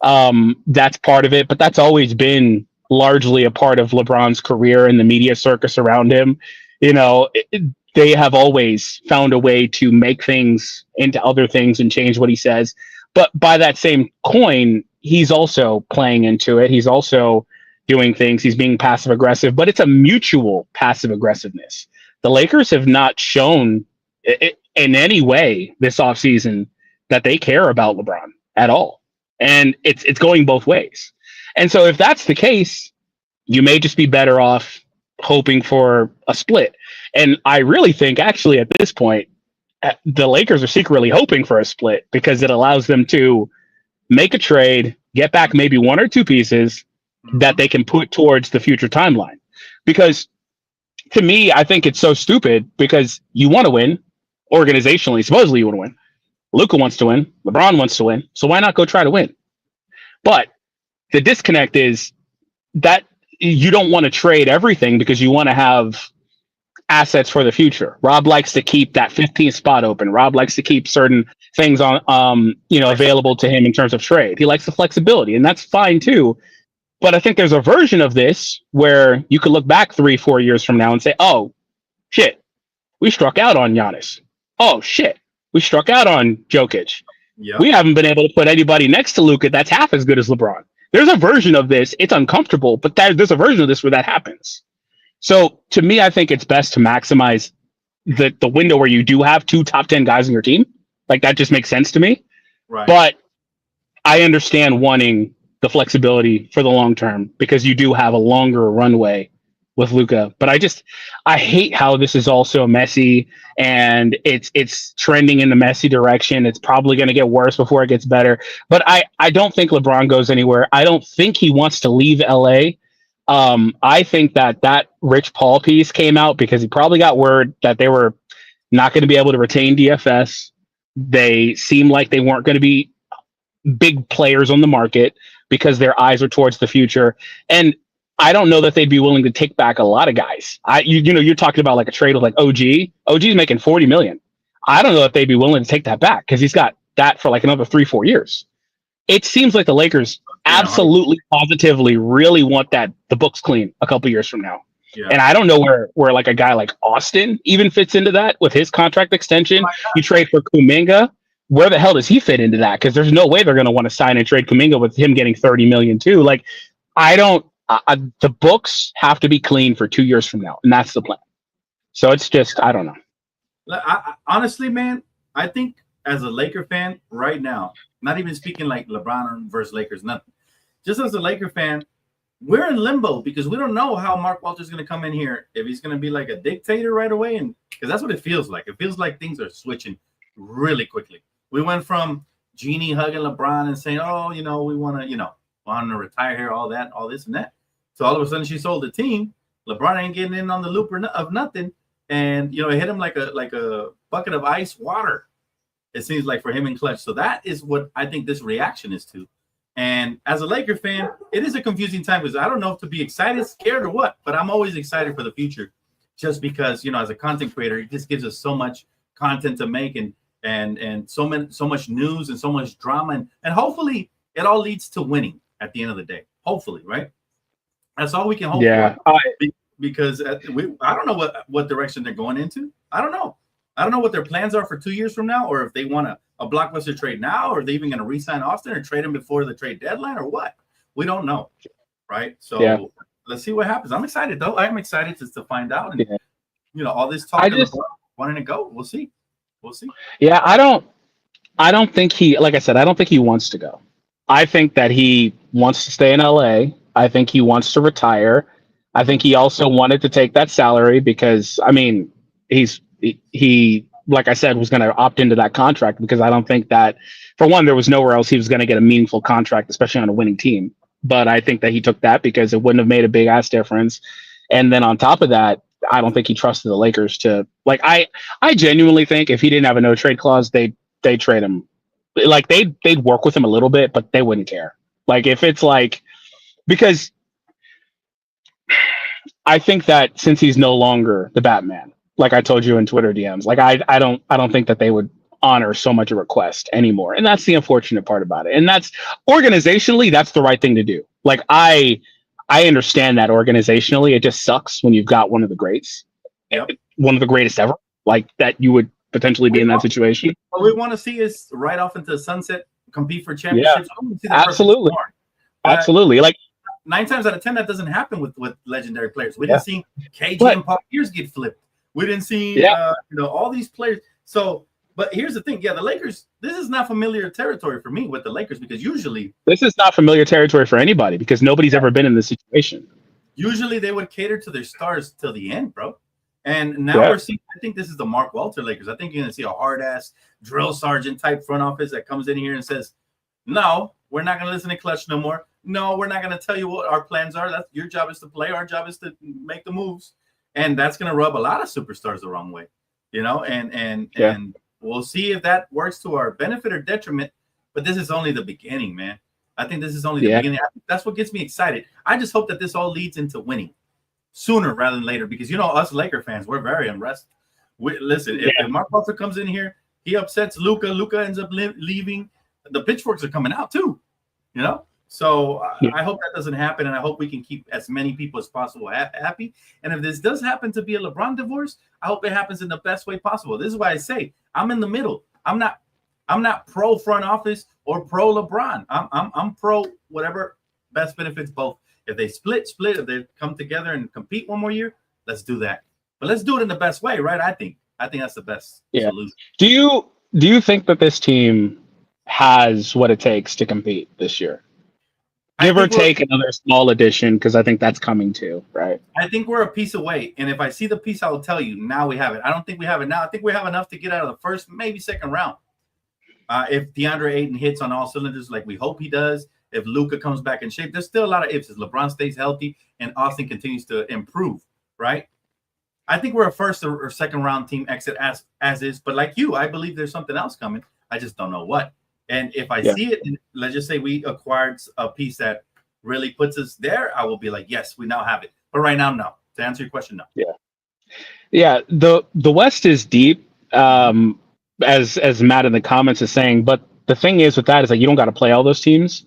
That's part of it, but that's always been largely a part of LeBron's career and the media circus around him. They have always found a way to make things into other things and change what he says. But by that same coin, he's also playing into it. He's also doing things. He's being passive aggressive, but it's a mutual passive aggressiveness. The Lakers have not shown in any way this offseason that they care about LeBron at all. And it's going both ways. And so if that's the case, you may just be better off hoping for a split. And I really think actually at this point, the Lakers are secretly hoping for a split because it allows them to make a trade, get back maybe one or two pieces that they can put towards the future timeline. Because to me, I think it's so stupid because you want to win organizationally. Supposedly you want to win. Luka wants to win. LeBron wants to win. So why not go try to win? But the disconnect is that you don't want to trade everything because you want to have assets for the future. Rob likes to keep that 15th spot open. Rob likes to keep certain things on, available to him in terms of trade. He likes the flexibility, and that's fine too. But I think there's a version of this where you could look back 3-4 years from now and say, oh, shit, we struck out on Giannis. Oh, shit, we struck out on Jokic. Yep. We haven't been able to put anybody next to Luka that's half as good as LeBron. There's a version of this. It's uncomfortable, but there's a version of this where that happens. So to me, I think it's best to maximize the window where you do have 2 top 10 guys in your team. Like, that just makes sense to me. Right. But I understand wanting the flexibility for the long term because you do have a longer runway with Luka. But I hate how this is all so messy and it's trending in the messy direction. It's probably going to get worse before it gets better. But I don't think LeBron goes anywhere. I don't think he wants to leave LA. I think that Rich Paul piece came out because he probably got word that they were not going to be able to retain DFS. They seemed like they weren't going to be big players on the market because their eyes are towards the future. And I don't know that they'd be willing to take back a lot of guys. You're talking about like a trade with like OG. OG's making $40 million. I don't know if they'd be willing to take that back because he's got that for like another 3-4 years. It seems like the Lakers absolutely, positively really want the books clean a couple years from now. Yeah. And I don't know where like a guy like Austin even fits into that with his contract extension. You trade for Kuminga. Where the hell does he fit into that? Because there's no way they're going to want to sign and trade Kuminga with him getting $30 million too. Like, the books have to be clean for 2 years from now, and that's the plan. So it's just, I don't know. Honestly, man, I think as a Laker fan right now, not even speaking like LeBron versus Lakers, nothing. Just as a Laker fan, we're in limbo because we don't know how Mark Walter's going to come in here, if he's going to be like a dictator right away, and because that's what it feels like. It feels like things are switching really quickly. We went from Jeannie hugging LeBron and saying, oh, we want to retire here, all that, all this and that. So all of a sudden she sold the team. LeBron ain't getting in on the loop of nothing. And, it hit him like a bucket of ice water. It seems like for him in clutch. So that is what I think this reaction is to. And as a Laker fan, it is a confusing time because I don't know if to be excited, scared, or what, but I'm always excited for the future just because, as a content creator, it just gives us so much content to make and so much news and so much drama. And hopefully it all leads to winning at the end of the day. Hopefully, right? That's all we can hope for. Because I don't know what direction they're going into. I don't know what their plans are for 2 years from now, or if they want a blockbuster trade now, or are they even going to re-sign Austin or trade him before the trade deadline, or what? We don't know, right? So let's see what happens. I'm excited though. I am excited to find out, and all this talk wanting to go. We'll see. Yeah, I don't think he, like I said, I don't think he wants to go. I think that he wants to stay in LA. I think he wants to retire. I think he also wanted to take that salary because, he like I said, was going to opt into that contract because I don't think that, for one, there was nowhere else he was going to get a meaningful contract, especially on a winning team. But I think that he took that because it wouldn't have made a big ass difference. And then on top of that, I don't think he trusted the Lakers to, like, I genuinely think if he didn't have a no trade clause, they'd trade him. Like they'd work with him a little bit, but they wouldn't care. Like if it's like, because I think that since he's no longer the Batman, like I told you in Twitter DMs, like I don't think that they would honor so much a request anymore. And that's the unfortunate part about it. And that's organizationally, that's the right thing to do. Like I understand that organizationally, it just sucks when you've got one of the greats, one of the greatest ever, like that you would potentially be in that situation. What we want to see is right off into the sunset, compete for championships. Yeah, absolutely. Absolutely. Like 9 times out of 10, that doesn't happen with legendary players. We didn't see KG and Paul Pierce get flipped. We didn't see, all these players. So, but here's the thing. Yeah, the Lakers, this is not familiar territory for me with the Lakers because usually. This is not familiar territory for anybody because nobody's ever been in this situation. Usually they would cater to their stars till the end, bro. And now we're seeing, I think this is the Mark Walter Lakers. I think you're going to see a hard-ass drill sergeant type front office that comes in here and says, no, we're not going to listen to Clutch no more. No, we're not going to tell you what our plans are. That's your job is to play. Our job is to make the moves, and that's going to rub a lot of superstars the wrong way, you know. And we'll see if that works to our benefit or detriment. But this is only the beginning, man. I think this is only the beginning. That's what gets me excited. I just hope that this all leads into winning sooner rather than later, because, you know, us Laker fans, we're very unrested. Listen, if Mark Butler comes in here, he upsets Luka. Luka ends up leaving. The pitchforks are coming out too, you know. So I hope that doesn't happen, and I hope we can keep as many people as possible happy. And if this does happen to be a LeBron divorce, I hope it happens in the best way possible. This is why I say I'm in the middle. I'm not pro front office or pro LeBron. I'm pro whatever best benefits both. If they split. If they come together and compete one more year, let's do that. But let's do it in the best way, right? I think that's the best solution. Do you think that this team has what it takes to compete this year? Give or take another small addition, because I think that's coming too, right? I think we're a piece away, and if I see the piece, I will tell you. Now we have it. I don't think we have it now. I think we have enough to get out of the first, maybe second round. If DeAndre Ayton hits on all cylinders like we hope he does, if Luka comes back in shape, there's still a lot of ifs. If LeBron stays healthy and Austin continues to improve, right? I think we're a first or second round team exit as is. But like you, I believe there's something else coming. I just don't know what. And if I see it, and let's just say we acquired a piece that really puts us there, I will be like, yes, we now have it. But right now, no. To answer your question, no. Yeah. The West is deep, as Matt in the comments is saying. But the thing is with that is like you don't got to play all those teams,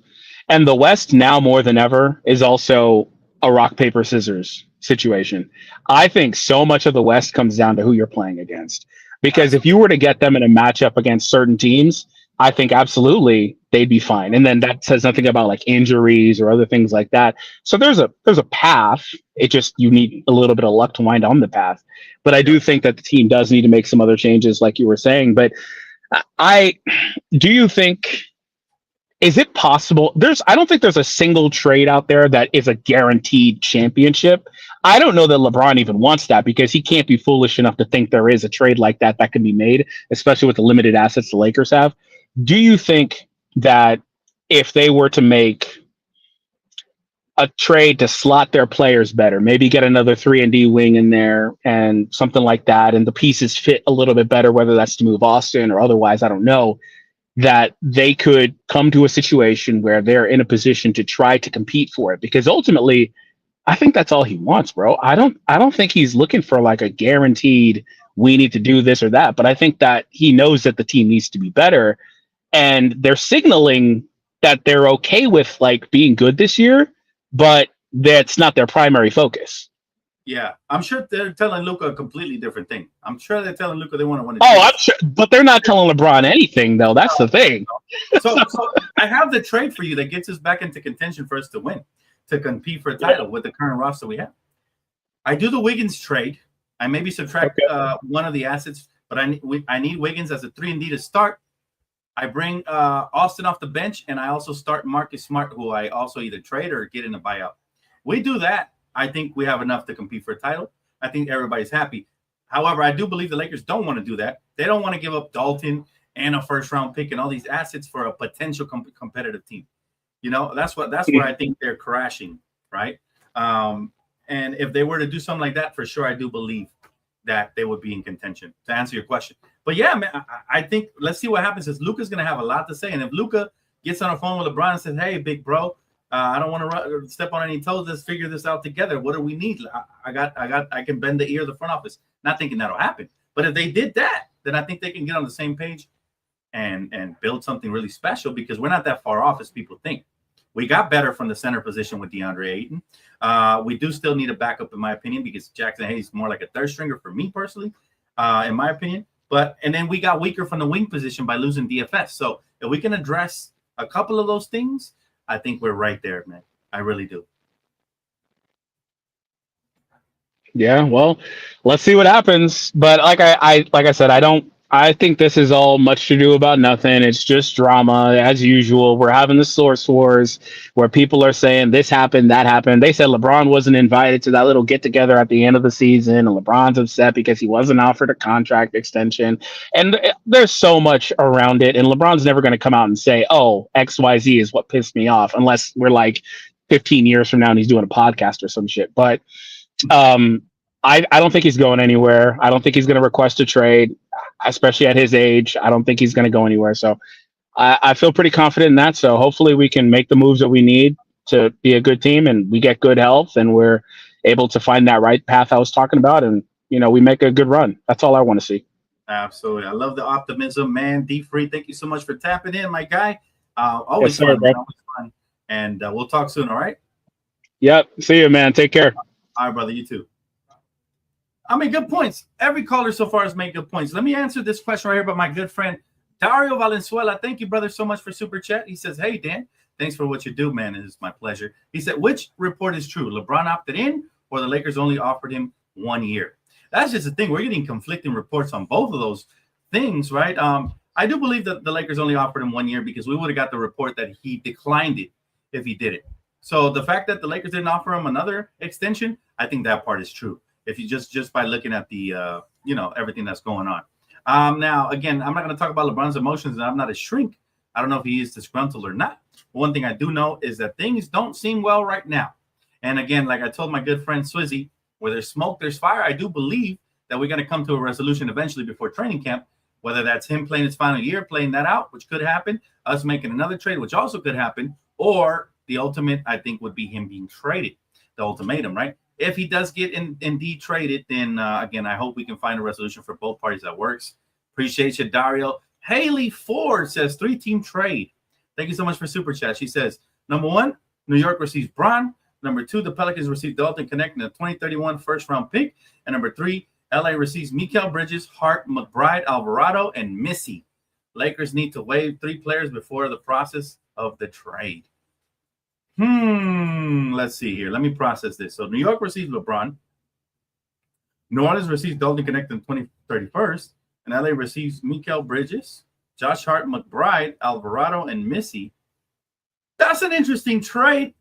and the West now more than ever is also a rock paper scissors situation. I think so much of the West comes down to who you're playing against, because if you were to get them in a matchup against certain teams, I think absolutely they'd be fine. And then that says nothing about like injuries or other things like that. So there's a path. It just, you need a little bit of luck to wind on the path. But I do think that the team does need to make some other changes, like you were saying. But do you think, is it possible? I don't think there's a single trade out there that is a guaranteed championship. I don't know that LeBron even wants that, because he can't be foolish enough to think there is a trade like that can be made, especially with the limited assets the Lakers have. Do you think that if they were to make a trade to slot their players better, maybe get another 3-and-D wing in there and something like that, and the pieces fit a little bit better, whether that's to move Austin or otherwise, I don't know, that they could come to a situation where they're in a position to try to compete for it? Because ultimately, I think that's all he wants, bro. I don't think he's looking for like a guaranteed, we need to do this or that, but I think that he knows that the team needs to be better, and they're signaling that they're okay with like being good this year, but that's not their primary focus. Yeah, I'm sure they're telling Luka a completely different thing. I'm sure they're telling Luka they want to win. I'm sure, but they're not telling LeBron anything, though. That's the thing. So I have the trade for you that gets us back into contention for us to win, to compete for a title with the current roster we have. I do the Wiggins trade. I maybe subtract one of the assets, but I need Wiggins as a 3-and-D to start. I bring Austin off the bench, and I also start Marcus Smart, who I also either trade or get in a buyout. We do that. I think we have enough to compete for a title. I think everybody's happy. However, I do believe the Lakers don't want to do that. They don't want to give up Dalton and a first-round pick and all these assets for a potential competitive team. You know, that's where I think they're crashing, right? And if they were to do something like that, for sure, I do believe that they would be in contention, to answer your question. But yeah, man, I think let's see what happens. Is Luka's going to have a lot to say, and if Luka gets on the phone with LeBron and says, "Hey, big bro, I don't want to step on any toes. Let's figure this out together. What do we need? I can bend the ear of the front office." Not thinking that'll happen, but if they did that, then I think they can get on the same page and build something really special, because we're not that far off as people think. We got better from the center position with DeAndre Ayton. We do still need a backup, in my opinion, because Jackson Hayes is more like a third stringer for me personally, in my opinion. And then we got weaker from the wing position by losing DFS. So if we can address a couple of those things, I think we're right there, man. I really do. Yeah, well, let's see what happens. But like I said, I don't I think this is all much to do about nothing. It's just drama as usual. We're having the source wars where people are saying this happened, that happened. They said LeBron wasn't invited to that little get together at the end of the season, and LeBron's upset because he wasn't offered a contract extension. And there's so much around it. And LeBron's never going to come out and say, "Oh, XYZ is what pissed me off," unless we're like 15 years from now and he's doing a podcast or some shit. But I don't think he's going anywhere. I don't think he's going to request a trade, especially at his age. I don't think he's going to go anywhere. So I feel pretty confident in that. So hopefully we can make the moves that we need to be a good team, and we get good health, and we're able to find that right path I was talking about, and we make a good run. That's all I want to see. Absolutely. I love the optimism, man. D-Free, thank you so much for tapping in, my guy. Always Yes, sir, fun, man. Always fun. And we'll talk soon, all right? Yep. See you, man. Take care. All right, brother. You too. I mean, good points. Every caller so far has made good points. Let me answer this question right here by my good friend, Dario Valenzuela. Thank you, brother, so much for Super Chat. He says, hey, Dan, thanks for what you do, man. It is my pleasure. He said, which report is true? LeBron opted in, or the Lakers only offered him 1 year? That's just the thing. We're getting conflicting reports on both of those things, right? I do believe that the Lakers only offered him 1 year because we would have got the report that he declined it if he did it. So the fact that the Lakers didn't offer him another extension, I think that part is true. If you just by looking at the, everything that's going on. Now, again, I'm not going to talk about LeBron's emotions, and I'm not a shrink. I don't know if he is disgruntled or not. But one thing I do know is that things don't seem well right now. And again, like I told my good friend Swizzy, where there's smoke, there's fire. I do believe that we're going to come to a resolution eventually before training camp, whether that's him playing his final year, playing that out, which could happen, us making another trade, which also could happen, or the ultimate, I think, would be him being traded, the ultimatum, right? If he does get indeed traded, then, again, I hope we can find a resolution for both parties that works. Appreciate you, Dario. Haley Ford says 3-team trade. Thank you so much for Super Chat. She says, number 1, New York receives Bron. Number 2, the Pelicans receive Dalton Connect in the 2031 first-round pick. And number 3, LA receives Mikal Bridges, Hart, McBride, Alvarado, and Missy. Lakers need to waive 3 players before the process of the trade. Let's see here. Let me process this. So New York receives LeBron. New Orleans receives Dalton Connect in 2031. And LA receives Mikal Bridges, Josh Hart, McBride, Alvarado, and Missy. That's an interesting trade.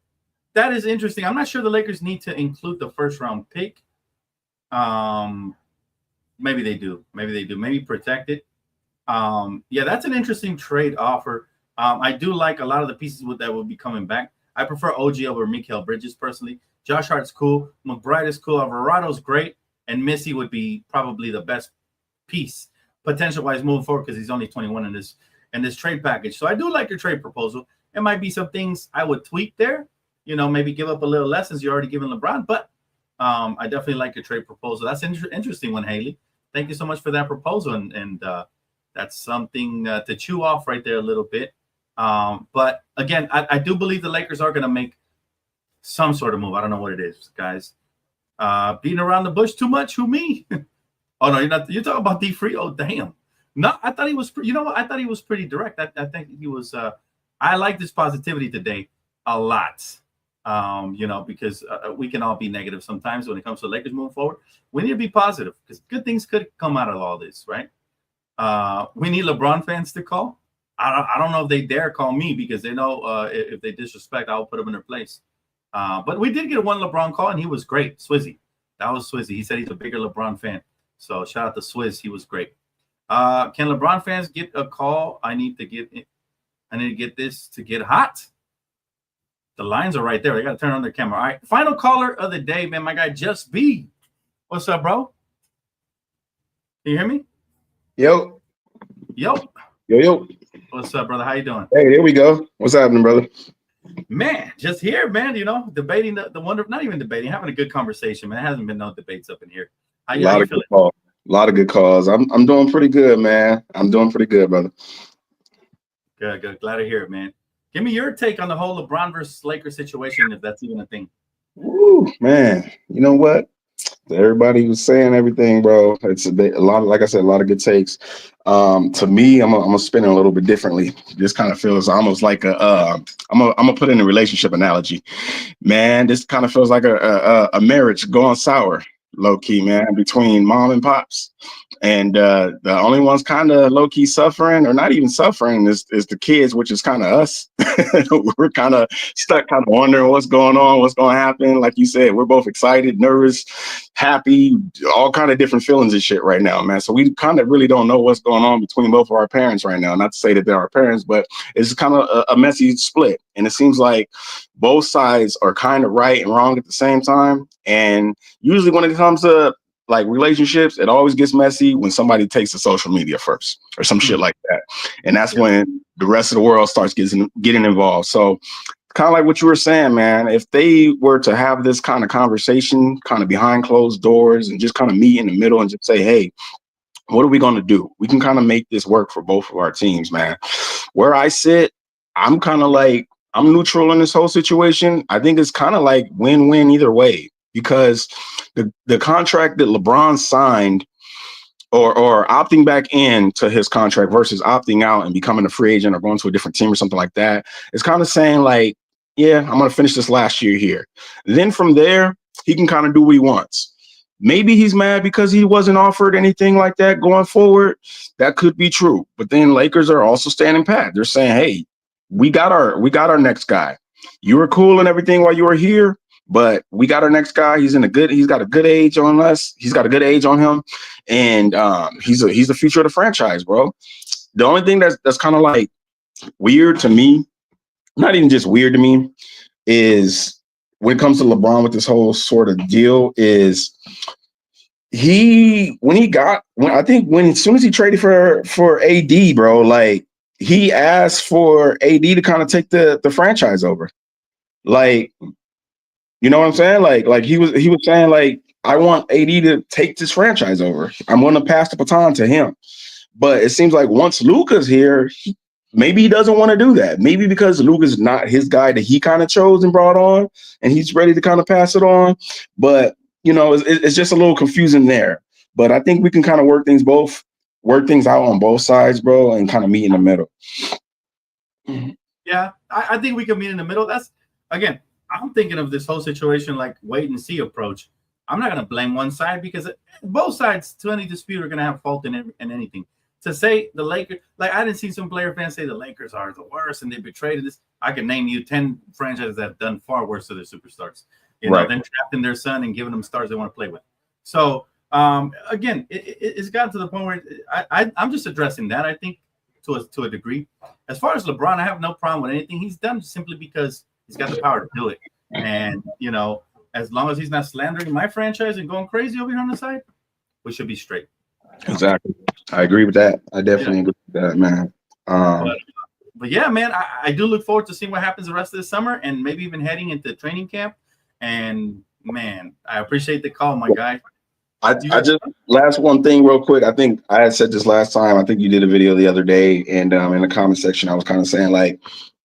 That is interesting. I'm not sure the Lakers need to include the first-round pick. Maybe they do. Maybe protect it. Yeah, that's an interesting trade offer. I do like a lot of the pieces that will be coming back. I prefer OG over Mikal Bridges personally. Josh Hart's cool. McBride is cool. Alvarado's great. And Missy would be probably the best piece potential-wise moving forward because he's only 21 in this trade package. So I do like your trade proposal. It might be some things I would tweak there. Maybe give up a little less since you're already giving LeBron. But I definitely like your trade proposal. That's an interesting one, Haley. Thank you so much for that proposal. And that's something to chew off right there a little bit. But again, I do believe the Lakers are going to make some sort of move. I don't know what it is, guys. Beating around the bush too much? Who, me? Oh, no, you're not. You're talking about D-Free? Oh, damn. No, I thought he was, I thought he was pretty direct. I think he was, I like this positivity today a lot. Because we can all be negative sometimes when it comes to the Lakers moving forward. We need to be positive because good things could come out of all this, right? We need LeBron fans to call. I don't know if they dare call me because they know if they disrespect, I'll put them in their place. But we did get one LeBron call, and he was great. Swizzy. That was Swizzy. He said he's a bigger LeBron fan. So shout out to Swizz. He was great. Can LeBron fans get a call? I need to get this to get hot. The lines are right there. They got to turn on their camera. All right. Final caller of the day, man. My guy, Just B. What's up, bro? Can you hear me? Yo. What's up, brother? How you doing? Hey, there we go. What's happening, brother? Man, just here, man. Debating the wonder. Not even debating. Having a good conversation, man. There hasn't been no debates up in here. How you feeling? A lot of good calls. I'm doing pretty good, man. I'm doing pretty good, brother. Good. Glad to hear it, man. Give me your take on the whole LeBron versus Lakers situation, if that's even a thing. Woo, man. You know what? Everybody was saying everything, bro. It's a lot of, like I said, a lot of good takes. To me, I'm gonna spin it a little bit differently. This kind of feels almost like I'm gonna put in a relationship analogy. Man, this kind of feels like a marriage going sour, low key, man, between mom and pops. And the only ones kind of low key suffering, or not even suffering, is the kids, which is kind of us. We're kind of stuck, kind of wondering what's going on, what's going to happen. Like you said, we're both excited, nervous, happy, all kind of different feelings and shit right now, man. So we kind of really don't know what's going on between both of our parents right now. Not to say that they're our parents, but it's kind of a messy split. And it seems like both sides are kind of right and wrong at the same time. And usually when it comes to like relationships, it always gets messy when somebody takes to social media first or some shit like that. And that's when the rest of the world starts getting involved. So kind of like what you were saying, man, if they were to have this kind of conversation kind of behind closed doors and just kind of meet in the middle and just say, hey, what are we going to do? We can kind of make this work for both of our teams, man. Where I sit, I'm kind of like, I'm neutral in this whole situation. I think it's kind of like win-win either way, because the contract that LeBron signed or opting back in to his contract versus opting out and becoming a free agent or going to a different team or something like that, it's kind of saying like, yeah, I'm going to finish this last year here. Then from there, he can kind of do what he wants. Maybe he's mad because he wasn't offered anything like that going forward. That could be true. But then Lakers are also standing pat. They're saying, hey, we got our next guy. You were cool and everything while you were here, but we got our next guy. He's got a good age on us. He's got a good age on him. And he's the future of the franchise, bro. The only thing that's kind of like weird to me, not even just weird to me, is when it comes to LeBron with this whole sort of deal is as soon as he traded for AD, bro, like he asked for AD to kind of take the franchise over. Like, you know what I'm saying? Like he was saying like, I want AD to take this franchise over. I'm going to pass the baton to him. But it seems like once Luka's here, maybe he doesn't want to do that. Maybe because Luka's not his guy that he kind of chose and brought on, and he's ready to kind of pass it on. But, you know, it's just a little confusing there. But I think we can kind of work things out on both sides, bro, and kind of meet in the middle. Yeah, I think we can meet in the middle. That's, again, I'm thinking of this whole situation like wait and see approach. I'm not going to blame one side because both sides to any dispute are going to have fault in anything. To say the Lakers, like I didn't see some player fans say the Lakers are the worst and they betrayed this. I can name you 10 franchises that have done far worse to their superstars, than drafting their son and giving them stars they want to play with. So again, it's gotten to the point where I'm just addressing that. I think to a degree. As far as LeBron, I have no problem with anything he's done simply because he's got the power to do it. And as long as he's not slandering my franchise and going crazy over here on the side, we should be straight. Exactly. I agree with that. I definitely agree with that, man. But yeah, man, I do look forward to seeing what happens the rest of the summer and maybe even heading into training camp. And man, I appreciate the call, my guy. I just last one thing real quick. I think I had said this last time. I think you did a video the other day, and in the comment section, I was kind of saying like,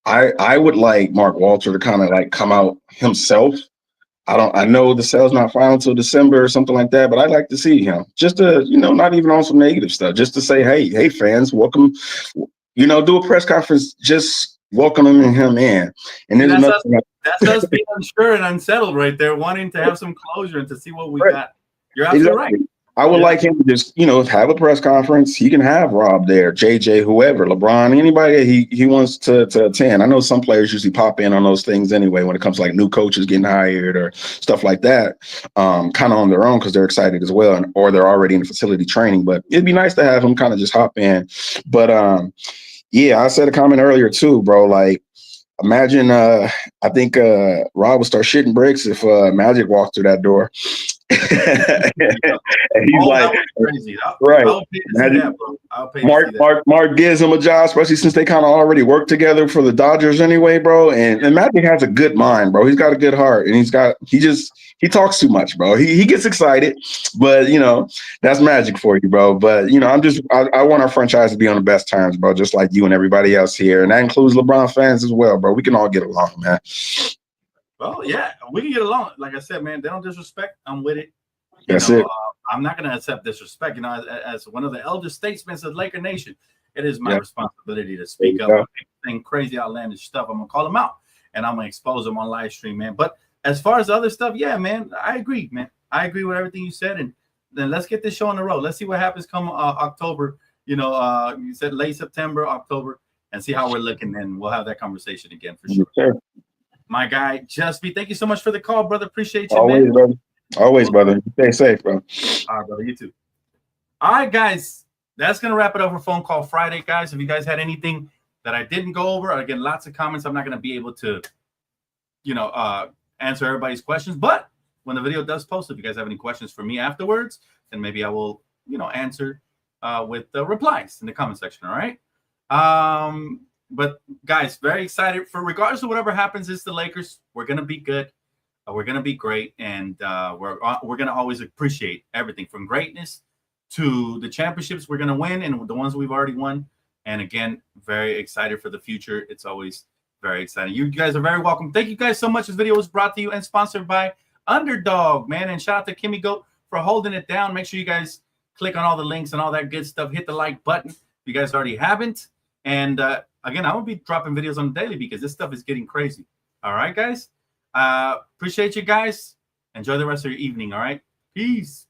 I would like Mark Walter to kind of like come out himself. I know the sale's not final till December or something like that, but I'd like to see him just to, not even on some negative stuff, just to say, hey fans, welcome, do a press conference, just welcoming him in. And then that's us being unsure and unsettled right there, wanting to have some closure and to see what we got. You're absolutely right. I would like him to just, have a press conference. He can have Rob there, JJ, whoever, LeBron, anybody that he wants to attend. I know some players usually pop in on those things anyway when it comes to like new coaches getting hired or stuff like that, kind of on their own because they're excited as well, or they're already in the facility training. But it'd be nice to have him kind of just hop in. But I said a comment earlier too, bro. Like, imagine, I think Rob would start shitting bricks if Magic walked through that door. And he's like, crazy. Right. I'll pay to see that, bro. I'll pay to see that. Mark gives him a job, especially since they kind of already work together for the Dodgers anyway, bro. And Magic has a good mind, bro. He's got a good heart, and he talks too much, bro. He gets excited, but that's Magic for you, bro. But I want our franchise to be on the best terms, bro, just like you and everybody else here, and that includes LeBron fans as well, bro. We can all get along, man. Well, yeah, we can get along. Like I said, man, they don't disrespect. I'm with it. That's it. I'm not going to accept disrespect. As one of the elder statesmen of Laker Nation, it is my responsibility to speak up and crazy, outlandish stuff. I'm going to call them out, and I'm going to expose them on live stream, man. But as far as other stuff, yeah, man, I agree, man. I agree with everything you said. And then let's get this show on the road. Let's see what happens come October. You know, you said late September, October, and see how we're looking. Then we'll have that conversation again for sure. Sure. My guy, Just Be, thank you so much for the call, brother. Appreciate you, Always, man. brother. Always, brother. Stay safe, bro. All right, brother. You too. All right, guys. That's going to wrap it up for Phone Call Friday, guys. If you guys had anything that I didn't go over, again, lots of comments. I'm not going to be able to, you know, answer everybody's questions. But when the video does post, if you guys have any questions for me afterwards, then maybe I will, you know, answer with the replies in the comment section. All right. But guys, very excited for regardless of whatever happens. It's the Lakers. We're going to be good. We're going to be great. And we're going to always appreciate everything from greatness to the championships we're going to win and the ones we've already won. And again, very excited for the future. It's always very exciting. You guys are very welcome. Thank you guys so much. This video was brought to you and sponsored by Underdog, man. And shout out to Kimmy Goat for holding it down. Make sure you guys click on all the links and all that good stuff. Hit the like button if you guys already haven't. And again, I will be dropping videos on the daily because this stuff is getting crazy. All right, guys. Appreciate you guys. Enjoy the rest of your evening. All right. Peace.